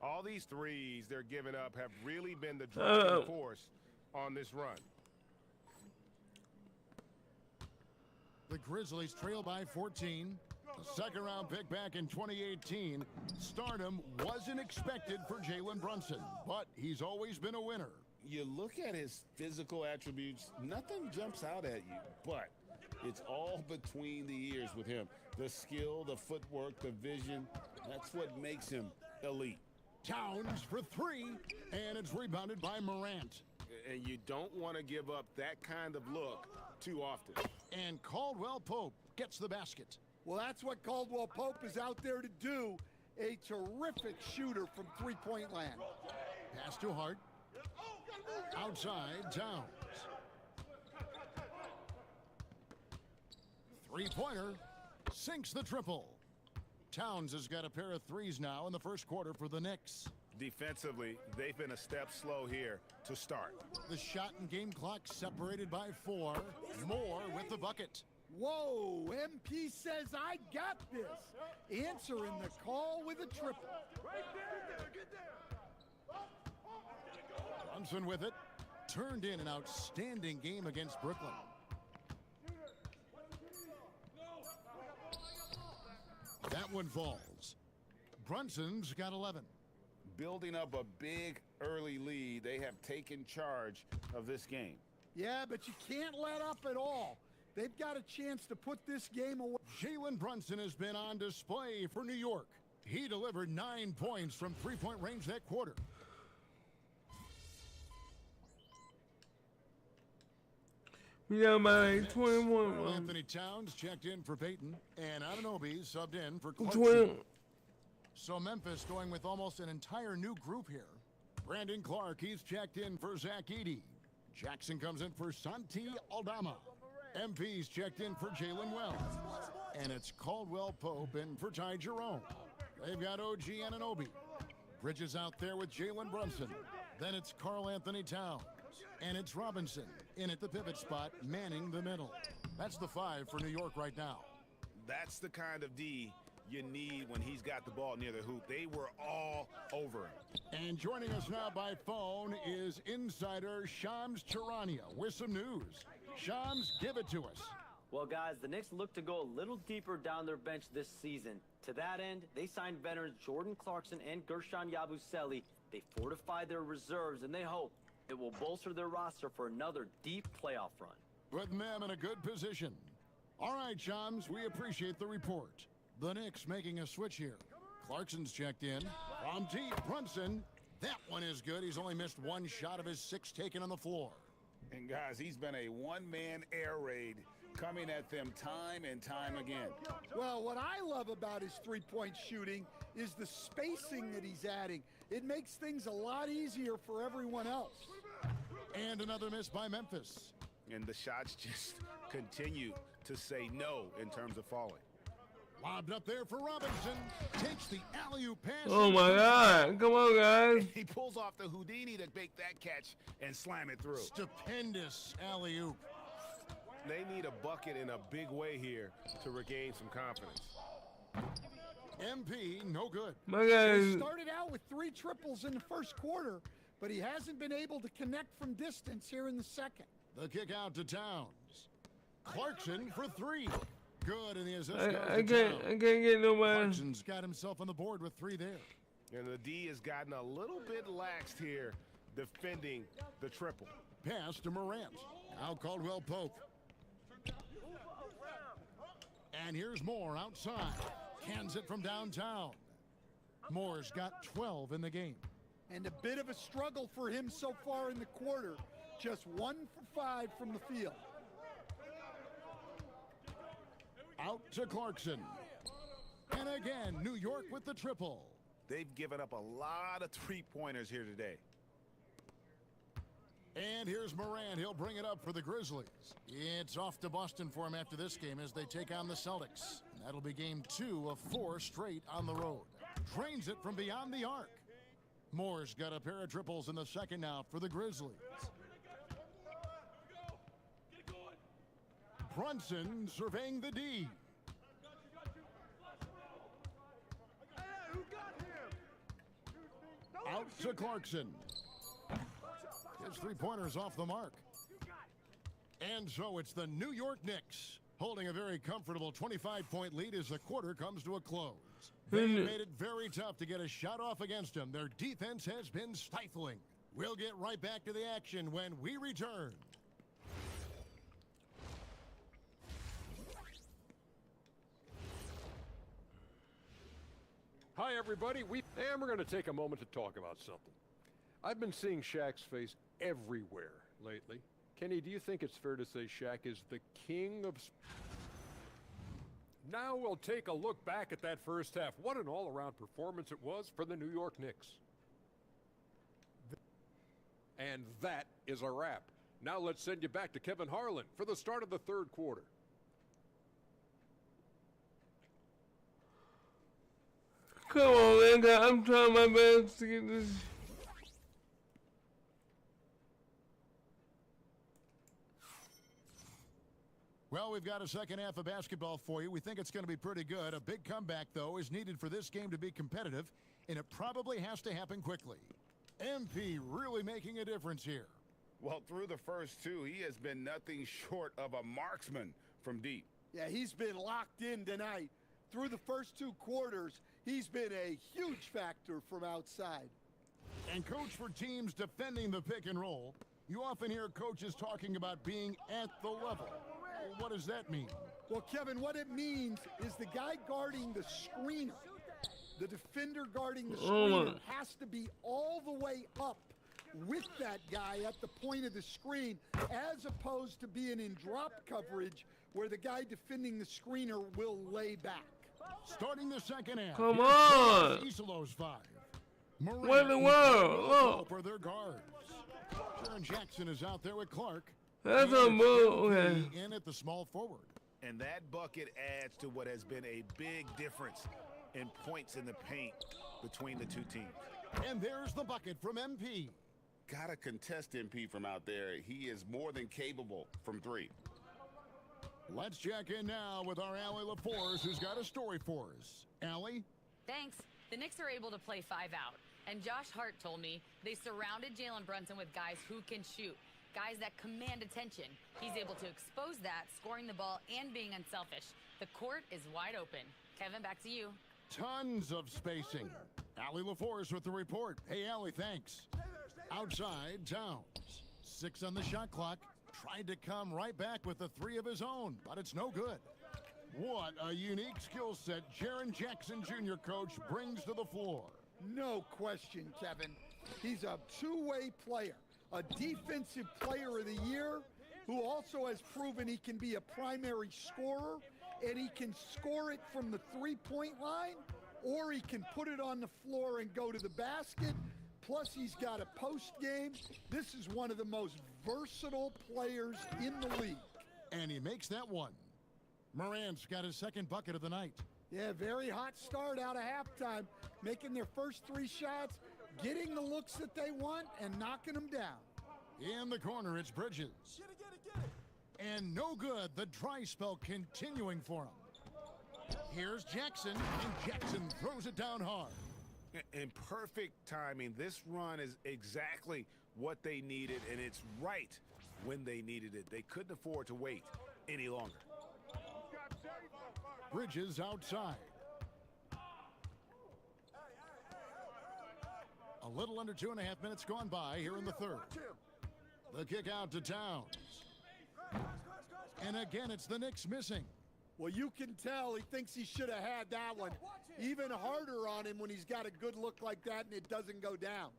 All these threes they're giving up have really been the driving force on this run. The Grizzlies trail by 14. The second round pick back in 2018. Stardom wasn't expected for Jalen Brunson, but he's always been a winner. You look at his physical attributes, nothing jumps out at you, but it's all between the ears with him. The skill, the footwork, the vision, that's what makes him elite. Towns for three, and it's rebounded by Morant. And you don't want to give up that kind of look too often. And Caldwell Pope gets the basket. Well, that's what Caldwell Pope is out there to do. A terrific shooter from three-point land. Pass to Hart. Outside, Towns. Three-pointer. Sinks the triple. Towns has got a pair of threes now in the first quarter for the Knicks. Defensively, they've been a step slow here to start. The shot and game clock separated by 4. Moore with the bucket. Whoa, MP says I got this. Answering the call with a triple. Brunson with it. Turned in an outstanding game against Brooklyn. That one falls. Brunson's got 11. Building up a big early lead, they have taken charge of this game. Yeah, but you can't let up at all. They've got a chance to put this game away. Jalen Brunson has been on display for New York. He delivered 9 points from three-point range that quarter. We got about 21. Anthony Towns checked in for Peyton, and Anunoby subbed in for Clarkson. 20. So Memphis going with almost an entire new group here. Brandon Clark, he's checked in for Zach Edey. Jackson comes in for Santi Aldama. MP's checked in for Jalen Wells. And it's Caldwell Pope in for Ty Jerome. They've got OG Anunoby. Bridges out there with Jalen Brunson. Then it's Karl Anthony Towns. And it's Robinson in at the pivot spot, manning the middle. That's the 5 for New York right now. That's the kind of D you need when he's got the ball near the hoop. They were all over him. And joining us now by phone is insider Shams Charania with some news. Shams, give it to us. Well, guys, the Knicks look to go a little deeper down their bench this season. To that end, they signed veterans Jordan Clarkson and Gershon Yabusele. They fortified their reserves, and they hope it will bolster their roster for another deep playoff run. Putting them in a good position. All right, Shams, we appreciate the report. The Knicks making a switch here. Clarkson's checked in. From deep, Brunson. That one is good. He's only missed one shot of his 6 taken on the floor. And guys, he's been a one-man air raid coming at them time and time again. Well, what I love about his three-point shooting is the spacing that he's adding. It makes things a lot easier for everyone else. And another miss by Memphis. And the shots just continue to say no in terms of falling. Lobbed up there for Robinson. Takes the alley-oop pass. Oh my God. Come on, guys. He pulls off the Houdini to make that catch and slam it through. Stupendous alley-oop. They need a bucket in a big way here to regain some confidence. MP, no good. My guy. He started out with 3 triples in the first quarter, but he hasn't been able to connect from distance here in the second. The kick out to Towns. Clarkson for 3. Good, and the assist I can't get nobody. Clarkson's got himself on the board with 3 there. And the D has gotten a little bit laxed here defending the triple. Pass to Morant. Now Caldwell Pope. And here's Moore outside. Cans it from downtown. Moore's got 12 in the game. And a bit of a struggle for him so far in the quarter. Just 1 for 5 from the field. Out to Clarkson. And again, New York with the triple. They've given up a lot of three-pointers here today. And here's Morant. He'll bring it up for the Grizzlies. It's off to Boston for him after this game as they take on the Celtics. And that'll be game 2 of 4 straight on the road. Drains it from beyond the arc. Moore's got a pair of triples in the second now for the Grizzlies. Brunson surveying the D. Out to Clarkson. His three-pointers off the mark. And so it's the New York Knicks holding a very comfortable 25-point lead as the quarter comes to a close. They made it very tough to get a shot off against them. Their defense has been stifling. We'll get right back to the action when we return. Hi, everybody. And we're going to take a moment to talk about something. I've been seeing Shaq's face everywhere lately. Kenny, do you think it's fair to say Shaq is the king of... Now we'll take a look back at that first half. What an all-around performance it was for the New York Knicks. And that is a wrap. Now let's send you back to Kevin Harlan for the start of the third quarter. Come on, man. I'm trying my best to get this. Well, we've got a second half of basketball for you. We think it's going to be pretty good. A big comeback, though, is needed for this game to be competitive, and it probably has to happen quickly. MP really making a difference here. Well, through the first 2, he has been nothing short of a marksman from deep. Yeah, he's been locked in tonight. Through the first 2 quarters, he's been a huge factor from outside. And coach, for teams defending the pick and roll, you often hear coaches talking about being at the level. What does that mean? Well, Kevin, what it means is the guy guarding the screener, the defender guarding the screener, has to be all the way up with that guy at the point of the screen, as opposed to being in drop coverage where the guy defending the screener will lay back. Starting the second half. Come on. Isolo's 5. Morant What in the world? Look. for their guards. Jaren Jackson is out there with Clark. That's And a it's bull. MP Okay. in at the small forward. And that bucket adds to what has been a big difference in points in the paint between the two teams. And there's the bucket from MP. Gotta contest MP from out there. He is more than capable from three. Let's check in now with our Allie LaForce, who's got a story for us. Allie? Thanks. The Knicks are able to play 5 out. And Josh Hart told me they surrounded Jalen Brunson with guys who can shoot, guys that command attention. He's able to expose that, scoring the ball and being unselfish. The court is wide open. Kevin, back to you. Tons of spacing. Allie LaForce with the report. Hey, Allie, thanks. Outside, Towns. 6 on the shot clock. Tried to come right back with a 3 of his own, but it's no good. What a unique skill set Jaren Jackson Jr. coach brings to the floor. No question, Kevin. He's a two-way player, a defensive player of the year who also has proven he can be a primary scorer, and he can score it from the three-point line, or he can put it on the floor and go to the basket. Plus, he's got a post game. This is one of the most versatile players in the league. And he makes that one. Morant's got his second bucket of the night. Yeah, very hot start out of halftime, making their first 3 shots, getting the looks that they want, and knocking them down. In the corner, it's Bridges. And no good, the dry spell continuing for him. Here's Jackson, and Jackson throws it down hard. In perfect timing, this run is exactly what they needed, and it's right when they needed it. They couldn't afford to wait any longer. Bridges outside. A little under 2.5 minutes gone by here in the third. The kick out to Towns. And again, it's the Knicks missing. Well, you can tell he thinks he should have had that one. Even harder on him when he's got a good look like that and it doesn't go down.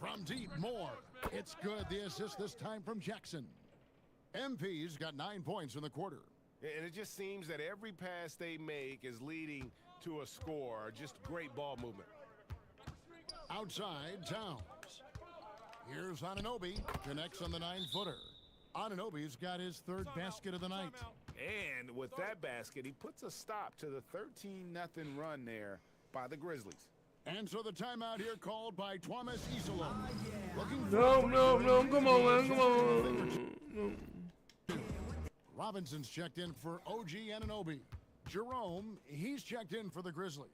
From deep, Moore. It's good. The assist this time from Jackson. MP's got 9 points in the quarter. And it just seems that every pass they make is leading to a score. Just great ball movement. Outside, Towns. Here's Anunoby. Connects on the 9-footer. Anunoby's got his 3rd basket of the night. And with that basket, he puts a stop to the 13-0 run there by the Grizzlies. And so the timeout here called by Thomas Isola. No, come on, man, come on. Robinson's checked in for OG Anunoby. Jerome, he's checked in for the Grizzlies.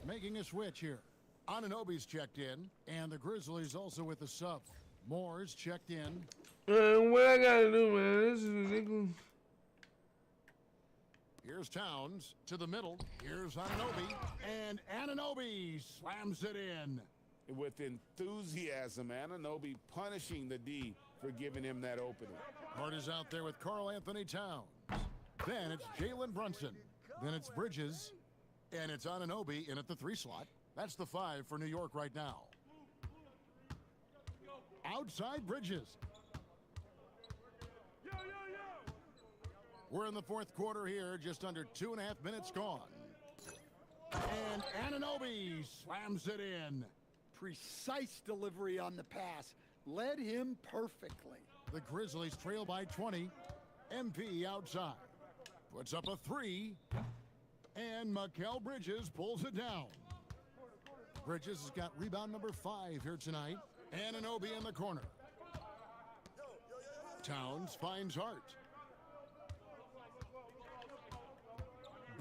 Making a switch here. Anunoby's checked in, and the Grizzlies also with the sub. Moore's checked in. What I gotta do, man? This is ridiculous. Here's Towns to the middle. Here's Anunoby, and Anunoby slams it in. With enthusiasm, Anunoby punishing the D for giving him that opening. Hart is out there with Karl Anthony Towns. Then it's Jalen Brunson. Then it's Bridges. And it's Anunoby in at the 3 slot. That's the 5 for New York right now. Outside Bridges. We're in the 4th quarter here, just under 2.5 minutes gone. And Anunoby slams it in. Precise delivery on the pass. Led him perfectly. The Grizzlies trail by 20. MP outside. Puts up a 3. And Mikal Bridges pulls it down. Bridges has got rebound number 5 here tonight. Anunoby in the corner. Towns finds Hart.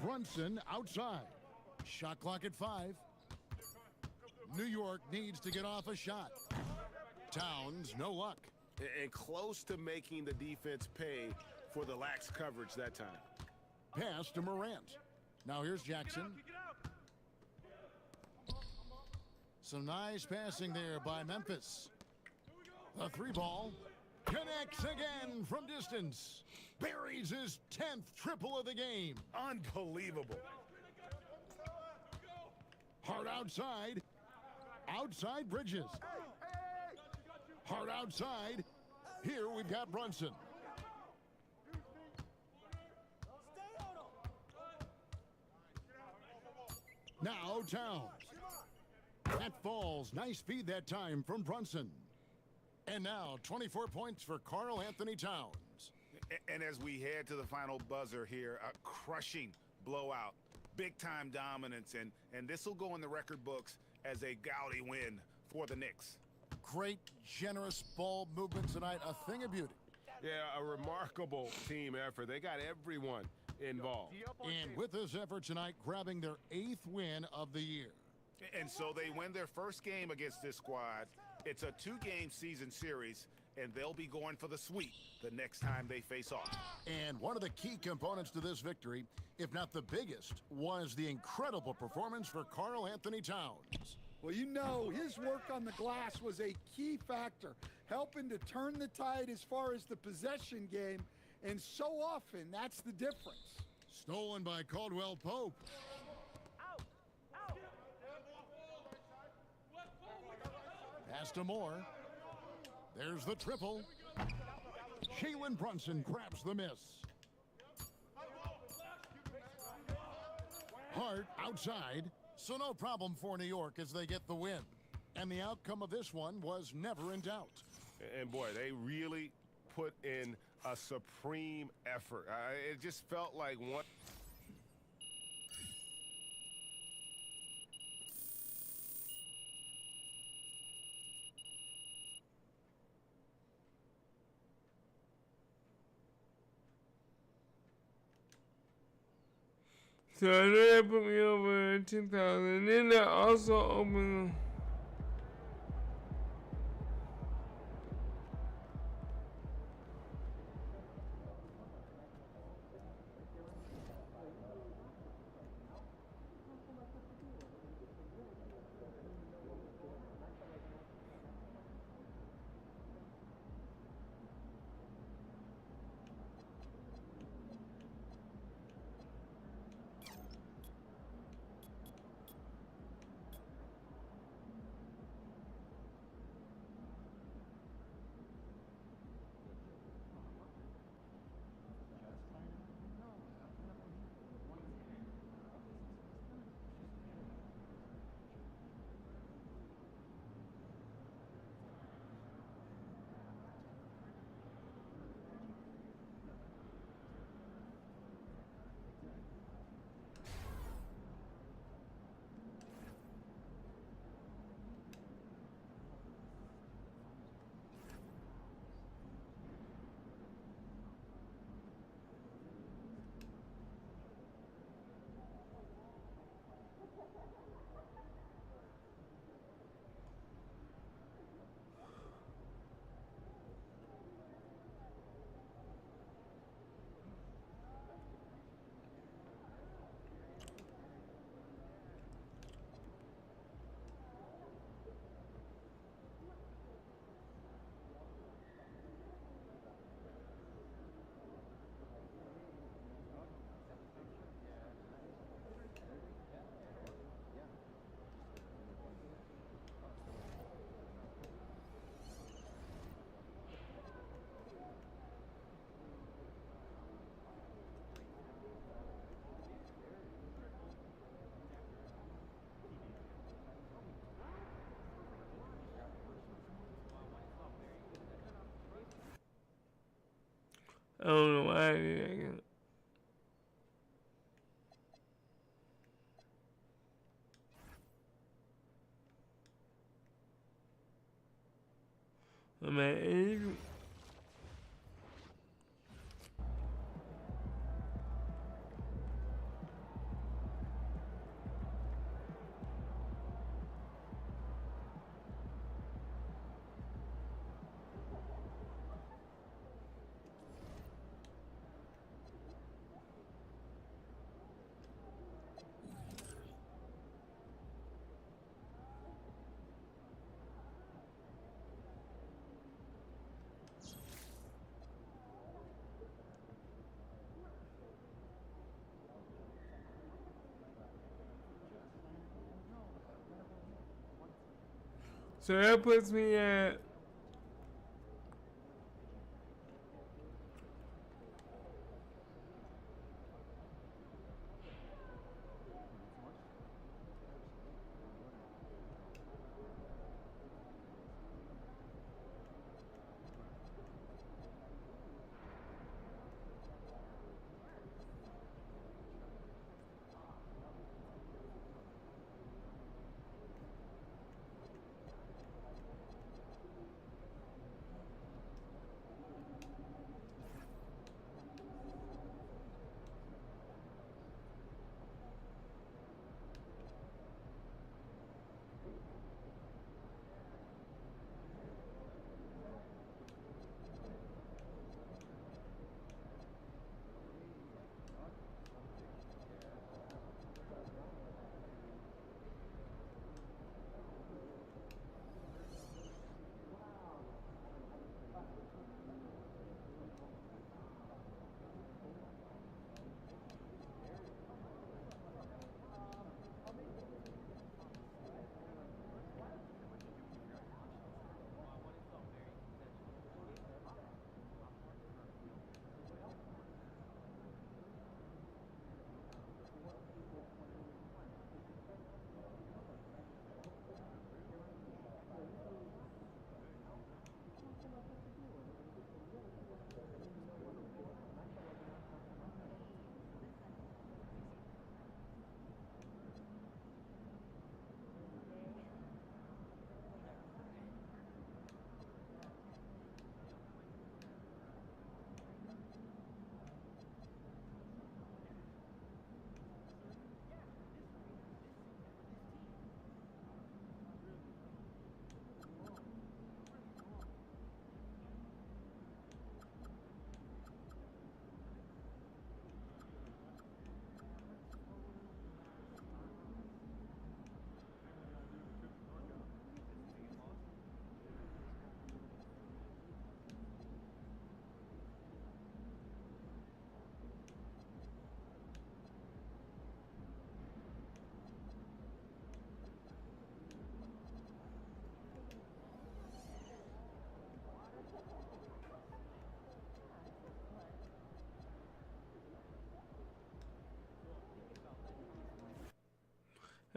Brunson outside. Shot clock at 5. New York needs to get off a shot. Towns, no luck. And close to making the defense pay for the lax coverage that time. Pass to Morant. Now here's Jackson. Some nice passing there by Memphis. The 3 ball connects again from distance. Buries his 10th triple of the game. Unbelievable. Hart outside. Outside Bridges. Hart outside. Here we've got Brunson. Now Towns. That falls. Nice feed that time from Brunson. And now 24 points for Karl Anthony Towns. And as we head to the final buzzer here, a crushing blowout, big-time dominance, and this will go in the record books as a gaudy win for the Knicks. Great, generous ball movement tonight. A thing of beauty. Yeah, a remarkable team effort. They got everyone involved. And with this effort tonight, grabbing their 8th win of the year. And so they win their first game against this squad. It's a 2-game season series, and they'll be going for the sweep the next time they face off. And one of the key components to this victory, if not the biggest, was the incredible performance for Karl Anthony Towns. Well, you know, his work on the glass was a key factor, helping to turn the tide as far as the possession game, and so often that's the difference. Stolen by Caldwell Pope. Pass to Moore. There's the triple. Jalen Brunson grabs the miss. Hart outside. So no problem for New York as they get the win. And the outcome of this one was never in doubt. And boy, they really put in a supreme effort. It just felt like one. So they put me over in 2000. Then they also opened. I don't know why I did that again. I'm at 80. So that puts me at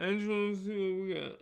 I just want to see what we got.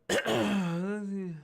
Let's see.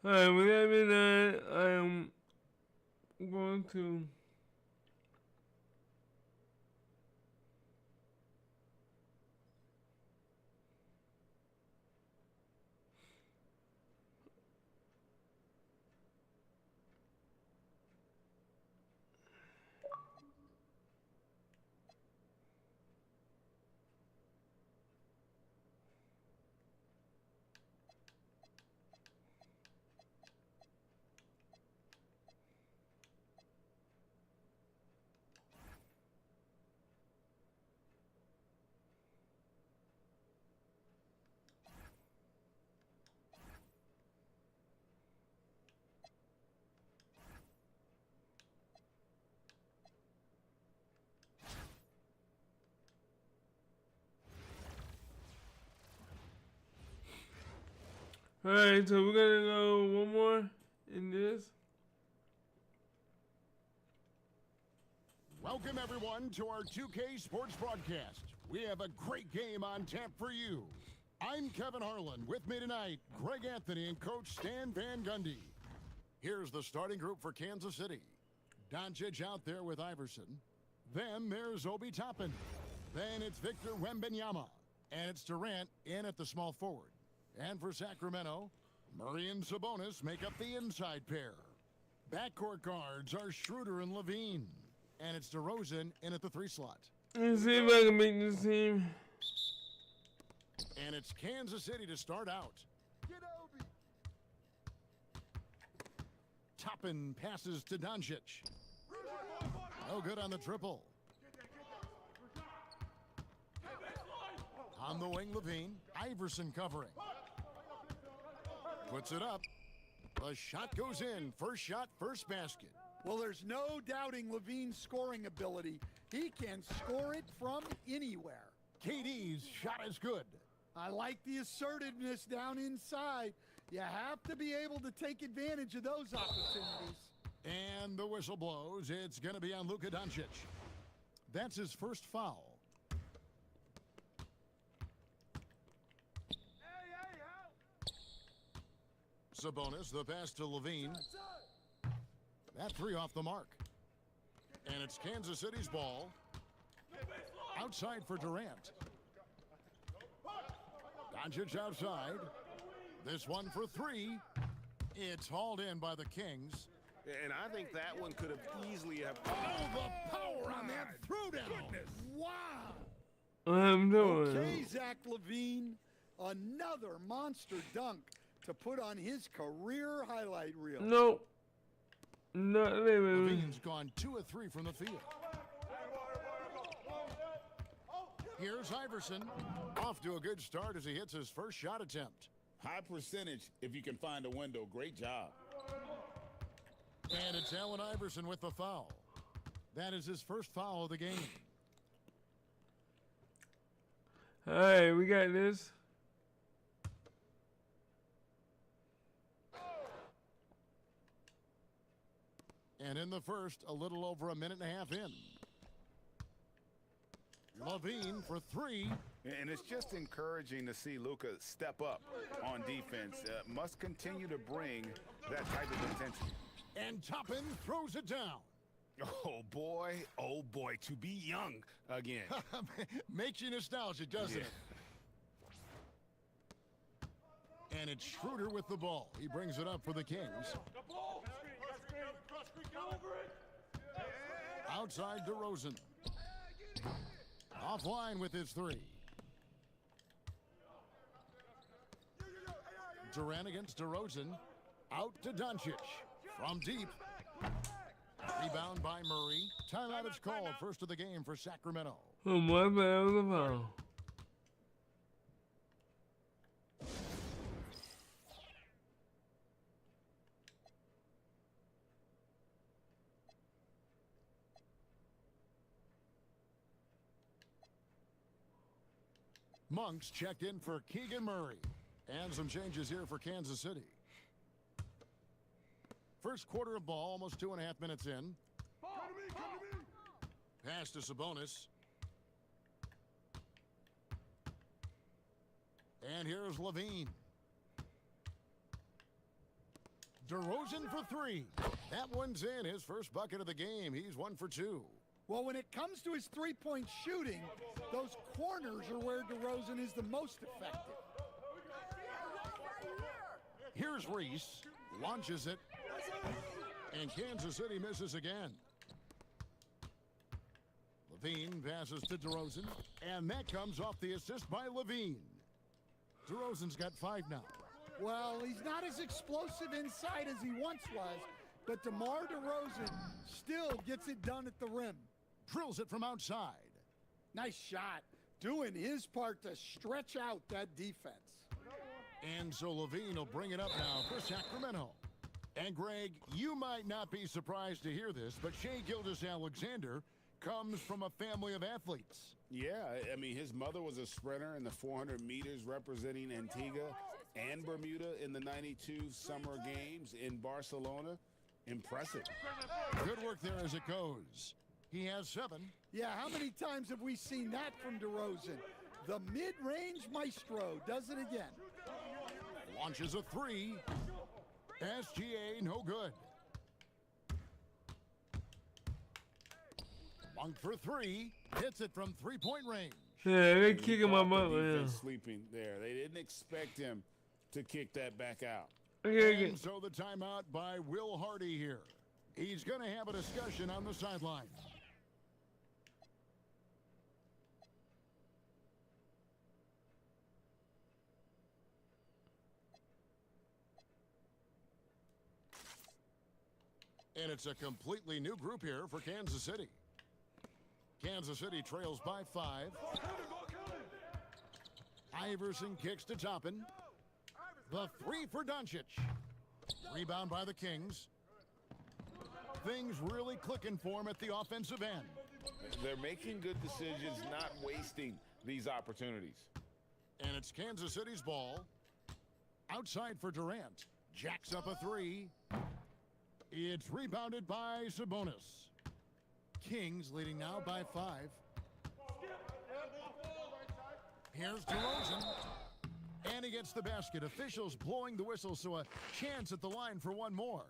Alright, with that being said, I am going to Alright, so we're gonna go one more in this. Welcome, everyone, to our 2K Sports broadcast. We have a great game on tap for you. I'm Kevin Harlan. With me tonight, Greg Anthony and Coach Stan Van Gundy. Here's the starting group for Kansas City. Doncic out there with Iverson. Then there's Obi Toppin. Then it's Victor Wembanyama. And it's Durant in at the small forward. And for Sacramento, Murray and Sabonis make up the inside pair. Backcourt guards are Schroeder and Levine. And it's DeRozan in at the 3 slot. Let's see if I can make this team. And it's Kansas City to start out. Toppin passes to Doncic. No good on the triple. On the wing, Levine. Iverson covering. Puts it up. The shot goes in. First shot, first basket. Well, there's no doubting Levine's scoring ability. He can score it from anywhere. KD's shot is good. I like the assertiveness down inside. You have to be able to take advantage of those opportunities. And the whistle blows. It's going to be on Luka Doncic. That's his first foul. Sabonis, the pass to Levine. That 3 off the mark. And it's Kansas City's ball. Outside for Durant. Doncic outside. This one for 3. It's hauled in by the Kings. And I think that one could have easily have... Oh, the power on that throwdown. Wow. I'm doing. Okay, Zach Levine. Another monster dunk to put on his career highlight reel. No. Not even. Levine's gone 2 of 3 from the field. Here's Iverson. Off to a good start as he hits his first shot attempt. High percentage if you can find a window. Great job. And it's Allen Iverson with the foul. That is his first foul of the game. Hey, we got this. And in the first, a little over a minute and a half in. Levine for 3. And it's just encouraging to see Luka step up on defense. Must continue to bring that type of intensity. And Toppin throws it down. Oh boy, to be young again. Makes you nostalgic, doesn't it? And it's Schroeder with the ball. He brings it up for the Kings. Outside DeRozan. Offline with his 3. Durant against DeRozan. Out to Doncic. From deep. Rebound by Murray. Timeout is called. First of the game for Sacramento. Oh, my bad. That was a foul. Monks checked in for Keegan Murray. And some changes here for Kansas City. First quarter of ball, almost 2.5 minutes in. Pass to Sabonis. And here's Levine. DeRozan for 3. That one's in. His first bucket of the game. He's 1 for 2. Well, when it comes to his three-point shooting, those corners are where DeRozan is the most effective. Here's Reese. Launches it. And Kansas City misses again. Levine passes to DeRozan. And that comes off the assist by Levine. DeRozan's got 5 now. Well, he's not as explosive inside as he once was, but DeMar DeRozan still gets it done at the rim. Drills it from outside. Nice shot. Doing his part to stretch out that defense. And so Levine will bring it up now for Sacramento. And Greg, you might not be surprised to hear this, but Shai Gilgeous-Alexander comes from a family of athletes. Yeah, I mean, his mother was a sprinter in the 400 meters representing Antigua and Bermuda in the 92 Summer Games in Barcelona. Impressive. Good work there as it goes. He has 7. Yeah, how many times have we seen that from DeRozan? The mid-range maestro does it again. Launches a 3. SGA, no good. Monk for 3. Hits it from 3-point range. Yeah, they kicking my butt, Defense man. sleeping there. They didn't expect him to kick that back out. Okay. And so the timeout by Will Hardy here. He's going to have a discussion on the sideline. And it's a completely new group here for Kansas City. Kansas City trails by 5. Iverson kicks to Toppin. The 3 for Doncic. Rebound by the Kings. Things really clicking for him at the offensive end. They're making good decisions, not wasting these opportunities. And it's Kansas City's ball. Outside for Durant. Jacks up a 3. It's rebounded by Sabonis. Kings leading now by 5. Here's DeRozan. And he gets the basket. Officials blowing the whistle, so a chance at the line for one more.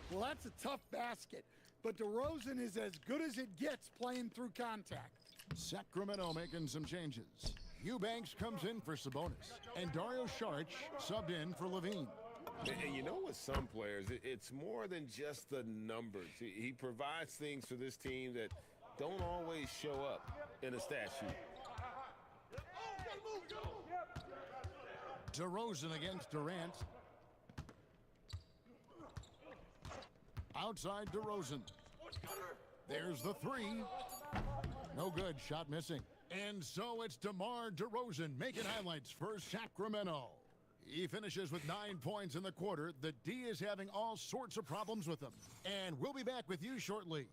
Well, that's a tough basket, but DeRozan is as good as it gets playing through contact. Sacramento making some changes. Eubanks comes in for Sabonis, and Dario Saric subbed in for Levine. And you know, with some players, it's more than just the numbers. He provides things for this team that don't always show up in a stat sheet. DeRozan against Durant. Outside DeRozan. There's the 3. No good. Shot missing. And so it's DeMar DeRozan making highlights for Sacramento. He finishes with 9 points in the quarter. The D is having all sorts of problems with him. And we'll be back with you shortly.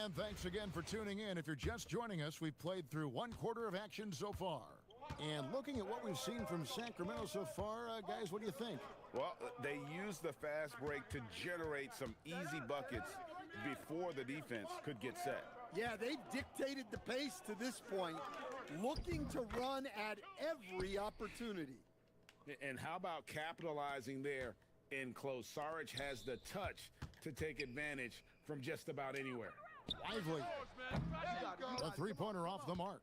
And thanks again for tuning in. If you're just joining us, we've played through 1 quarter of action so far. And looking at what we've seen from Sacramento so far, guys, what do you think? Well, they used the fast break to generate some easy buckets before the defense could get set. Yeah, they've dictated the pace to this point, looking to run at every opportunity. And how about capitalizing there in close? Saric has the touch to take advantage from just about anywhere. Lively. A 3-pointer off the mark.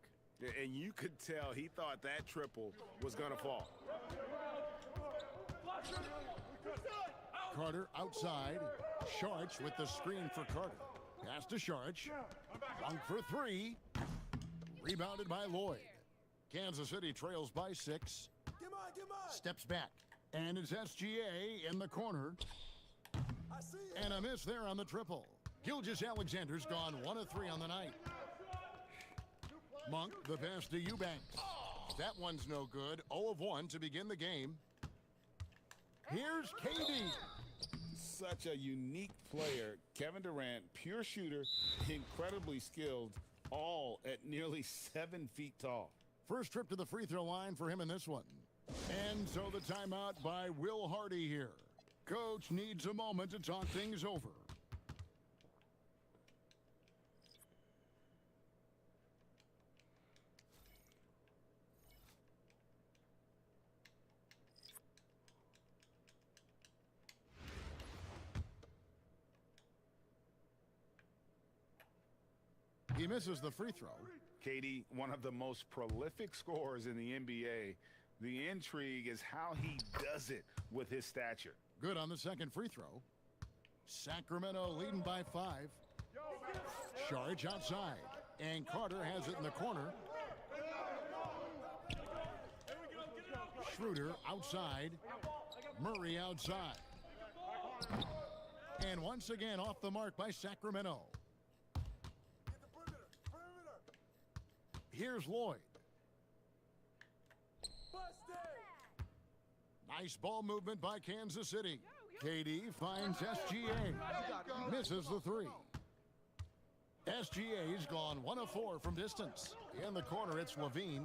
And you could tell he thought that triple was going to fall. Carter outside. Saric with the screen for Carter. Pass to Saric. Dunk for 3. Rebounded by Lloyd. Kansas City trails by 6. Steps back. And it's SGA in the corner. And a miss there on the triple. Gilgeous-Alexander's gone 1 of 3 on the night. Monk, the pass to Eubanks. That one's no good. 0 of 1 to begin the game. Here's KD. Such a unique player. Kevin Durant, pure shooter, incredibly skilled, all at nearly 7 feet tall. First trip to the free throw line for him in this one. And so the timeout by Will Hardy here. Coach needs a moment to talk things over. He misses the free throw. KD, one of the most prolific scorers in the NBA. The intrigue is how he does it with his stature. Good on the second free throw. Sacramento leading by 5. Saric outside. And Carter has it in the corner. Schroeder outside. Murray outside. And once again off the mark by Sacramento. Here's Lloyd. Nice ball movement by Kansas City. KD finds SGA. Misses the 3. SGA's gone 1 of 4 from distance. In the corner, it's Levine.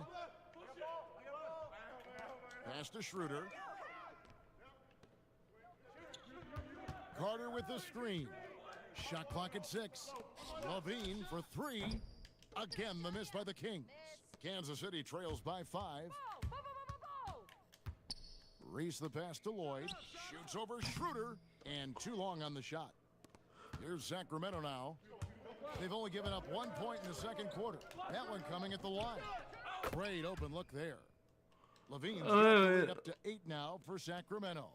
Pass to Schroeder. Carter with the screen. Shot clock at 6. Levine for 3. Again, the miss by the Kings. Kansas City trails by 5. Reese the pass to Lloyd. Shoots over Schroeder. And too long on the shot. Here's Sacramento now. They've only given up 1 point in the second quarter. That one coming at the line. Great open look there. Levine's got the lead up to 8 now for Sacramento.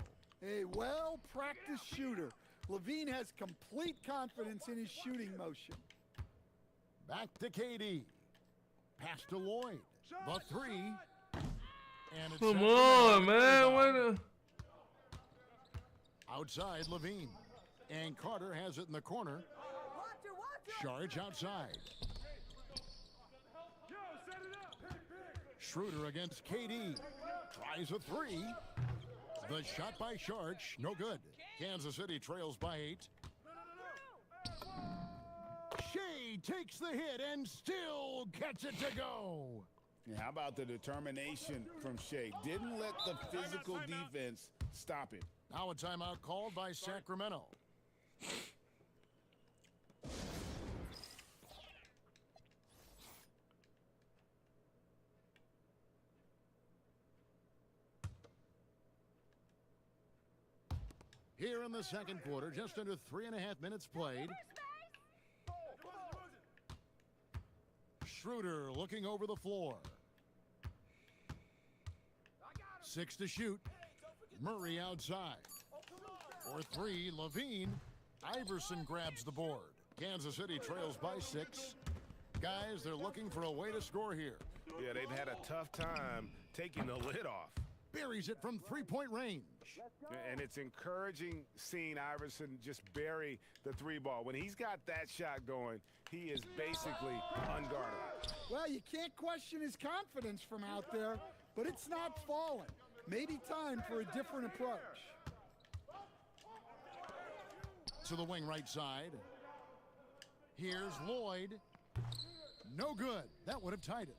A well-practiced shooter. Levine has complete confidence in his shooting motion. Back to KD. Pass to Lloyd. The 3. And it's Come on, man. What the? Outside Levine. And Carter has it in the corner. Charge outside. Schroeder against KD. Tries a 3. The shot by Sharch, no good. Kansas City trails by 8. Shea takes the hit and still gets it to go. Yeah, how about the determination from Shea? Didn't let the physical defense stop him. Now a timeout called by Sacramento. Here in the second quarter, just under 3.5 minutes played. Schroeder looking over the floor. 6 to shoot. Murray outside. For 3, Levine. Iverson grabs the board. Kansas City trails by 6. Guys, they're looking for a way to score here. Yeah, they've had a tough time taking the lid off. Buries it from 3-point range. And it's encouraging seeing Iverson just bury the 3 ball. When he's got that shot going, he is basically unguardable. Well, you can't question his confidence from out there, but it's not falling. Maybe time for a different approach. To the wing right side. Here's Lloyd. No good. That would have tied it.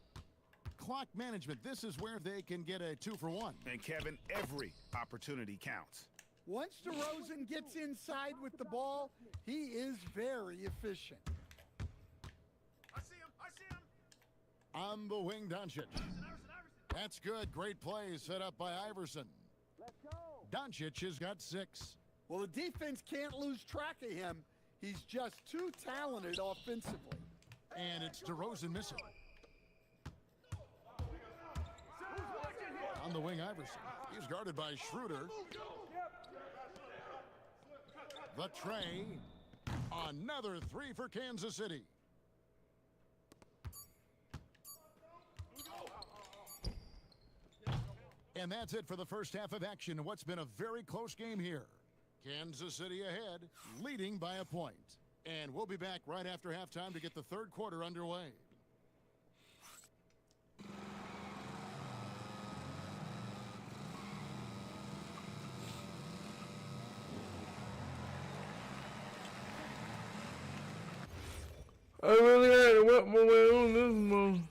Clock management. This is where they can get a 2-for-1. And Kevin, every opportunity counts. Once DeRozan gets inside with the ball, he is very efficient. I see him. On the wing, Doncic. That's good. Great play set up by Iverson. Doncic has got 6. Well, the defense can't lose track of him. He's just too talented offensively. And it's DeRozan missing. On the wing, Iverson. He's guarded by Schroeder. The tray. Another 3 for Kansas City. And that's it for the first half of action. What's been a very close game here. Kansas City ahead, leading by a point. And we'll be back right after halftime to get the third quarter underway. I really had to work my way on this one.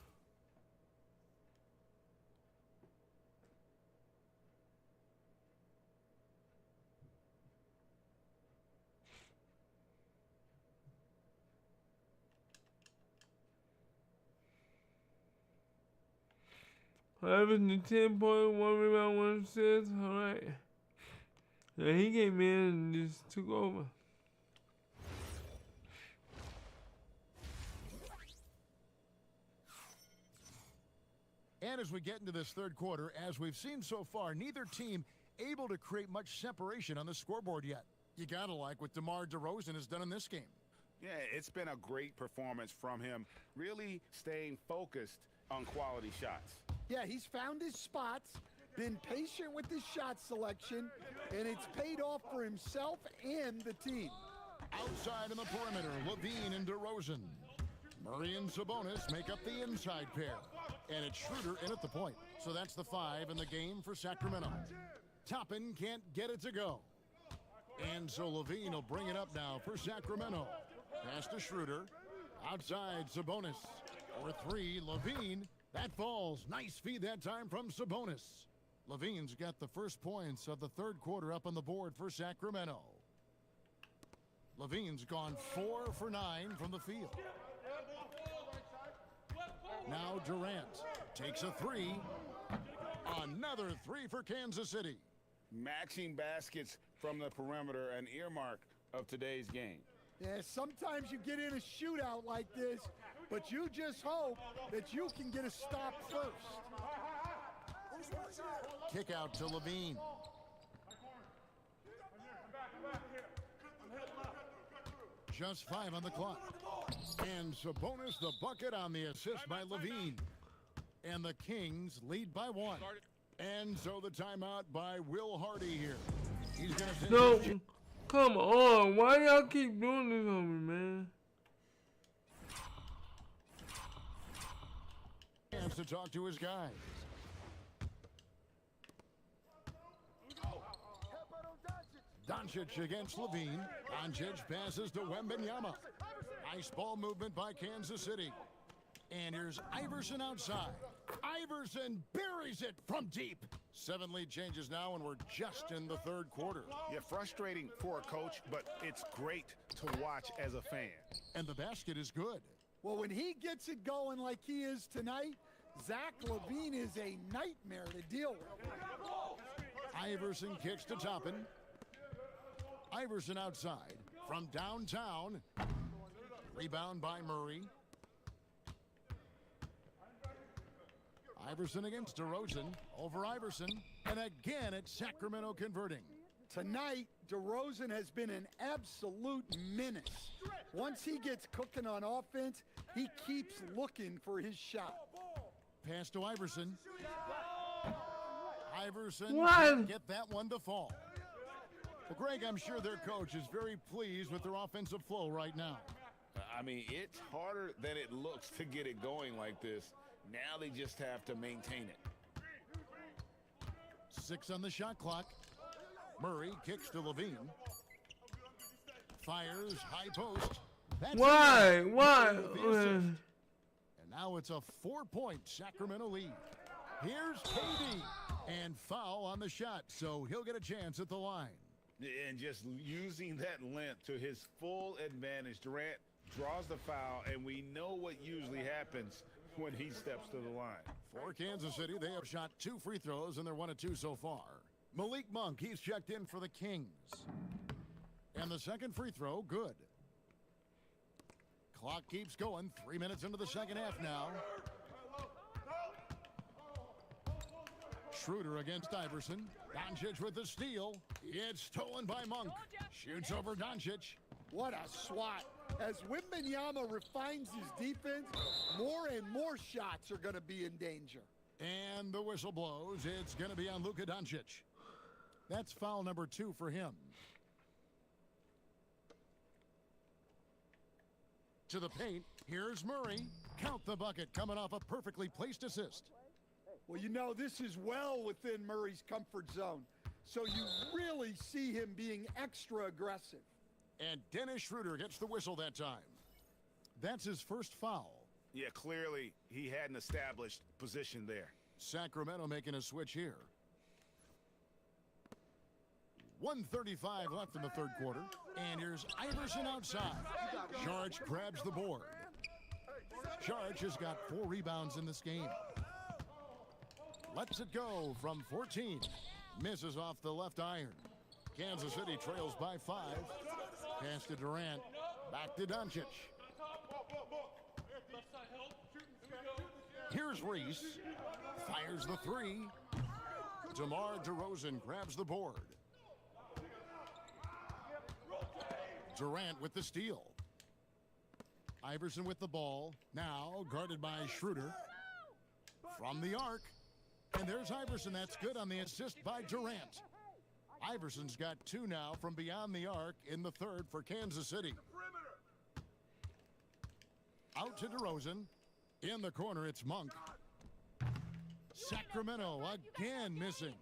Averaging 10 point, 1 rebound, 1 assist. All right. Yeah, he came in and just took over. And as we get into this third quarter, as we've seen so far, neither team able to create much separation on the scoreboard yet. You gotta like what DeMar DeRozan has done in this game. Yeah, it's been a great performance from him, really staying focused on quality shots. Yeah, he's found his spots, been patient with his shot selection, and it's paid off for himself and the team. Outside in the perimeter, Levine and DeRozan. Murray and Sabonis make up the inside pair. And it's Schroeder in at the point. So that's the 5 in the game for Sacramento. Toppin can't get it to go. And so Levine will bring it up now for Sacramento. Pass to Schroeder. Outside, Sabonis. For 3, Levine. That falls. Nice feed that time from Sabonis. Levine's got the first points of the third quarter up on the board for Sacramento. Levine's gone 4 for 9 from the field. Now Durant takes a 3. Another 3 for Kansas City. Matching baskets from the perimeter, an earmark of today's game. Yeah, sometimes you get in a shootout like this, but you just hope that you can get a stop first. Kick out to Levine. Just 5 on the clock. And Sabonis the bucket on the assist by Levine. And the Kings lead by 1. And so the timeout by Will Hardy here. He's going to No, come on. Why y'all keep doing this on me, man? Chance to talk to his guys. Doncic against Levine. Doncic passes to Wembanyama. Nice ball movement by Kansas City. And here's Iverson outside. Iverson buries it from deep. 7 lead changes now, and we're just in the 3rd quarter. Yeah, frustrating for a coach, but it's great to watch as a fan. And the basket is good. Well, when he gets it going like he is tonight, Zach LaVine is a nightmare to deal with. Iverson kicks to Toppin. Iverson outside from downtown. Rebound by Murray. Iverson against DeRozan. Over Iverson. And again, it's Sacramento converting. Tonight, DeRozan has been an absolute menace. Once he gets cooking on offense, he keeps looking for his shot. Pass to Iverson. Iverson What? can't get that one to fall. Well, Greg, I'm sure their coach is very pleased with their offensive flow right now. I mean, it's harder than it looks to get it going like this. Now they just have to maintain it. 6 on the shot clock. Murray kicks to Levine. Fires high post. That's Why? it. Why? Murray with the assist. And now it's a 4-point Sacramento lead. Here's KD. And foul on the shot, so he'll get a chance at the line. And just using that length to his full advantage, Durant draws the foul, and we know what usually happens when he steps to the line. For Kansas City, they have shot 2 free throws, and they're 1 of 2 so far. Malik Monk, he's checked in for the Kings. And the second free throw, good. Clock keeps going. 3 minutes into the second half now. Schroeder against Iverson. Doncic with the steal. It's stolen by Monk. Shoots over Doncic. What a swat. As Wembanyama refines his defense, more and more shots are going to be in danger. And the whistle blows. It's going to be on Luka Doncic. That's foul number 2 for him. To the paint. Here's Murray. Count the bucket coming off a perfectly placed assist. Well, you know, this is well within Murray's comfort zone. So you really see him being extra aggressive. And Dennis Schroeder gets the whistle that time. That's his first foul. Yeah, clearly he had an established position there. Sacramento making a switch here. 1:35 left in the 3rd quarter. And here's Iverson outside. Saric grabs the board. Saric has got 4 rebounds in this game. Lets it go from 14. Misses off the left iron. Kansas City trails by 5. Pass to Durant. Back to Doncic. Here's Reese. Fires the 3. DeMar DeRozan grabs the board. Durant with the steal. Iverson with the ball. Now guarded by Schroeder. From the arc. And there's Iverson. That's good on the assist by Durant. Iverson's got 2 now from beyond the arc in the 3rd for Kansas City. Out to DeRozan. In the corner, it's Monk. Sacramento again missing.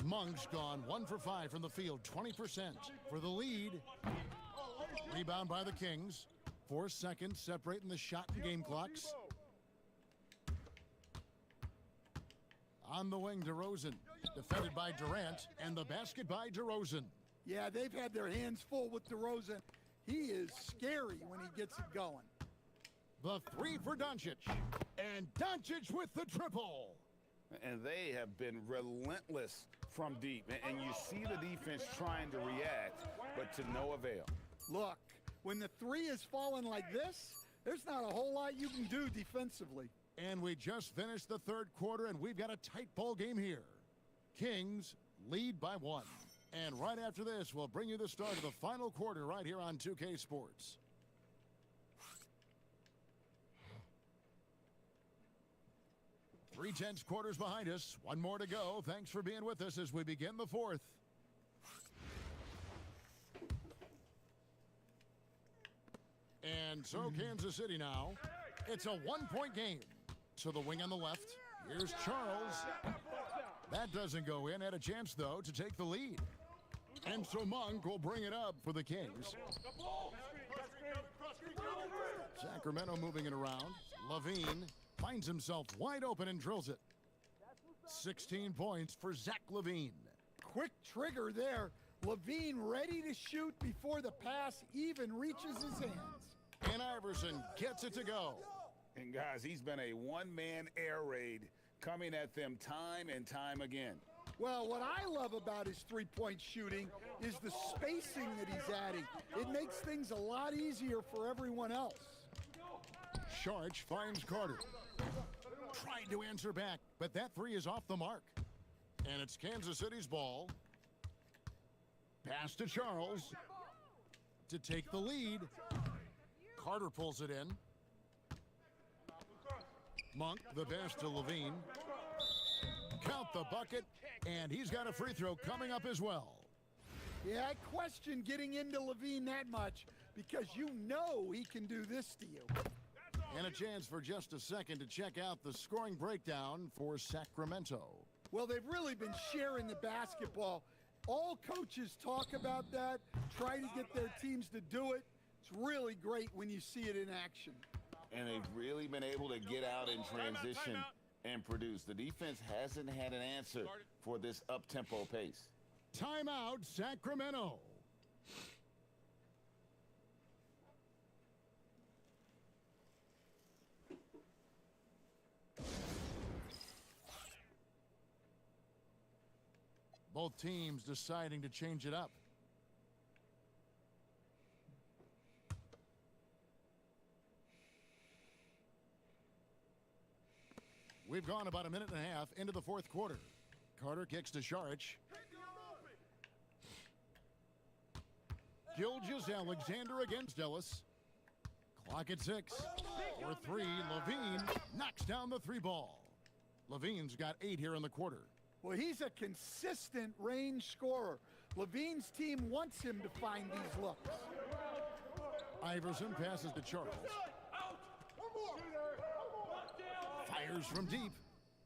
Monk's gone 1 for 5 from the field, 20% for the lead. Rebound by the Kings. 4 seconds separating the shot and game clocks. On the wing, DeRozan. Defended by Durant, and the basket by DeRozan. Yeah, they've had their hands full with DeRozan. He is scary when he gets it going. The 3 for Doncic. And Doncic with the triple. And they have been relentless from deep. And you see the defense trying to react, but to no avail. Look, when the 3 is falling like this, there's not a whole lot you can do defensively. And we just finished the third quarter, and we've got a tight ball game here. Kings lead by 1. And right after this, we'll bring you the start of the final quarter right here on 2K Sports. Three tenths quarters behind us. One more to go. Thanks for being with us as we begin the fourth. And so Kansas City now. It's a 1-point game. To the wing on the left. Here's Charles. That doesn't go in. Had a chance, though, to take the lead. And so Monk will bring it up for the Kings. Sacramento moving it around. Levine finds himself wide open and drills it. 16 points for Zach Levine. Quick trigger there. Levine ready to shoot before the pass even reaches his hands. And Iverson gets it to go. And guys, he's been a one-man air raid coming at them time and time again. Well, what I love about his three-point shooting is the spacing that he's adding. It makes things a lot easier for everyone else. Sharch finds Carter. Tried to answer back, but that three is off the mark. And it's Kansas City's ball. Pass to Charles to take the lead. Carter pulls it in. Monk, the pass to Levine. Count the bucket, and he's got a free throw coming up as well. Yeah, I question getting into Levine that much because you know he can do this to you. And a chance for just a second to check out the scoring breakdown for Sacramento. Well, they've really been sharing the basketball. All coaches talk about that, try to get their teams to do it. It's really great when you see it in action. And they've really been able to get out in transition and produce. The defense hasn't had an answer for this up-tempo pace. Timeout, Sacramento. Both teams deciding to change it up. We've gone about a minute and a half into the fourth quarter. Carter kicks to Saric. Gilgeous-Alexander against Ellis. Clock at 6. For 3, Levine knocks down the 3 ball. Levine's got 8 here in the quarter. Well, he's a consistent range scorer. Levine's team wants him to find these looks. Iverson passes to Charles. Fires from deep.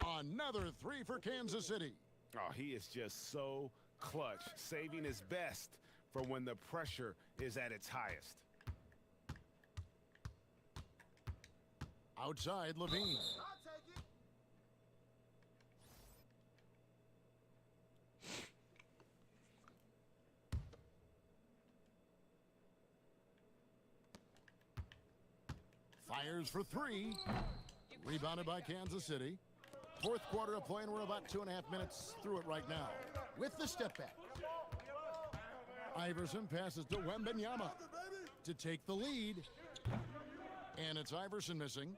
Another 3 for Kansas City. Oh, he is just so clutch, saving his best for when the pressure is at its highest. Outside, Levine. Fires for 3. Rebounded by Kansas City. Fourth quarter of play, and we're about 2.5 minutes through it right now. With the step back. Iverson passes to Wembanyama to take the lead. And it's Iverson missing.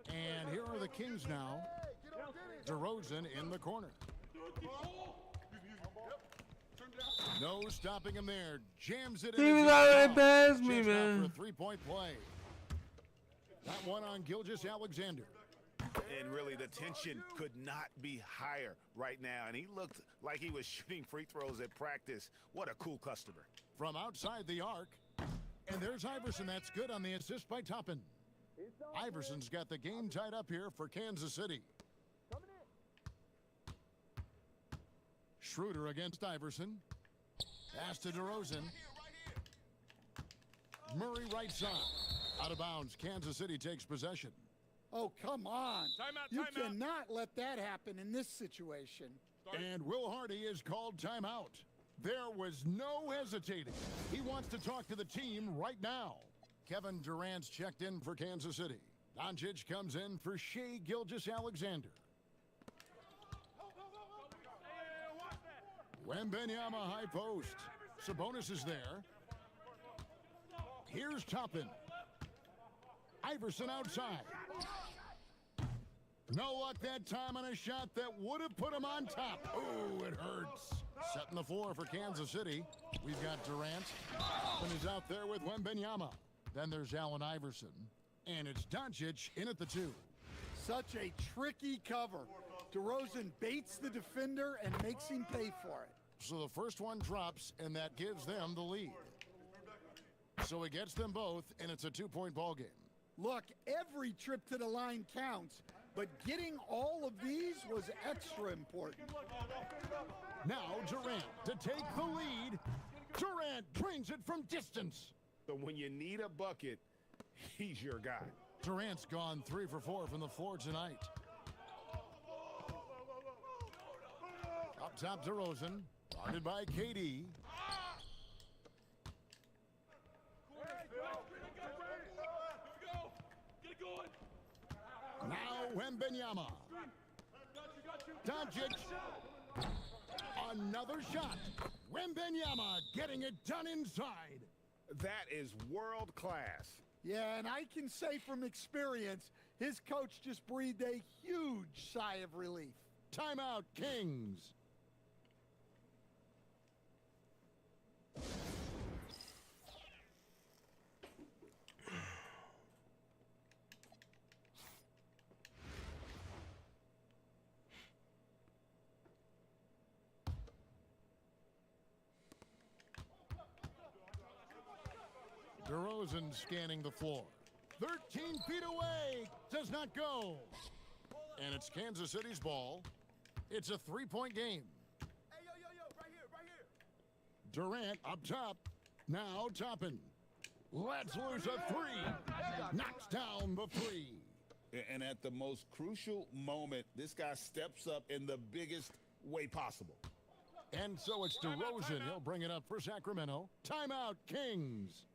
And here are the Kings now. DeRozan in the corner. No stopping him there. Jams it in. He was right past me, man. For a 3-point play. That one on Gilgeous-Alexander. And really, the tension could not be higher right now. And he looked like he was shooting free throws at practice. What a cool customer. From outside the arc. And there's Iverson. That's good on the assist by Toppin. Iverson's got the game tied up here for Kansas City. Schroeder against Iverson. Pass to DeRozan. Murray right side. Out of bounds. Kansas City takes possession. Oh, come on. Timeout, You timeout. cannot let that happen in this situation. And Will Hardy is called timeout. There was no hesitating. He wants to talk to the team right now. Kevin Durant's checked in for Kansas City. Doncic comes in for Shai Gilgeous-Alexander. Wembanyama high post. Sabonis is there. Here's Toppin. Iverson outside. No luck that time on a shot that would have put him on top. Oh, it hurts. Setting the floor for Kansas City. We've got Durant. And he's out there with Wembanyama. Then there's Allen Iverson. And it's Doncic in at the 2. Such a tricky cover. DeRozan baits the defender and makes him pay for it. So the first one drops, and that gives them the lead. So it gets them both, and it's a 2-point ball game. Look, every trip to the line counts, but getting all of these was extra important. Now Durant to take the lead. Durant drains it from distance. So when you need a bucket, he's your guy. Durant's gone 3 for 4 from the floor tonight. Up top, DeRozan, guarded by KD. Now Wembanyama. Doncic. Another shot. Wembanyama getting it done inside. That is world class. Yeah, and I can say from experience, his coach just breathed a huge sigh of relief. Timeout, Kings. DeRozan scanning the floor. 13 feet away. Does not go. And it's Kansas City's ball. It's a 3-point game. Hey, yo, right here. Durant up top. Now Toppin. Lets loose a 3. Knocks down the 3. And at the most crucial moment, this guy steps up in the biggest way possible. And so it's DeRozan. He'll bring it up for Sacramento. Timeout, Kings.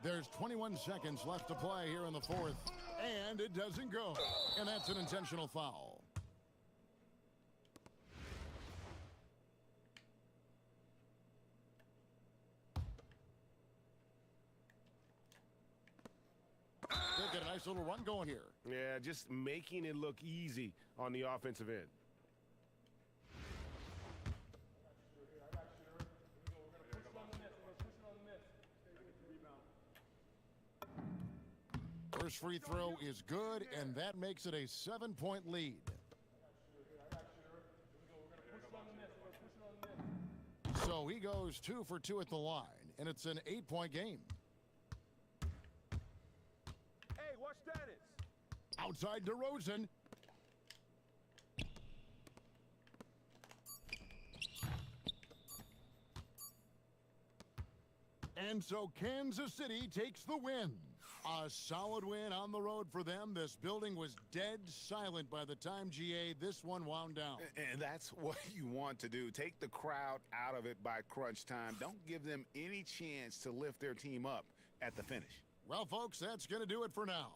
There's 21 seconds left to play here in the fourth, and it doesn't go. And that's an intentional foul. They'll get a nice little run going here. Yeah, just making it look easy on the offensive end. First free throw is good, and that makes it a 7-point lead. So he goes 2 for 2 at the line, and it's an 8-point game. Hey, watch Dennis. Outside DeRozan. And so Kansas City takes the win. A solid win on the road for them. This building was dead silent by the time this one wound down. And that's what you want to do. Take the crowd out of it by crunch time. Don't give them any chance to lift their team up at the finish. Well, folks, that's going to do it for now.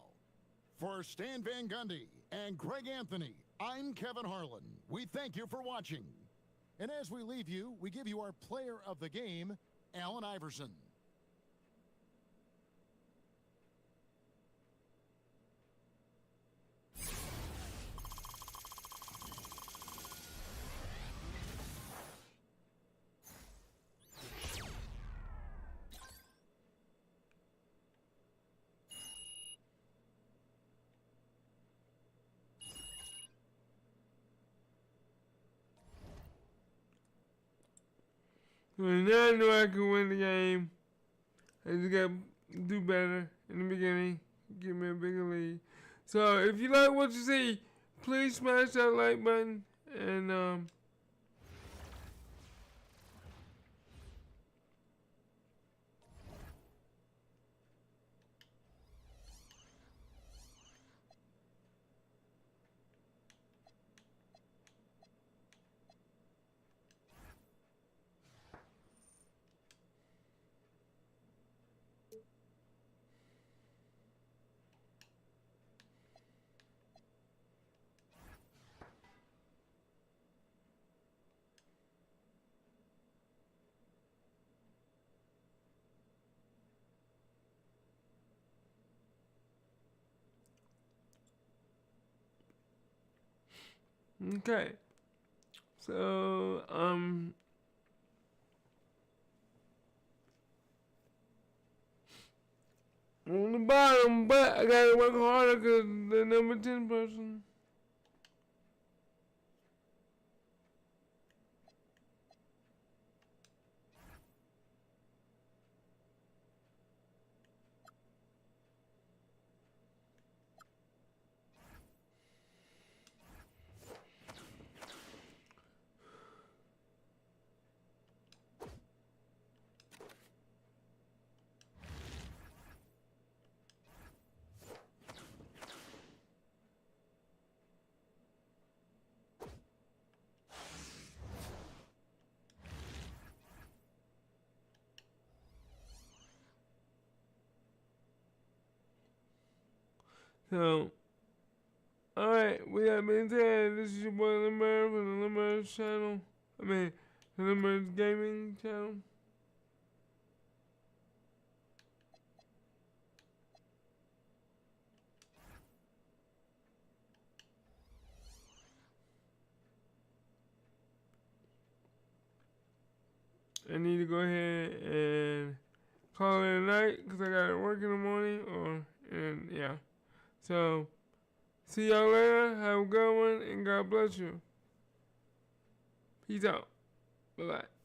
For Stan Van Gundy and Greg Anthony, I'm Kevin Harlan. We thank you for watching. And as we leave you, we give you our player of the game, Allen Iverson. Now I know I can win the game. I just got to do better in the beginning. Give me a bigger lead. So if you like what you see, please smash that like button. And Okay. So, on the bottom, but I gotta work harder because the number 10 person. So, alright, with that being said, this is your boy Limber from the Limber's channel. The Limber's Gaming channel. I need to go ahead and call it a night because I got to work in the morning, yeah. So, see y'all later. Have a good one, and God bless you. Peace out. Bye-bye.